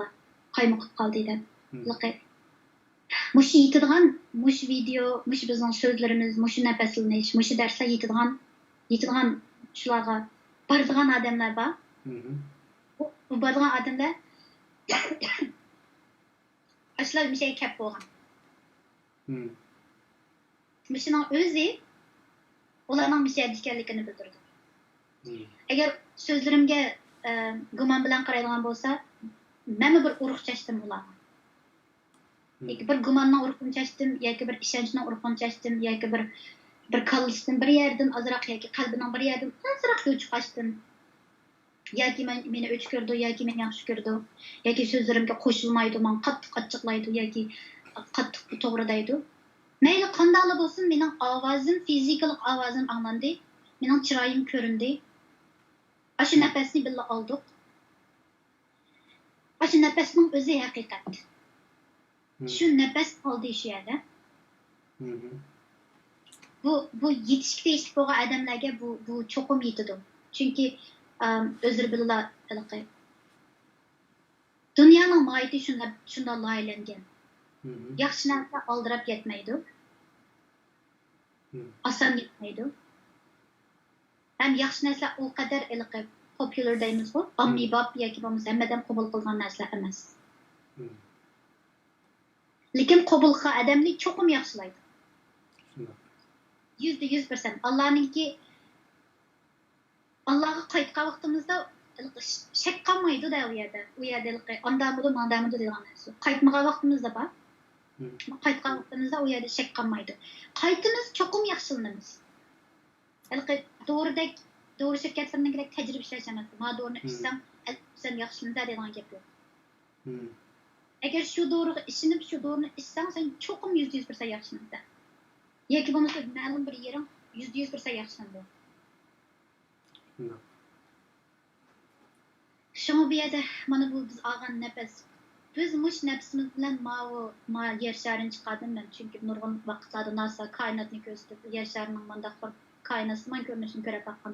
qaymoqib qoldi deb. Mush yetadigan, mush video, mush bizning so'zlarimiz, mush nafaslanish, mush darslar yetadigan shularga baradigan odamlar bor. Bu baradigan odamlar ashlar bir şey kap bo'lgan. Mishning o'zi ularning bir şey ekanligini bildirdi. Agar so'zlarimga gumon bilan qaraydigan bo'lsa, men bir urug' chashdim ularga. Yoki bir gumonning urug'ini chashdim, yoki bir ishonchning urug'ini chashdim, yoki bir kallisdan bir yerdan azroq, yoki qalbining bir yerdan azroq yo'ch qochdim. Yoki meni o'ch ko'rdi, yoki meni yaxshi ko'rdi, yoki so'zlarimga qo'shilmaydi, men qattiq achchiqlaydi, yoki qattiq to'g'ri deydi. Mayli qandaqli bo'lsin, mening ovozim, fizikalik ovozim anglandi, mening chiroyim ko'rindi. Shu nafasni billa oldik. Shu nafasning o'zi haqiqat. Shu nafas qoldi shu yerda. Bu yetishga tegishli bo'lgan odamlarga bu cho'qim yetadi. Chunki o'zlari billar dunyoning mohiyati shunday loyihalangan. Yaxshi narsa oldirab ketmaydi. Oson ketmaydi. Ham yaxshi narsa u qadar popular deymiz-ku, ommabop yoki bo'lmasa hammadan qabul qilgan narsa emas. Lekin qabul qilgan odamni cho'qim yaxshilaydi. %100%. Allohga qaytgan vaqtimizda shak qolmaydi da u yerda. U yerda andamidi degan narsa. Qaytmagan vaqtimizda bor. Qaytgan vaqtimizda u yerda shak qolmaydi. Qaytimiz cho'qim yaxshilanamiz. Doğru şirketlerine tecrübe işleşemez. Ma doğru işsem, sen yaxshilanadi degan gap yo'q. Agar shu doğru işinib, shu doğru işsem, sen cho'qim %100% yaxshilanadi. Yoki bo'lmasa ma'lum bir yering %100% yaxshilanadi. Şunu bir yerda mana bu biz olgan nafas. Biz mush nafsimiz bilan ma yer sharini chiqardim men. Chunki nurg'un vaqtlarda NASA koinotni ko'rsatib, yer sharining mandaq bir koinotman ko'rinishini ko'rib bakkan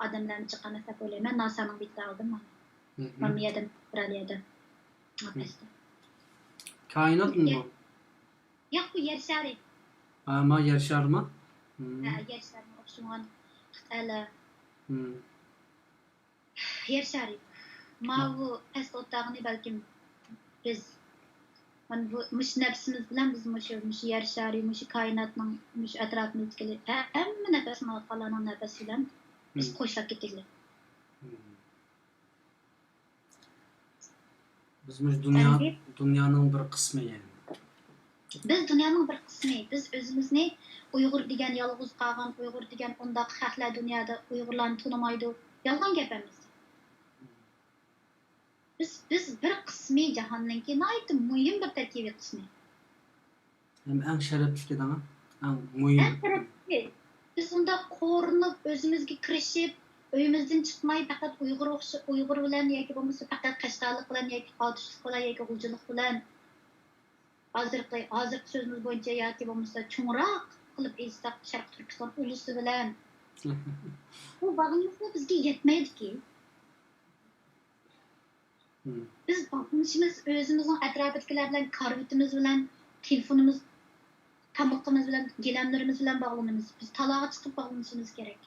adamlarni chiqqan deb o'ylayman. NASA'ning bitida oldim mana. Men yerdan Avstraliyada. Nafasda. Kainotmi bu? Yo'q, bu yer shari. Ma yer sharimi? Yer shariga o'xshagan xitala. Yer shari. Ma bu past o'tog'ini balkim biz bu mush nafsimiz bilan biz mush yer shari, mush koinotning mush atrofimizdagi hamma nafasni Allohning nafasi bilan biz qo'shilib ketdik. Biz mush dunyoning bir qismi yani. Biz dunyoning bir qismi. Biz o'zimizni Uyg'ur degan yolg'iz qolgan, Uyg'ur degan undaq xalqlar dunyoda Uyg'urlarni tanimaydi. Yolg'on gap emas. Biz bir qismi jahonningki nihoyat muhim bir tarkibiy qismi. Hem eng sharafli edana, eng muhim. Biz unda qo'rinib, o'zimizga kirishib, uyimizdan chiqmay faqat Uyg'ur bilan yoki bo'lmasa faqat qashqarlik bilan yoki qotishlik bilan yoki g'uljilik bilan hozirgi so'zimiz bo'yicha yoki bo'lmasa cho'ngroq qilib aytsak Sharq Turkiston ulusi bilan bu bag'imizni bizga yetmaydi-ki. Biz bag'imiz o'zimizning atrofidagilar bilan, karvitimiz bilan, telefonimiz, tamoqimiz bilan, gilamlarimiz bilan bog'lanamiz. Biz taloga chiqib bog'lanishimiz kerak.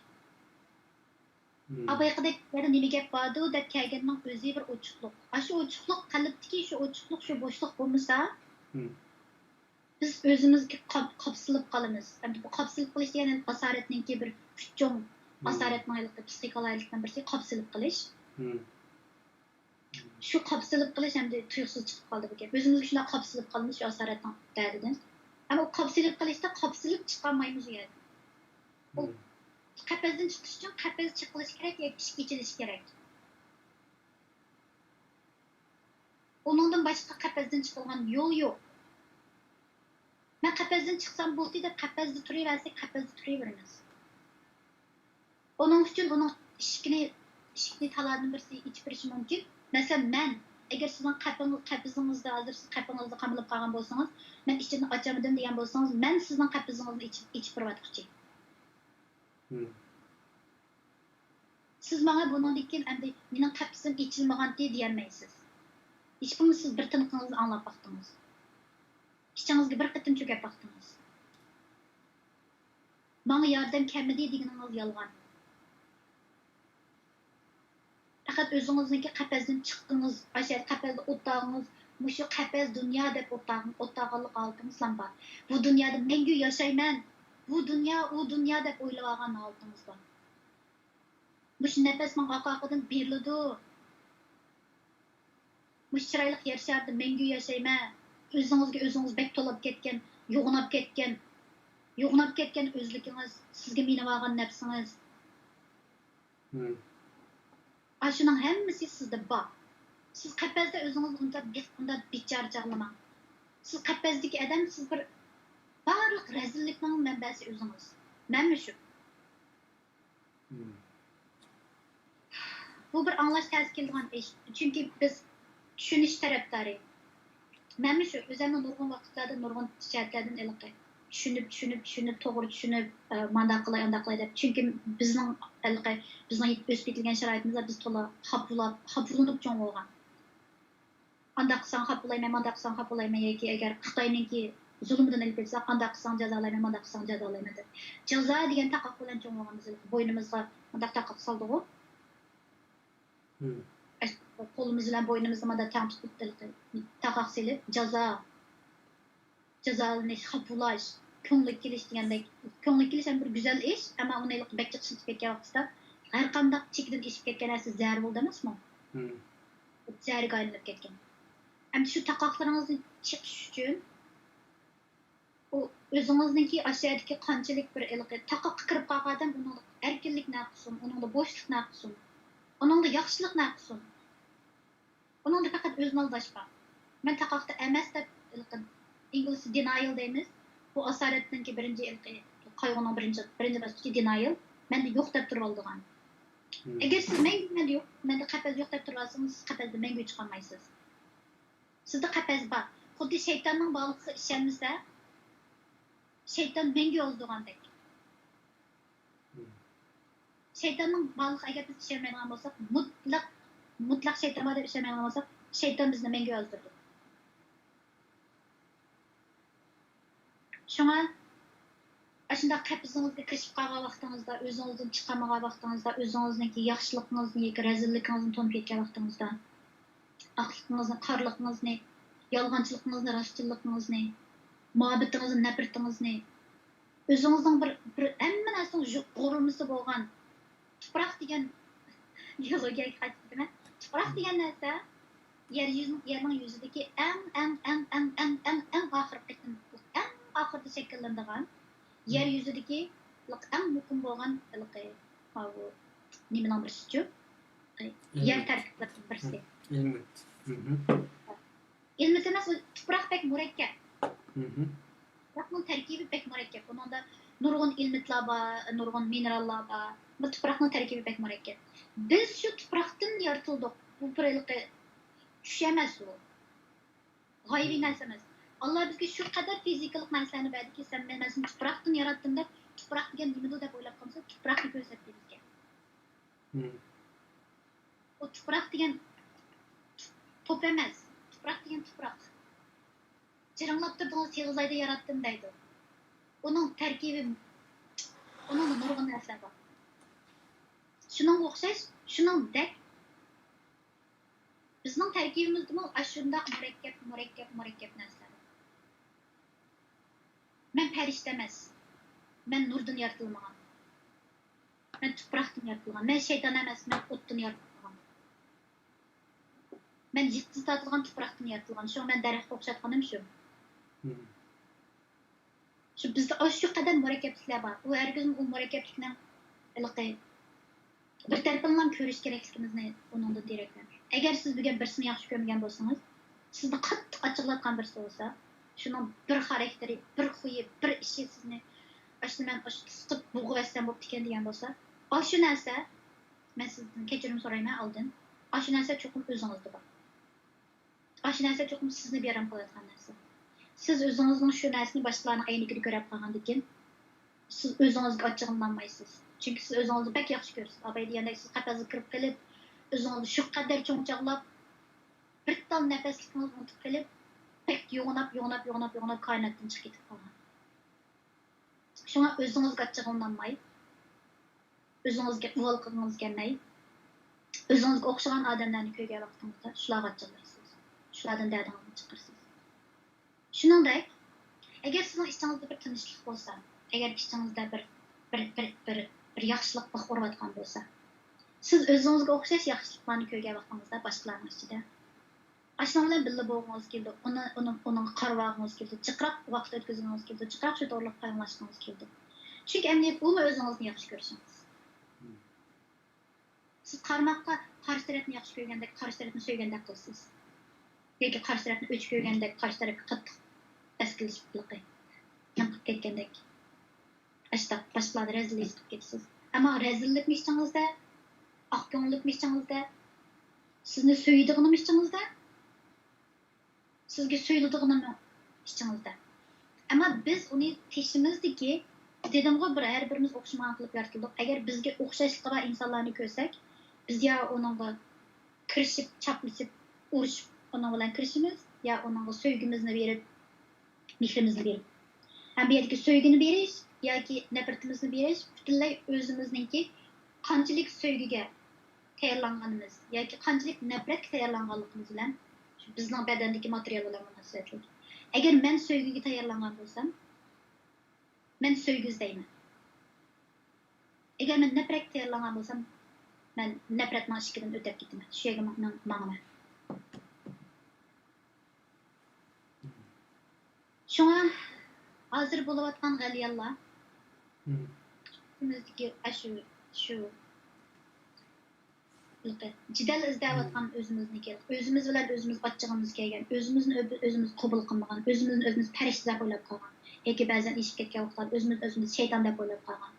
Abayqidek yana nima gap bordi deb kelganning o'zi bir ochiqlik. Shu ochiqlik qalbdagi shu ochiqlik, shu bo'shliq bo'lmasa, biz o'zimizga qopsilib qolamiz. Endi bu qopsilib qilish degani asoratningki bir cho'ng asoratning psixologiyasidan birisi qopsilib qilish. Shu qopsilib qilish endi tuyuqsiz chiqib qoldi bu gap. O'zimizga shunday qopsilib qolamiz shu asoratning dadidan. Ama o qopsilib qilishda qopsilib chiqolmaymiz u yerda. U qafasdan chiqish uchun qafas chiqilishi kerak yoki ishga ichilishi kerak. Uningdan boshqa qafasdan chiqilgan yo'l yo'q. Men qafasdan chiqsam bo'ldi deb qafasda turaversak, qafasda turaveramiz. Uning uchun uning ishkini içkiyi talardan birisi içip birishi mumkin. Mesela men agar sizning qabzingizda hozir siz qabzingizda qamalib qolgan bo'lsangiz, men ichini ochamadim degan bo'lsangiz, men sizning qabzingizni ichib birvatmoqchi. Siz menga bundan keyin endi mening qabzim ichilmagan deyolmaysiz. Hech bo'lmasa siz bir tiniqingizni anglab baqdingiz. İçinizge bir qitim çökep baktınız. Bana yardım kelmedi deganiniz yalgan. Faqat o'zingizniki qapazdan chiqdingiz, aşağı qapazda o'tdingiz, mushu qapaz dunyo deb o'tdaganlik oltingizlar bor. Bu dunyoda mengu yashayman. Bu dunyo, u dunyo deb o'ylab olgan oltingiz bor. Mush nafas men oqoqidan beriladi. Mush chiroyli yer sharda mengu yashayman. O'zingiz bek to'lab ketgan, yo'g'nab ketgan o'zligingiz, sizga minib olgan nafsingiz. Shuning hammasi sizda bor. Siz qapazda o'zingizni unda bechora chaqlamang. Siz qapazdagi odam, siz bir barliq razillikning manbasi o'zingiz. Mana shu. Bu bir anglash tez kelgan ish. Chunki biz tushunish tarafdori. Mana shu o'zimning nurg'un vaqtlarda, nurg'un jihatlardan ilqi. Tushunib, to'g'ri tushunib, mandaq qilay deb. Chunki bizning o'sib ketilgan sharoitimizda biz to'la xapulanib cho'ng bo'lgan. Andaq qilsang xapulayman, mandaq qilsang xapulayman yoki agar Xitoyninki zulmidan ilib ketsa, qandaq qilsang jazolayman, mandaq qilsang jazolayman deb. Jazo degan taqoq bilan cho'ng bo'lgan biz bo'ynimizga mandaq taqoq soldik-ku. Qo'limiz bilan bo'ynimizni mandaq tang tutib taqoq silib, jazoni xapulash, ko'nglik kelish degandek. Ko'nglik kelish ham bir go'zal ish, ammo uni bekcha qilib ketgan vaqtda har qanday chekidan eshib ketgan narsa zar bo'ldi emasmi? Zarga aylanib ketgan. Endi shu taqoqlaringizni chiqish uchun o'zingizniki aşağıdaki qanchalik bir taqoqqa kirib qolgan odam uning erkinlik naqsin, uning bo'shlik naqsin, uning yaxshilik naqsin. Uning faqat o'zini aldash bor. Men taqoqda emas deb İngilizce denial deymiz. Bu asaretninki birinci qayg'uning birinci bosqichi denial. Menda yo'q deb turib oldigan. Agar siz menda yo'q, menda qapaz yo'q deb turib olsangiz, siz qapazda menga chiqolmaysiz. Sizda qapaz bor. Xuddi shaytonning bog'liqqa ishonmasa, shayton menga yo'ldagandek. Shaytonning bog'liq agar biz ishonmaydigan bo'lsak, mutlaq shayton bor deb ishonmaydigan bo'lsak, shayton bizni menga yo'ldirdi. Şuna aslında kapısınızda kirishib qolgan vaqtingizda, o'zingizdan chiqamagan vaqtingizda, o'zingizniki yaxshiligingizni yoki razilligingizni to'nib ketgan vaqtingizda, aqligingizni, qorligingizni, yolg'onchiligingizni, rostchilligingizni, muhabbatingizni, nafratingizni, o'zingizning bir hamma narsaning g'ururmisi bo'lgan tuproq degan biologiyaga qaytdimi? Tuproq degan narsa yerning yuzidagi eng oxirida shakllanadigan yer yuzidagi eng muhim bo'lgan nimaning birisi yer tarkiblarining birisi. Ilmi emas, tuproq bek murakkab. Tuproqning tarkibi bek murakkab. Bunda nurg'un ilmitlar bor, nurg'un minerallar bor. Bu tuproqning tarkibi bek murakkab. Biz shu tuproqdan yaratildik. Bu bir tush emas u. G'oyibiy narsa emas. Allah bizga shu qadar fizikalik narsalarni berdiki, sen men seni tuproqdan yaratdim deb, tuproq degan nimadir deb o'ylab qolsa, tuproqni ko'rsatdi bizga. O tuproq degan top emas, tuproq degan tuproq. Jiringlab turdiğiniz tegizlayda yaratdim deydi. Onun tarkibi, onun nurg'un narsalar bor. Shunga o'xshash, shuningdek bizning tarkibimizda shundoq murakkab narsalar. Men farishta emas. Men nurdan yaratilmagan. Men tuproqdan yaratilgan. Men shayton emas, men o'tdan yaratilgan. Men jitsiz tortilgan tuproqdan yaratilgan. Shu men daraxtga o'xshatganim shu. Shu bizda shu qadar murakkabliklar bor. U hargiz u murakkablikni bir tarafdan ko'rish kerakligimizni buningda deraklar. Agar siz bugun birsini yaxshi ko'rmagan bo'lsangiz, sizni qattiq ochiqlatgan birisi bo'lsa, şunun bir xarakteri, bir xuyi, bir ishi sizni aslında men siqib bo'g'ivasam bo'pti ekan degan bo'lsa, shu narsa men sizden kechirim so'rayman oldin. Shu narsa cho'qim o'zingizda bor. Shu narsa cho'qim sizni bayram qilayotgan narsa. Siz o'zingizning shu narsani boshqalarning aynigida ko'rib qolgandan keyin siz o'zingizga ochig'lanmaysiz. Chunki siz o'zingizni bak yaxshi ko'rasiz. Abay degandek siz qafasga kirib qilib, o'zingizni shu qadar cho'nchaqlab, bir tal nafasligingizni unutib qilib, pek yo'g'nab koinotdan chiqib ketib qolgan. Shunga o'zingizga ochig'lanmay, o'zingizga uvol qilgingiz kelmay, o'zingizga o'xshagan odamlarni ko'rgan vaqtingizda shularga ochig'laysiz. Shulardan dardingizni chiqarsiz. Shuningdek, agar sizning ichingizda bir tinchlik bo'lsa, agar ichingizda bir yaxshilik baqirayotgan bo'lsa, siz o'zingizga o'xshash yaxshiliklarni ko'rgan vaqtingizda boshqalarning ichida ashuna bilan birga bo'lgingiz keldi, uning qarvog'ingiz keldi, jiqroq vaqt o'tkazgingiz keldi, jiqroq shu to'g'riliq qayg'urishgingiz keldi. Chunki amniyat bu o'zingizni yaxshi ko'rishingiz. Siz qarmoqqa qarshi tarafni yaxshi ko'rgandek, qarshi tarafni so'ygandek qilasiz. Yoki qarshi tarafni o'ch ko'rgandek, qarshi tarafga qattiq askilishliqi, yanqib ketgandek. Ashta boshqalarni rezillik qilib ketasiz. Ammo rezillikni ichingizda, oqko'ngillikni ichingizda, sizni so'ydiganini ichingizda, sizga so'yiladiganini ichingizda. Ammo biz uni teshimizdiki, dedimga har birimiz o'xshagan qilib yaratildik. Agar bizga o'xshashliqi bor insonlarni ko'rsak, biz ya onunla kirishib, chaplashib, urushib, onun bilan kirishimiz, ya onunla so'ygimizni berib, mehrimizni berib. Ham bu yerdagi so'ygini berish yoki nafratimizni berish butunlay o'zimizningki qanchalik so'ygiga tayyorlanganimiz yoki qanchalik nafratga tayyorlanganligimiz bilan bizning badandagi material bilan munosabatli. Agar men so'ygiga tayyorlangan bo'lsam, men so'ygi izlayman. Agar men nafratga tayyorlangan bo'lsam, men nafratning ishikidan o'tib ketaman. Shu yerga manaman. Shunga hozir bo'layotgan g'aliyallar bizdagi shu jidal izlayotgan o'zimizniki, o'zimiz bilan o'zimiz ochig'imiz kelgan, o'zimizni o'zimiz qabul qilmagan, o'zimizni o'zimiz farishtalar o'ylab qolgan, yoki ba'zan eshib ketgan vaqtlar o'zimiz shayton deb o'ylab qolgan,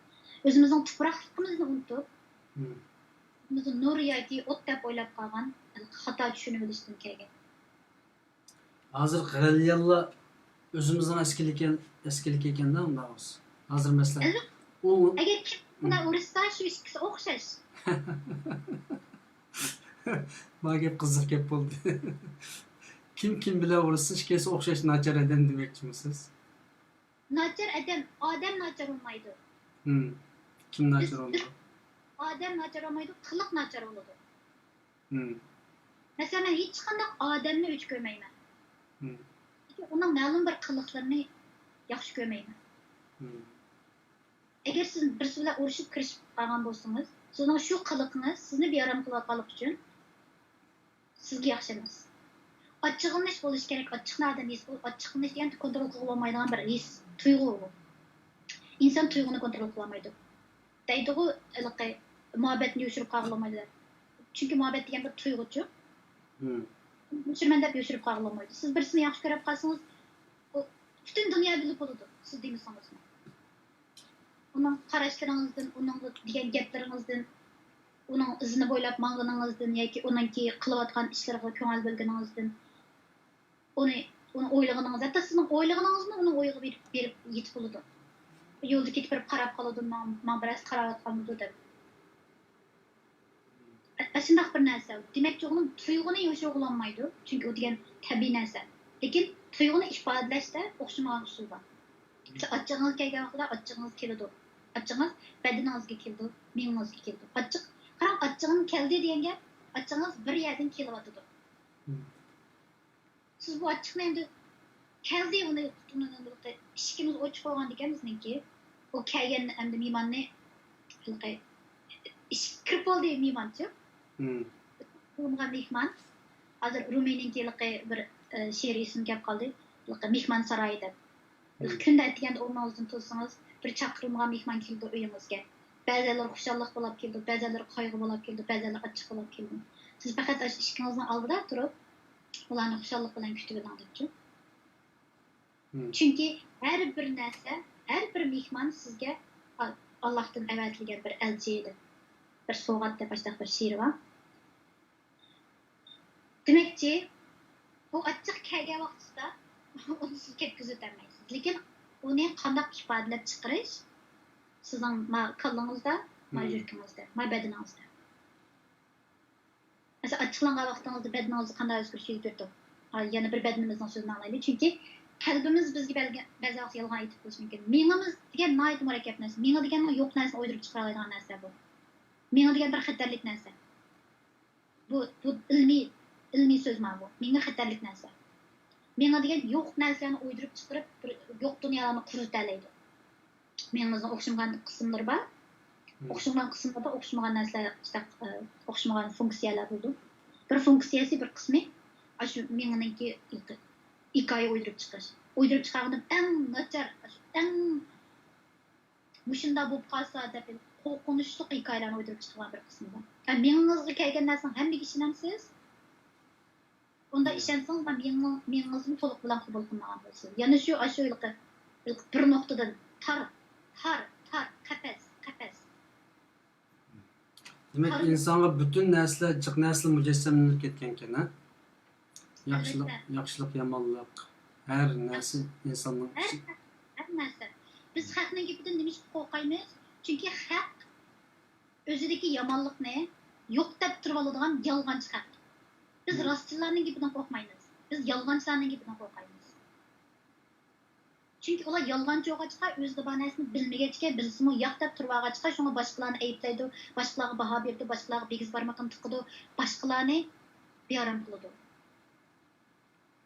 o'zimizning tuproqligimizni unutib, o'zimizni nur yoki o't deb o'ylab qolgan xato tushunib olishdan kelgan. Hozir g'aliyallar o'zimizning eskilik ekanda unda o'zi. Hozir masalan agar kim buna urishsa shu ikkisi o'xshash. Bana gap qiziq gap bo'ldi. Kim bilan urishsa ikkisi o'xshash nachar odam demoqchimisiz? Nachar odam nachar olmaydi. Kim nachar olmaydi? Odam nachar olmaydi, qiliq nachar bo'ladi. Masalan, men hech qanday odamni o'ch ko'rmayman. Uning ma'lum bir qiliqlarini yaxshi ko'rmayman. Agar siz birisi bilan urushib kirishib qolgan bo'lsangiz, sizning shu qiliqingiz sizni bearam qilayotganlik uchun sizga yaxshi emas. Ochiqlanish bo'lish kerak. Ochiqlanish degani kontrol qila olmaydigan bir his, tuyg'u bu. İnsan tuyg'uni kontrol qila olmaydi. Deydi-ku, muhabbatni yo'shirib qo'ya olmaydi. Chunki muhabbat degan bir tuyg'uchu. Yo'shirman deb yo'shirib qo'ya olmaydi. Siz birisini yaxshi ko'rib qolsangiz, butun dunyo bilib bo'ladi. Siz demaysangiz. Uning qarashlaringizdan, uning degan gaplaringizdan, uning izini bo'ylab mang'iningizdan yoki uningki qilayotgan ishlariga ko'ngil bo'lganingizdan, uni o'ylaganingizdan, hatto sizning o'ylaganingizdan uning o'yiga berib yetib bo'ladi. Yo'lda ketib qarab qoladi, men biroz qarayotganmiz deb. Shunday bir narsa. Demakki, uning tuyg'uni yo'shib olmaydi, chunki u degan tabiiy narsa. Lekin tuyg'uni ifodalashda o'xshamagan usul bor. Ochig'ingiz kelgan vaqtda ochig'ingiz keladi. Ochig'ingiz badaningizga keldi, miyangizga keldi. Qarang, ochig'ing keldi degan gap, ochig'ingiz bir yerdan kelyotdi. Siz bu ochiqni endi keldi uni ishkimiz ochiq bo'lgan ekanmizniki, u kelgan endi mehmonni ish kirib bo'ldi mehmonchi. Bunga mehmon hozir Rumiyaninki bir she'riy ism kelib qoldi. Mehmon saroyi deb. Kunda aytganda o'rningizdan tursangiz, bir chaqirilmagan mehmon keldi uyingizga. Ba'zilar xushallik bo'lib keldi, ba'zilar qayg'u bo'lib keldi, ba'zilar achchiq bo'lib keldi. Siz faqat ishkingizning oldida turib, ularni xushallik bilan kutib oling. Chunki har bir narsa, har bir mehmon sizga Allohdan avatilgan bir elchi edi. bir soğat deb başlaq bir şiiri var. Demekçi, bu açıq kelgan vaqtida onu siz ketkizib o'tolmaysiz. Lekin uni qandaq ifodalab chiqarish sizning kallangizda, yuragingizda, badaningizda. Mesela açıqlanğan vaqtыңızda bədəninizdə qanday özgürlük yuz berdi? Yana bir bədənimizdən sözünü alaylı. Çünki qəlbimiz bizə bəzi vaxt yalğan aytib qo'yishi mumkin. Miyamiz degan nihoyat murakkab narsa. Miya degan yo'q narsani o'ydirib chiqara oladigan narsa bu. Miya degan bir xatarlik narsa. Bu ilmiy so'z bu. Miya xatarlik narsa. Miya degan yo'q narsani o'ydirib chiqarib, yo'q dunyolarni quritalaydi. Miyamizning o'xshamagan qismlari bor. O'xshamagan qismlarda o'xshamagan narsalar, o'xshamagan funksiyalar bo'ldi. Bir funksiyasi, bir qismi shu miyaningki hikoya o'ydirib chiqish. O'ydirib chiqargan eng nachar, eng mushunda bo'lib qolsa deb qo'rqinchli hikoyalarni o'ydirib chiqargan bir qismi bor. Miyangizga kelgan narsani hammaga ishonasiz. Unda ishonsangiz, miyangizni to'liq bilan qabul qilmagan bo'lasiz. Yana shu bir nuqtadan tar qafas. Demek insanga bütün nesle, çık nesle mücessemlenip ketken ha? Yaxşılık, yamanlık, her nesle insanın... Her nesle. Biz hakның gibiden demiş korkaymiz. Çünkü hak özüdeki yamanlık ne? Yok dep turib oladigan yalğancı hak. Biz rastçılarning gibidan korkmaymiz. Biz yalğancılarning gibidan korkaymiz. Çünkü ular yalğancı olğaçqa öz bahanasini bilmegechke bilsimi yo'q deb turib olğaçqa şunu başqalarını ayıplaydı, başqalarga baho berdi, başqalarga begiz barmaqini tiqidi, başqalarni bearam qiladi.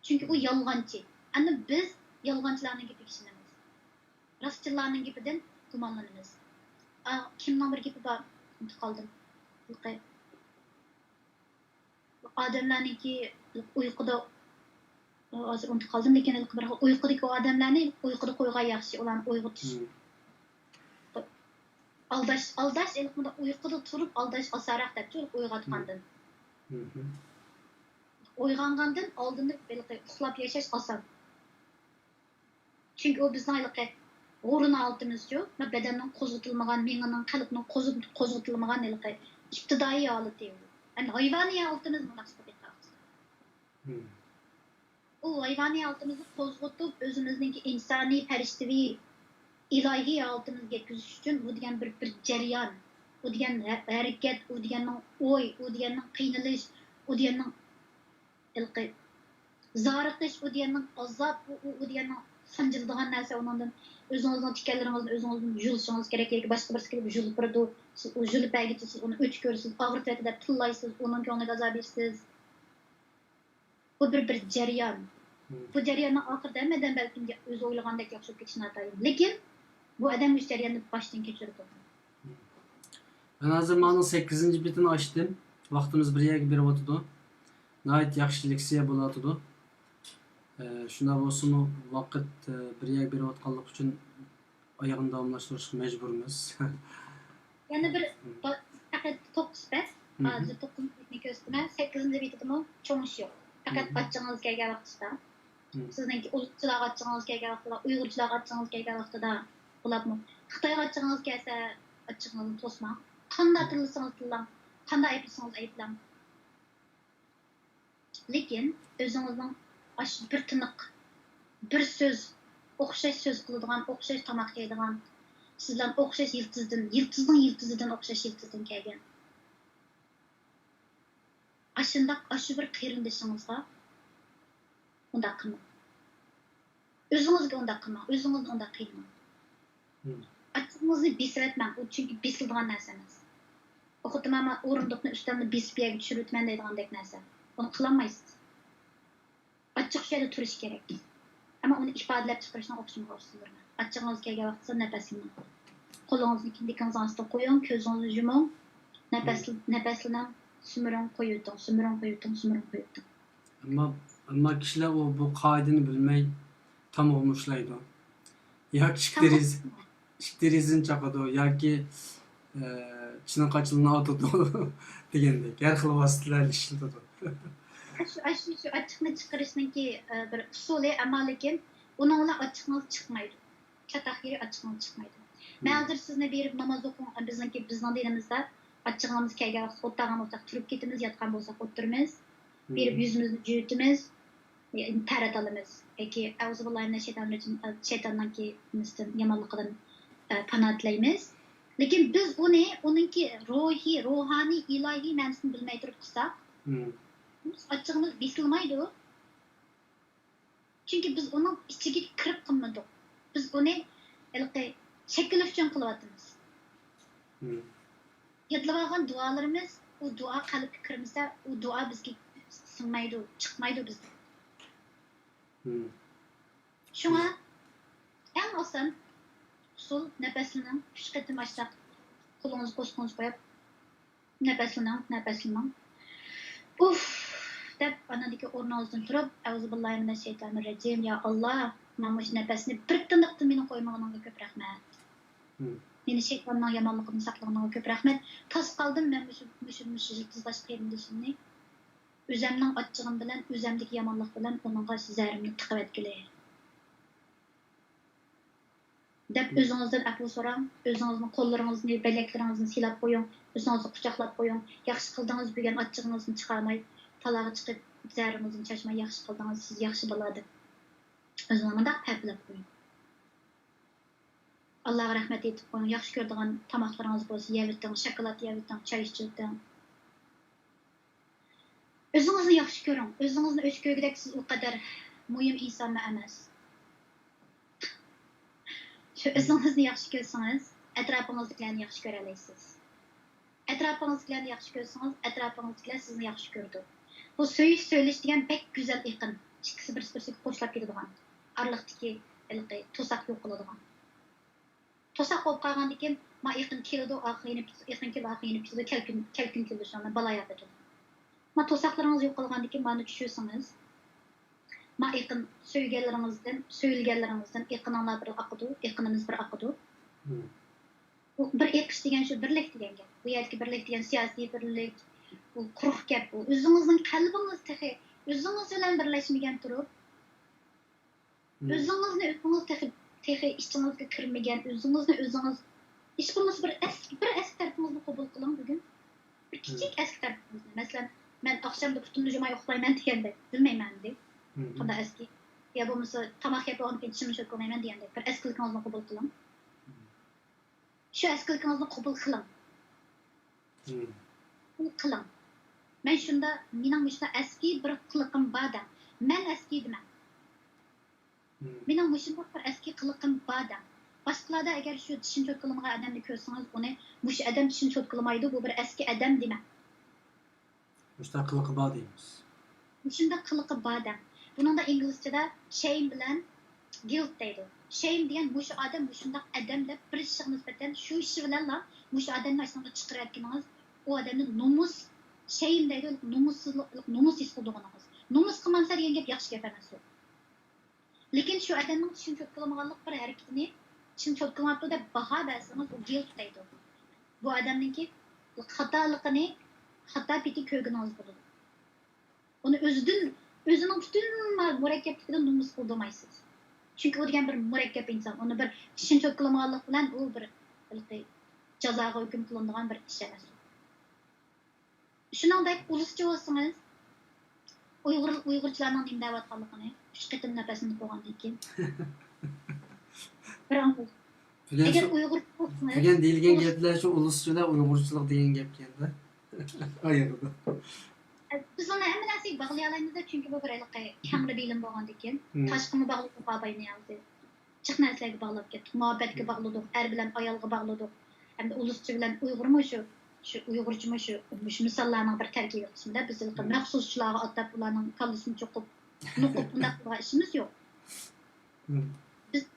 Çünkü o yalğancı. Ana biz yalğancılarning gibi kişinemiz. Rastçılarning gibidan gumonlanamiz. Kimning bir gapi bor, unutib qoldim. Odamlarningki uyquda hozir unutib qoldim, lekin bir uyqudagi odamlarni uyquda qo'ygan yaxshi, ularni uyg'otish. Aldash ilmida uyquda turib aldash osonroq deb uyg'otgandan. Uyg'ongandan oldin uxlab yashash oson. Chunki u bizning o'rin oltimiz-ku, badanning qo'zg'atilmagan, miyaning, qalbning qo'zg'atilmagan ibtidoiy holati. Yani hayvani altımız mı nasıl bir o hayvani altımızı kozgutup özümüzdeki insani, periştivi, ilahi altımız getküzüş için bu diyen bir cereyan, o diyen hareket, o diyenin oy, o diyenin kıynılış, o diyenin zarıkış, o diyenin azap, o diyenin sancıldığın neyse ondan özünüzün tikerlerinizin özünüzün jülüşünüz gerek başka birisi gibi jülüp burada o jülüp belgesiz onu öç görürsünüz ağır tepede tıllaysınız onun ki onu gazabilirsiniz bu bir cereyan bu cereyanı ahır demeden belki öz oylagandaki yakışıp geçini atayım lekin bu adam üç cereyanı baştan geçirip ben hazır manın 8. bitini açtım vaktimiz bir yere bir oturdu nayet yaxshi leksiya bo'latıdı shunda bo'lsin vaqt bir yer berib o'tganlik uchun oyog'ini davomlashtirishga majburmiz. Yana bir faqat 9 bet, hozir 9 betni ko'rsatma, 8 betida cho'ng ish yo'q. Faqat ochchig'ingiz kelgan vaqtida, sizningki o'zbekchalarga ochchig'ingiz kelgan vaqtida, uyg'urchalarga ochchig'ingiz kelgan vaqtida, ularni Xitoyga ochchig'ingiz kelsa, ochchig'ingizni to'smang. Qanday tillasangiz tillang, qanday aytsangiz aytlang. Lekin o'zingizning bir tiniq, bir söz, o'xshash so'z qiladigan, o'xshash tomoq yeydigan, sizlar o'xshash yiltizdan o'xshash yiltizdan kelgan. Shu bir qarindishingizga undaq qilmang. O'zingizga undaq qilmang, o'zingizni undaq qilmang. Achingizni beslatmang, u chunki besiladigan narsa emas. O'qitmaman o'rindiqni ustamni besib yerga tushirib o'tman deydigandek narsa. Uni qilolmaysiz. Açık şeyde turish kerak. Ama onu ifadalab chiqarishdan o'qishni qo'shildirman. Achchig'ingiz kelgan vaqtda nafasingni qo'lingizni kindikingiz ostida qo'ying, ko'zingizni yuming, nafaslarni sumuring qo'yiting. Ama kişiler bu kaidini bilmey tam olmuşlaydı. Ya şikterizin çakadı ya ki çinin kaçılığına atıdı degende. Her xil vasıtalar işildi. Şu açıqni chiqarishningki bir usuli ama lekin uningla açıqingiz chiqmaydi. Chataq yeri açıqingiz chiqmaydi. Men hozir sizni berib namoz o'qing, bizning dinimizda Açığımız kelgen vaqt o'tlagan bo'lsak turib ketimiz, yotgan bo'lsak o'tirimiz. Berib yüzimizni juyutimiz, tarat olamiz. Yoki auzubillahi minash-shaytonir-rojim, shaytondanki yomonligidan panoh tilaymiz. Lekin biz uningki ruhoniy, ilohiy ma'nosini bilmay turib qilsak, açığımız besilmaydi. Çünkü biz onun ichiga kirib qilmadik. Biz uni shakl uchun qilyapmiz. Yodlab olgan duolarimiz, u duo qalbga kirmasa, u duo bizga singmaydi, chiqmaydi bizdan. Shunga eng oson usul nafasning 3 qatim açsaq, qo'lingizni qo'sqingizni qo'yib, nafaslaning. Uf, deb anadagi o'rningizdan turib, auzubillahi minash-shaytonir-rojim, ya Allah, mana shu nafasni bir tiniqda meni qo'ymaganingga ko'p rahmat. Meni shaytonning yomonligidan saqlaganingga ko'p rahmat. Tas qoldim men mush yiltizlash qiyinlashimni. O'zimning achchig'im bilan, o'zimdagi yomonlik bilan uningga zarimni tiqib etgili. Deb o'zingizdan afv so'rang, o'zingizning qo'llaringizni, bilaklaringizni silab qo'ying, o'zingizni quchoqlab qo'ying. Yaxshi qildingiz degan achchig'ingizni chiqarmay, talaga chiqib zaringizni chashmay yaxshi qildingiz, siz yaxshi bo'ladi. O'zingizni paplab qo'ying. Allohga rahmat etib qo'ying. Yaxshi ko'radigan tamoqlaringiz bo'lsa, yeviting, shokolad yeviting, choy ichiting. O'zingizni yaxshi ko'ring. O'zingizni o'ch ko'rgidek siz u qadar muhim inson emas. Şu o'zingizni yaxshi ko'rsangiz, atrofingizdagilarni yaxshi ko'ra olasiz. Atrofingizdagilarni yaxshi ko'rsangiz, atrofingizdagilar sizni yaxshi ko'radi. Bu söylesh degan bek go'zal iqin. İkisi bir-biriga qo'shilib ketadigan. Araliqdagi to'saq yo'q qiladigan. To'saq bo'lib qolgandan keyin ma iqin keladi, oxirini ketadi, kelkin keladi, shuni balaya ketadi. Ma to'saqlaringiz yo'q qilgandan keyin mana tushursangiz, ma iqin söyləyənlərimizdən iqinanlar bir aqıdı, iqinimiz bir aqıdı. Bu bir iqiş degan şu birlik degan gap. Bu yerdagi birlik degan siyosiy birlik, bu quruq gap bu. O'zingizning qalbingiz o'zingiz bilan birlashmagan turib, o'zingizni tehi ichingizga kirmagan, o'zingizni ish bo'lmasa bir eski tartibingizni qabul qiling bugun. Bir kichik eski tartibingizni. Masalan, men oqshomda butunni jumay uxlayman deganda, bilmayman deb. Qanday eski ya bo'lmasa tamoq yeb olgan keyin shimishib qo'ymayman degandek bir eskilikni qabul qiling. Shu eskilikni qabul qiling. Qiling. Men shunda mening shunda eski bir qiliqim bor. Men eski deyman. Mening shunda bir eski qiliqim bor. Boshqalarda agar shu tishini cho't qilmagan odamni ko'rsangiz, uni mush odam tishini cho't qilmaydi, bu bir eski odam deyman. Mushta qiliqi bor deymiz. Shunda qiliqi bor. Bunun da İngilizce'de shame bilen guilt deydi. Shame diyen bu şu adam, bu şundak adam da bir işe nispeten şu işi bilen la bu şu adamın aslında çıkarırkeniniz o adamın shame deydi, numus his qildiğiniz. Numus qilmansa degan gap yaxshi gap emas. Lekin şu adamın tishini cho't qilmaganlik bir harakatini tishini cho't qilmabdi deb baho bersangiz u guilt deydi. Bu adamninki xatoligini xato peti ko'rganingiz bo'ladi. Uni o'zining bütün murakkabligidan numus qildirmaysiz. Chunki u degan bir murakkab inson. Uni bir tishini cho't qilmaganlik bilan u bir jazoga hukm qilinadigan bir ish emas. Shuningdek, uluscha bo'lsangiz, Uyg'urchilarning nima deyotganligini 3 qatim nafasini qo'ygandan keyin agar Uyg'ur bo'lsangiz, degan deyilgan gaplar shu uluschilar Uyg'urchilik degan gap keldi. Oyog'ida. Biz onu hemen nasıl bağlayalayımız da çünkü bu bir kamera bilim bağlandı ki taşkımı bağladık babayını yazdı. Çık neslerge bağladık ki muhabbetge bağladık, bilen ayalga bağladık. Hem de ulusçu bilen Uygur mu şu Uygurcu mu şu misallarının bir terkibi kısmında biz məxsusçulara atıp onların kallısını çokup nukup bundak işimiz yok.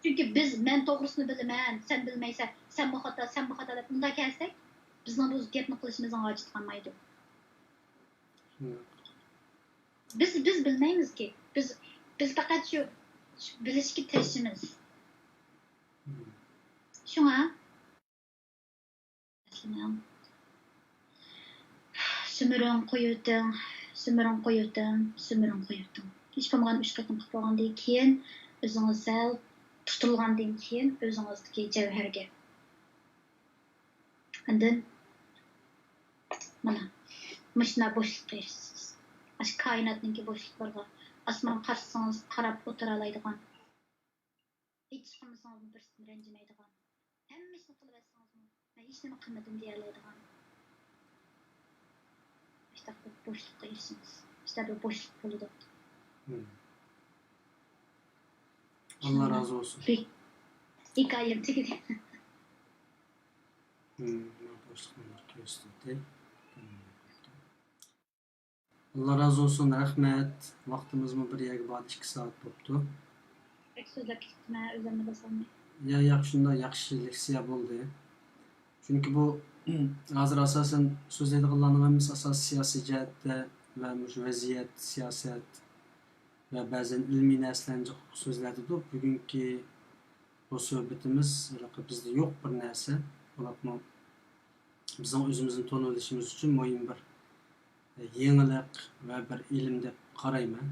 Çünkü ben doğrusunu bilmem, sen bilmeyse sen bu hata da bunda gelsek bizden bu gapni qilishimizdan hojat qolmaydi. Biz bilmaymiz ki. Biz faqat şu bilishga tirishimiz. Shunga sümürün qo'yuting. Hech bo'lmagan 3 qatim qilib qo'ygandan keyin o'zingiz sal tutilgandan keyin o'zingizdagi javharga. Ondan Mana muşuna boşluk erişsiz. Aşk kainatınki boşluklarga asman qarsanız qarab oturalaydigan. Hiç qilmasanız birisini ranjimaydigan. Hammasini qilib etsangiz, men hech nima qilmadim deya oladigan. İşte bu boşlukqa erişimiz. İşte bu boşluk bo'ladi. Allah razı olsun. Hikayem tugadi. Allah razı olsun, rahmet. Vaktimiz mi bir yerge bağlı 2 saat boptu. Pek sözler kitme, üzerine basamay. Ya yakşında yakşı leksiya boldu. Çünkü bu hazır asasen sözleydi kıllanığımız asas siyasi cihette ve vaziyet, siyaset ve bazen ilmi neslenci sözlerdi de bugünkü bu sohbetimiz bizde yok bir neyse. Olatma bizim özümüzün tonu oluşumuz için mühim bir yenilik ve bir ilim dep qarayman.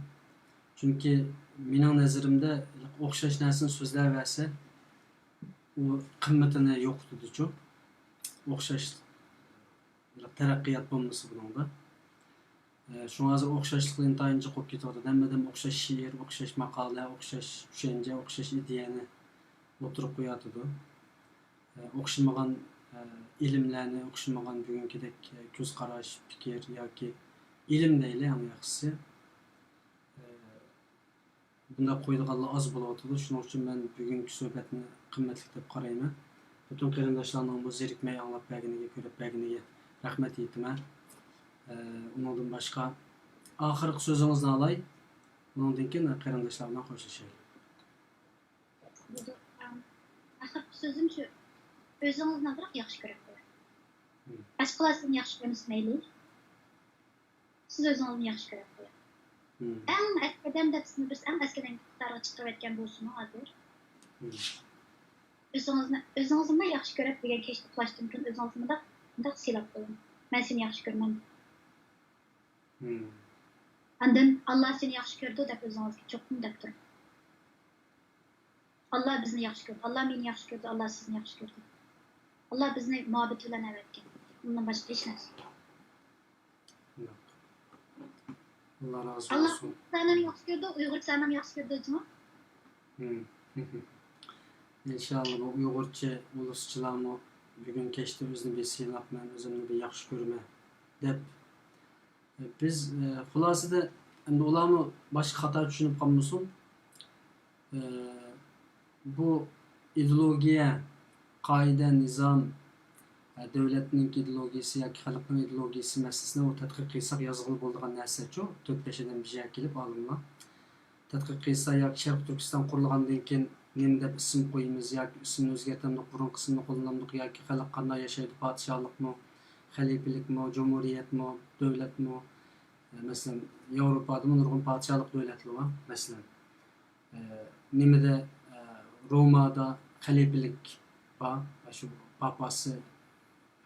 Çünkü mening nazarimda o'xshash narsani so'zlab verse u qimmatini yo'qotadi-ku. O'xshash taraqqiyot bo'lmasa buningda. Shunga hozir o'xshashliklar intayin qo'yib ketadi. Hammadan o'xshash she'r, o'xshash maqola, o'xshash tushuncha, o'xshash ideyani o'tirib qo'yatadi. O'xshamagan ilimlarni, o'xshamagan bugünkidek ko'z qarash, fikr yoki ilim deyli eng yaxshisi. Bunda qo'ydiganlar oz bo'layotdi. Shuning uchun men bugungi suhbatni qimmatli deb qarayman. Butun qarindoshlarning bu zerikmay anglab berganiga, ko'rib berganiga rahmat aytaman. Undan boshqa oxirgi so'zingizni olay. Undan keyin qarindoshlar bilan xo'shlashaylik. Oxirgi so'zim shu. O'zingizni biroq yaxshi ko'rib qo'ying. Boshqalarni yaxshi ko'rsangiz mayli. Siz o'zingizni yaxshi ko'rib qo'ying. Eng eskiden depsini biz eng eskiden tarih çıkıp etken bulsunu hazır. Özünüzden yaxşı görüp degan keşke ulaştığım için özünüzden de silap koyun. Ben seni yaxşı görmem. Andan Allah seni yaxşı gördü dep özünüzge çok mu dep durun. Allah bizni yaxşı gördü. Allah beni yaxşı gördü. Allah sizni yaxşı gördü. Allah bizni muhabbet bilen evetken. Bundan başka hiç narsa. Allah razı olsun. Allah senden yaxşı gördü, Uygur senden yaxşı gördü mu? İnşallah bu Uygurca ulusçularımı bugün keçti özünü bir siylap, ben özümünü bir yaxşı görme dep. Biz xulasida endi ularni başka hata tushunib qolmasin. Bu ideologiya, qoida, nizam, devletning ideologiyasi yoki xalqning ideologiyasi masalasini o tadqiq qilsak yozg'ili bo'ladigan narsa-ku. 4-5 bir joyga kelib olimlar tadqiq qilsa yoki Sharq Turkiston qurilgandan keyin nima deb ism qo'yamiz yoki ismni o'zgartiramiz, burunqi ismni qo'llanamiz yoki xalq qanday yashaydi, podshohlikmi, xalifalikmi, jumhuriyatmi, davlatmi. Masalan, Yevropada nurg'un podshohlik davlatlar bor. Masalan, nimada Romada xalifalik bor, shu papasi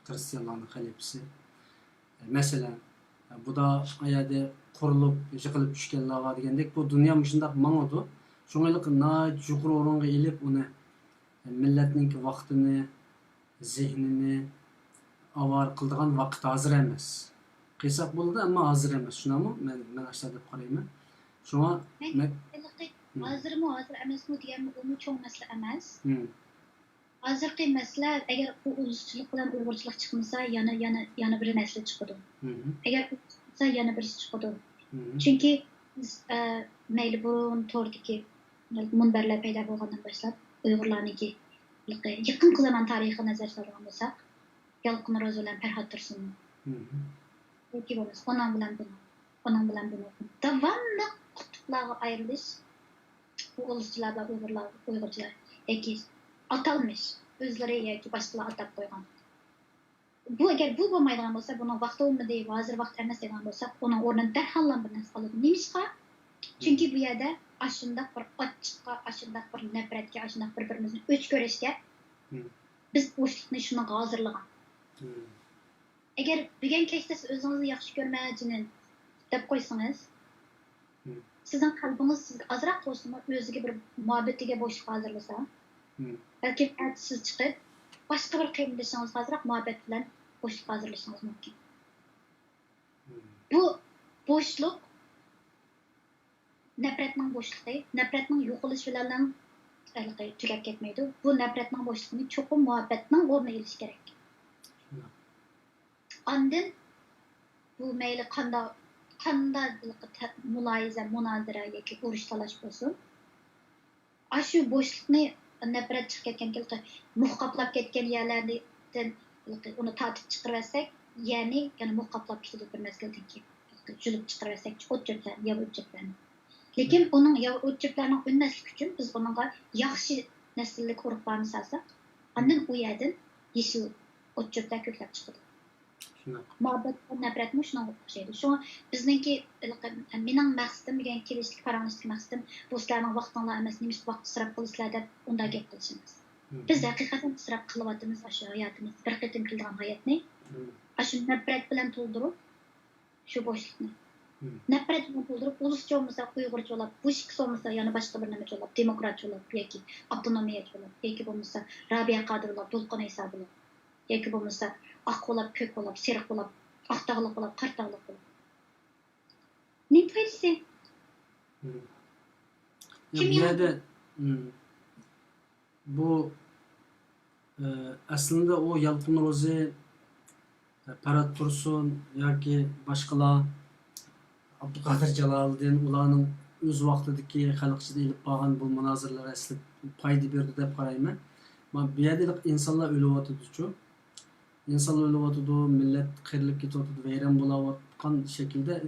Hristiyanlarning xalifasi. Mesela bu da ayada qurulup, yıkılıp düşkenlarga degandek bu dünya shundoq mangadi. Shuninglik yuqori o'ringa elib uni millatning vaqtini, zehnini avar qildigan vaqt hozir emas. Qilsak bo'ldi, ammo hozir emas. Shunami? Men ashta deb qarayman. Shunga hozir emasmi deganmi, u cho'ng masala emas. Hozirgi masala agar bu uluschilik bilan uyg'urchilik chiqmasa, yana bir narsa chiqadi. Agar chiqsa yana birisi chiqadi. Chunki biz mayli burun to'rdagi munbarlar paydo bo'lgandan boshlab uyg'urlarniki yaqin zaman tarixi nazar solgan bo'lsak, Yalqin Ro'zi bilan Farhod Tursun. Yoki bo'lmasa onam bilan bunu. Davomli qutblarga ayrilish bu uluschilar bilan uyg'urchilar yoki atalmış. Özleri yoki boshqalar atab qo'ygan. Bu agar bu bo'lmaydigan bo'lsa, buning vaqti bo'lmadi, hozir vaqt emas degan bo'lsak, uning o'rnini darhol bir narsa qiladi. Nimishqa? Chunki bu yerda ashundaq bir ochiqqa, ashundaq bir nafratga, ashundaq bir-birimizni o'ch ko'rishga biz bo'shliqni shuni hozirlagan. Agar bugun kechda siz o'zingizni yaxshi ko'rmayjinin deb qo'ysangiz, sizning qalbingiz sizga azroq bo'lsin, o'ziga bir muhabbatiga bo'shliq hozirlasa, belki siz chiqib boshqa bir qiyinchiliklarga hozirroq muhabbet bilan bo'shliq hozirlashingiz mumkin. boşluk nefretning boşluğu, nefretning yo'qolishi bilan tugab ketmaydi. Bu nefretning boşluğunu cho'qim muhabbatning o'rni elish kerak. Ondan bu mayli qanday muloyiza, munozara yoki urush talash bo'lsin. Shu boshliqni nafrat chiqib ketgan muhqaplab ketgan yerlardan uni tortib chiqarsak, ya'ni muhqaplab ketadi bir mezgildan keyin. Julib chiqarsak, o'tchaklar, yav o'tchaklarni. Lekin uning yav o'tchaklarning o'nmaslik uchun biz uningga yaxshi nasllik urug' barni salsak, ondan u yerdan yeshil o'tchaklar ko'klab chiqadi. Muhabbat va nafratmi shunga o'xshaydi. Shu bizningki mening maqsadim degan kelishlik paranglashlik maqsadim bu sizlarning vaqtinglar emas, nimish vaqt isrof qilishlar deb unday gap qilishimiz. Biz haqiqatan isrof qilyapmiz shu hayotimiz, bir qitim qilgan hayotni. Shu nafrat bilan to'ldirib shu bo'shliqni. Nafrat bilan to'ldirib uluscha bo'lmasa, uyg'urcha bo'lib, bushikcha bo'lmasa, yana boshqa bir nima bo'lib, demokratcha bo'lib yoki avtonomiya bo'lib, yoki bo'lmasa Rabiya Qodirova, To'lqin Iso bo'lib, yoki bo'lmasa oq bo'lib, ko'k bo'lib, seriq bo'lib, oq tog'liq bo'lib, qora tog'liq bo'lib. Ne foydasi? Bu yerda bu aslında o Yalqın Rozi, Ferhat Tursun yoki boshqalar Abduqodir Jaloliddin ularning o'z vaqtidagi xalq ichida ilib borgan bu munozaralar asli foyda berdi deb qarayman. Bu yerda insonlar o'lyapti-ku. İnsanlar öldürüyordu, millet kırılıp gidiyordu, veyran bulayotgan şekilde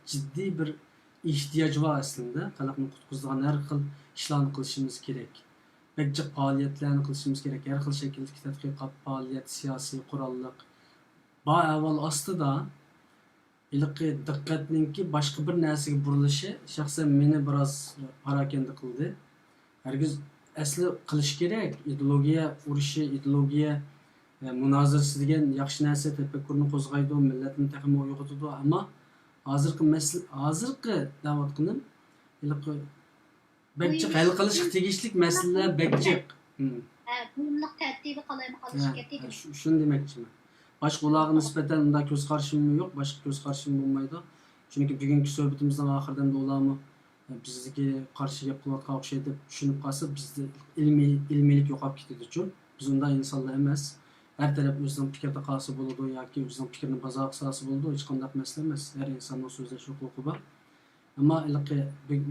ciddi bir ihtiyaç var aslında. Xalqni qutqizadigan har xil ishlarni qilishimiz kerak. Bekçi faaliyetlerini qilishimiz kerak. Har xil shakldagi tadqiqot, faoliyat, siyosiy qurolliq. Bu avval aslida ilqi diqqatninki boshqa bir narsaga burilishi shaxsan meni biroz parakanda qildi. Hargiz asli qilish kerak. Ideologiya urushi, ideologiya munozarasi degan yaxshi narsa, tafakkurni qo'zg'aydi, millatni taxmi uyg'otadi, ammo hozirgi davatqinim ilqi bekchi hal qilish tegishli masalalar bekchi Bununla tertibi qalaymi qalishi kerak. Shuni demoqchiman. Boshqa ularga nisbatan unda ko'z qarashim yo'q, boshqa ko'z qarashim bo'lmaydi. Chunki bugungi suhbatimizning oxirida ularni bizga qarshi gap qilayotgan o'xshaydi deb tushunib qolsa, bizda ilmiylik yo'qolib ketadi-ku. Biz unday insonlar emas. Her taraf o'zining fikr taqosi bo'ladi yoki o'zining fikrini bazo qilsa bo'ladi, hech qanday masala emas. Har insonning so'zlash huquqi bor. Ammo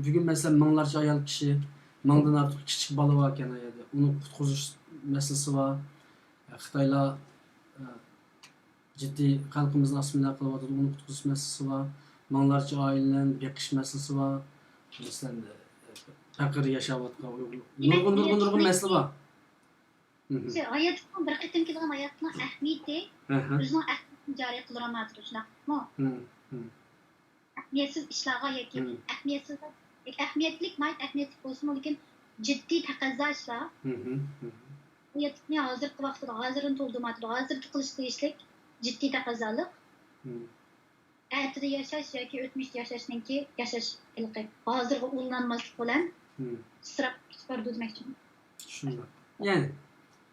bugun masalan minglarcha ayol kishi, mingdan ortiq kichik bola bor ekan yerda. Uni qutqizish masalasi bor. Xitoylar ciddi xalqimizni asmila qilyapti, uni qutqizish masalasi bor. Minglarcha oilalarni beqish masalasi bor. Masalan, faqir yashayotgan nurg'un masala bor. Hayatın bir qitim kelgan hayatning ahamiyati o'zining ahamiyatini joriy qildirolmaydi, shundaqmi? Ahamiyatsiz ishlarga yoki ahamiyatlik bo'lsin, lekin jiddiy taqozo ishlar hayotni hozirgi vaqtida hozirini to'ldirmaydi, hozirgi qilish tegishli jiddiy taqozolik. Ertida yashash yoki o'tmishda yashashninki yashash ilqi hozirga ulanmaslik bilan isrof chiqardi demoqchiman. Shunday. Ya'ni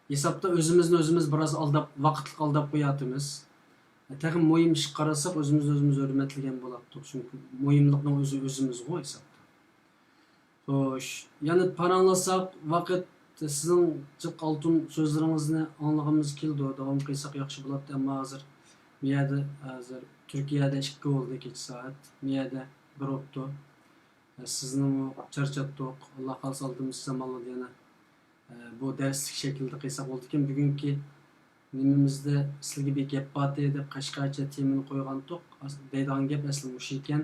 hesapta özümüz biraz vaqtlik aldab qo'yatimiz. Tag'in mo'yim ish qarasak o'zimizni hurmatlagan bo'ladi. Chunki mo'yimlikning o'zi o'zimiz qo'y hesapda. Xo'sh, yana paranglasak vaqt sizning jiq oltin so'zlaringizni anglag'imiz keldi. Davom qilsak yaxshi bo'ladi, ammo hozir Turkiyada 2 bo'ldi kech soat. Miyada 1 o'tdi. Sizni charchatdik. Alloh xalq oldimiz zamonlarda yana bu derslik şekilde qilsak bo'ldi-ki, bugungi nimamizda sizga bir gap bor deb Qashqarcha temini qo'ygandik. Deydigan gap asli mush ekan.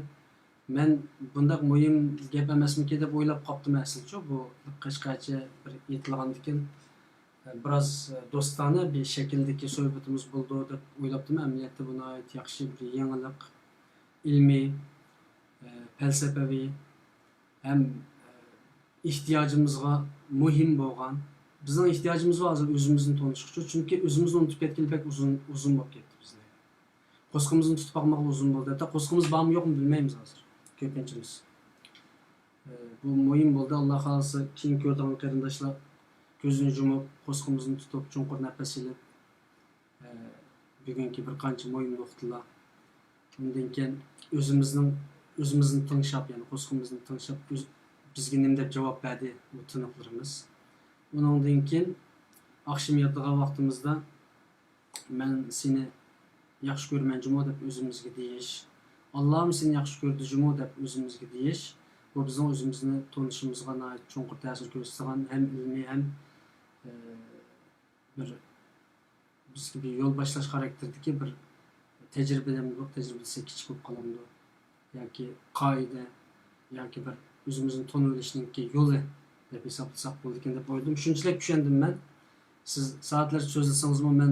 Men bunday muhim gap emasmiki deb o'ylab qopdim aslicha. Bu Qashqarcha bir aytilgan ekan. Biroz do'stona bir shakldagi suhbatimiz bo'ldi deb o'ylabdim. Amaliyotda buni yaxshi bir yangilik, ilmiy, falsafaviy ham ihtiyacımızga muhim bo'lgan. Bizning ihtiyacımız var özümüzni tanışık uchun. Chunki o'zimizni unutib ketgili pek uzun bo'lib ketdi bizda. Qo'sqimizni tutib qolmoq uzun bo'ldi. Hatto qo'sqimiz bormi yo'qmi bilmaymiz hozir. Ko'pinchamiz. Bu muhim bo'ldi. Alloh xolisa keyin ko'rgan qarindoshlar ko'zini yumib, qo'sqimizni tutib, chunqur nafas ilib bugungi bir qancha muhim nuqtalar. Undan keyin özümüzni tınşap, yani qo'sqimizni tınşap bizga nim deb javob berdi bu tiniqlarimiz. Undan keyin akşam yatadigan vaqtimizda men seni yaxshi ko'rmanjimi deb o'zimizga deyish, Allohim seni yaxshi ko'rdijimi deb o'zimizga deyish, bu bizning o'zimizni tanishimizga cho'nqur ta'sir ko'rsatgan hem ilmiy hem bir bizga bir yo'l boshlash xarakterdagi bir tajribadan tecrübesi kichik bo'lib qoladi yoki qoida yoki bir o'zimizni tanib olishning yo'li deb hisoblasak bo'ldi ekan deb o'yladim. Shunchalik tushundim men. Siz soatlarcha so'zlasangizmi men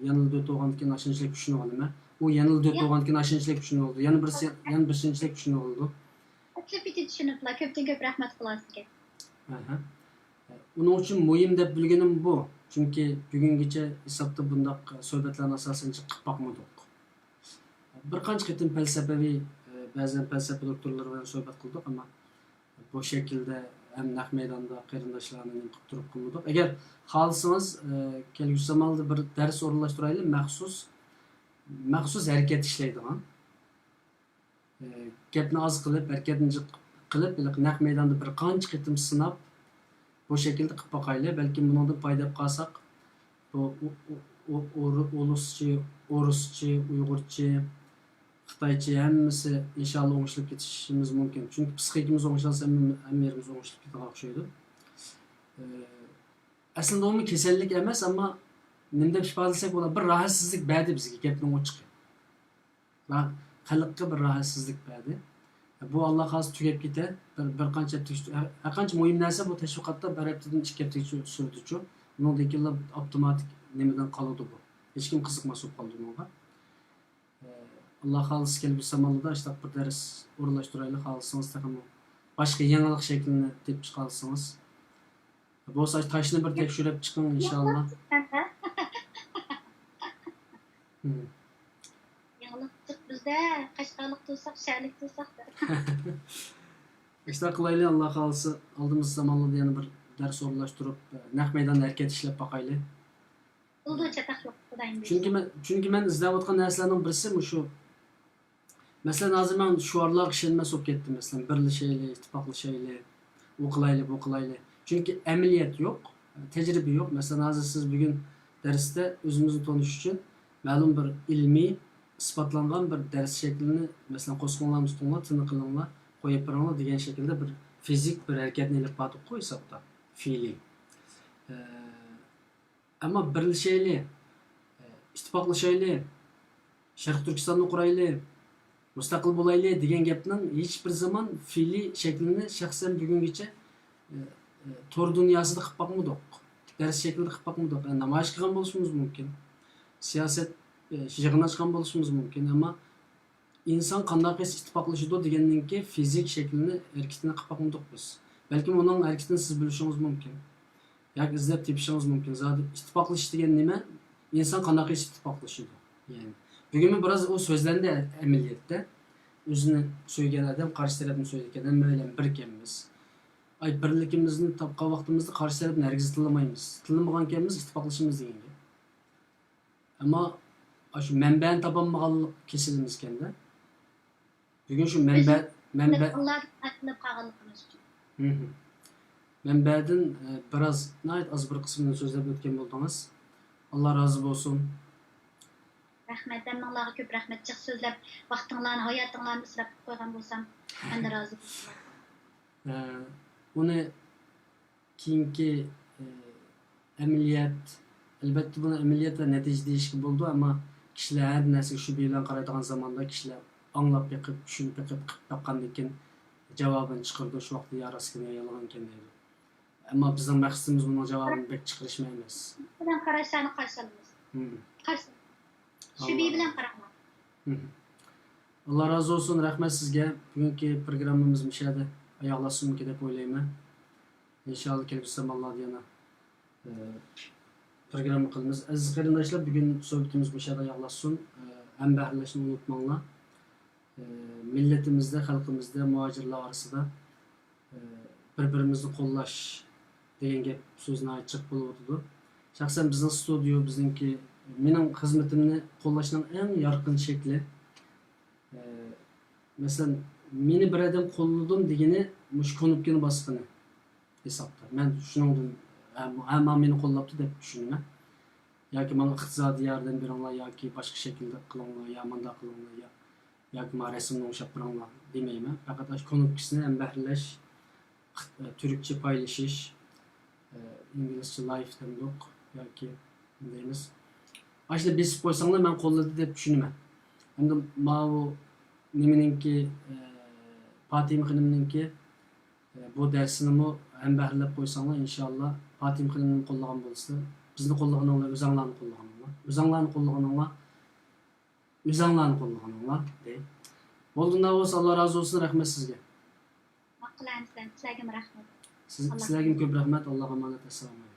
yanıldı o'tgandan keyin shunchalik tushunib olaman. U yanıldı o'tgandan keyin shunchalik tushunib oldi. Yana bir shunchalik tushunib oldi. Atlapiti tushuniblar. Ko'pdan ko'p rahmat qilasiz sizga. Uning uchun muhim deb bilganim bu. Chunki bugungacha hisobda bundaq suhbatlarni asosan qilib boqmadik. Bir qancha qitim falsafaviy, ba'zan falsafa doktorlari bilan suhbat qildik, ammo bu shaklda hem naq maydonda qarindoshlarni qilib turib qilmadik. Agar xohlasangiz, kelgusi zamonda bir dars o'rinlashtiraylik, maxsus harakat ishlaydigan. Gapni oz qilib, harakatni jiq qilib, naq maydonda bir qancha qitim sinab, bu shaklda qilib boqaylik. Balki bundan foyda qolsak, bu o'ruscha, uyg'urcha, Xitoycha hammasi inshaalloh o'ngishilib ketishimiz mumkin. Chunki psixikamiz o'ngishlansa hamma yerimiz o'ngishilib ketadigan o'xshaydi. Aslında o kasallik emas, ammo nima deb ifodalasak bo'ladi, bir rahatsizlik berdi bizga gapning ochiqi. Xalqqa bir rahatsizlik berdi. Bu Alloh xohlasa tugab ketadi. Bir qancha har qancha muhim narsa bu tashviqotda bir haftadan 2 haftaga surdi-chu. Undan keyin avtomatik nimadan qoladi bu. Hech kim qiziqmas bo'lib qoldi bunga. Allah xohlasa kelgusi zamonda işte bir ders o'rinlashtiraylik, xohlasangiz taqamni boshqa yangilik shaklini deb chiqarsangiz. Bo'lsa toshni bir tekshirib chiqing inshaalloh. Yangilik bizda Qashqarlik bo'lsak, Sharlik bo'lsak. İşte qilaylik, Alloh xohlasa oldimiz zamonlarda yana bir ders o'rinlashtirib, naq maydonda harakat ishlab boqaylik. Çünkü ben izleyotgan narsalarning birisi shu. Mesela hozir men shuarlar ishonmas bo'lib ketdim. Mesela birlashaylik, ittifoqlashaylik, bu qilaylik. Çünkü amaliyot yo'q, tajriba yo'q. Mesela hozir siz bugun darsda o'zimizni tanish uchun ma'lum bir ilmiy isbotlangan bir dars shaklini, mesela qo'sqinlarni tutinglar, tiniqinglar, qo'yib beringlar degan shaklda bir fizik bir harakatni ilib batib qo'ysaqda, fe'liy. Ama birlashaylik, ittifoqlashaylik, Sharq Turkistonni quraylik, mustaqil bo'laylik degan gapning hech bir zaman fe'liy shaklini shaxsan bugungacha tor dunyosida qilib boqmadik. Dars shaklida qilib boqmadik. Namoyish qilgan bo'lishimiz mumkin. Siyosat yig'in ochgan bo'lishimiz mumkin, ammo inson qanday ittifoqlashadi degandan keyin fizik shaklini, harakatini qilib boqmadik biz. Balki uning harakatini siz bilishingiz mumkin. Yoki izlab tepishingiz mumkin. Zodi ittifoqlash degan nima? İnsan qanday ittifoqlashadi. Yani bugün biraz o so'zlarni amaliyotda o'zini so'ygan odam qarshi tarafni so'ygan odam bilan birkanmiz. Ay birligimizni topgan vaqtimizda qarshi tarafni hargiz tilamaymiz. Tilamagan ekanmiz, ittifoqlashimiz degan gap. Ammo shu manbani topolmaganlik kesilimiz ekanda. Bugun shu manbadan biraz az bir qismini so'zlab o'tgan bo'ldingiz. Allah razı olsun. Rahmet, Allah'a köp rahmet. Çık sözlep, vaktinlerini, hayatınlarını ısrap koygan bolsam, ben de razı olsun. Onu keyinki ameliyat, elbette bunu ameliyat ve netice değişik buldu ama kişiler her narsa şu bilen qaraydigan zamanda kişiler anlap bakıp, düşünüp bakıp, bakkandan keyin cevabını çıkardı. Şu vaqtda yarasını yalan ekan deydi. Ama bizim maqsadimiz bunun cevabını bek chiqarishma emas. Bilan qarashlarni qarshilamiz. Qarshi. Shu bilan qaranglar. Allah razı olsun, rahmet sizga. Bugungi programmamiz mishadi oyoqlasin deb o'ylayman. İnşallah kelgusi zamonlarda yana programma qilamiz. Aziz qarindoshlar, bugun suhbatimiz mishadi oyoqlasin. Ham bahslashni unutmanglar. Millatimizda, xalqimizda, muhojirlar orasida bir-birimizni qo'llash degan gap so'zni aytib bo'ladi. Shaxsan bizning studio, bizningki mening xizmatimni qo'llashning eng yorqin shakli Mesela meni bir adam qo'lladim degeni mush konubkini bosqini hisobda. Men shuningdan hamma meni qo'llabdi deb tushunaman. Yoki menga iqtisodiy yordam beringlar yoki boshqa shaklda qilinglar, yo manda qilinglar, yoki men rasmni o'xshab beringlar demayman. Faqat shu konubkisini ham bahrilash, turkcha paylashish, inglizcha live demdoq yoki deymiz. Ashla besib qo'ysanglar men qo'lladi deb tushunaman. Endi bu nimaninki Fatima xonimninki bu darsini ham bahrilab qo'ysanglar inshaalloh Fatima xonimni qo'llagan bo'lsa, bizni qo'llaganinglar o'zinglarni qo'llaganinglar. O'zinglarni qo'llaganinglar o'zinglarni qo'llaganinglar dey. Bo'ldidan bo'lsa Alloh rozi bo'lsin, rahmat sizga. Maqulani sizlarga rahmat. Sizlarga ko'p rahmat. Allohga emanet. Assalomu alaykum.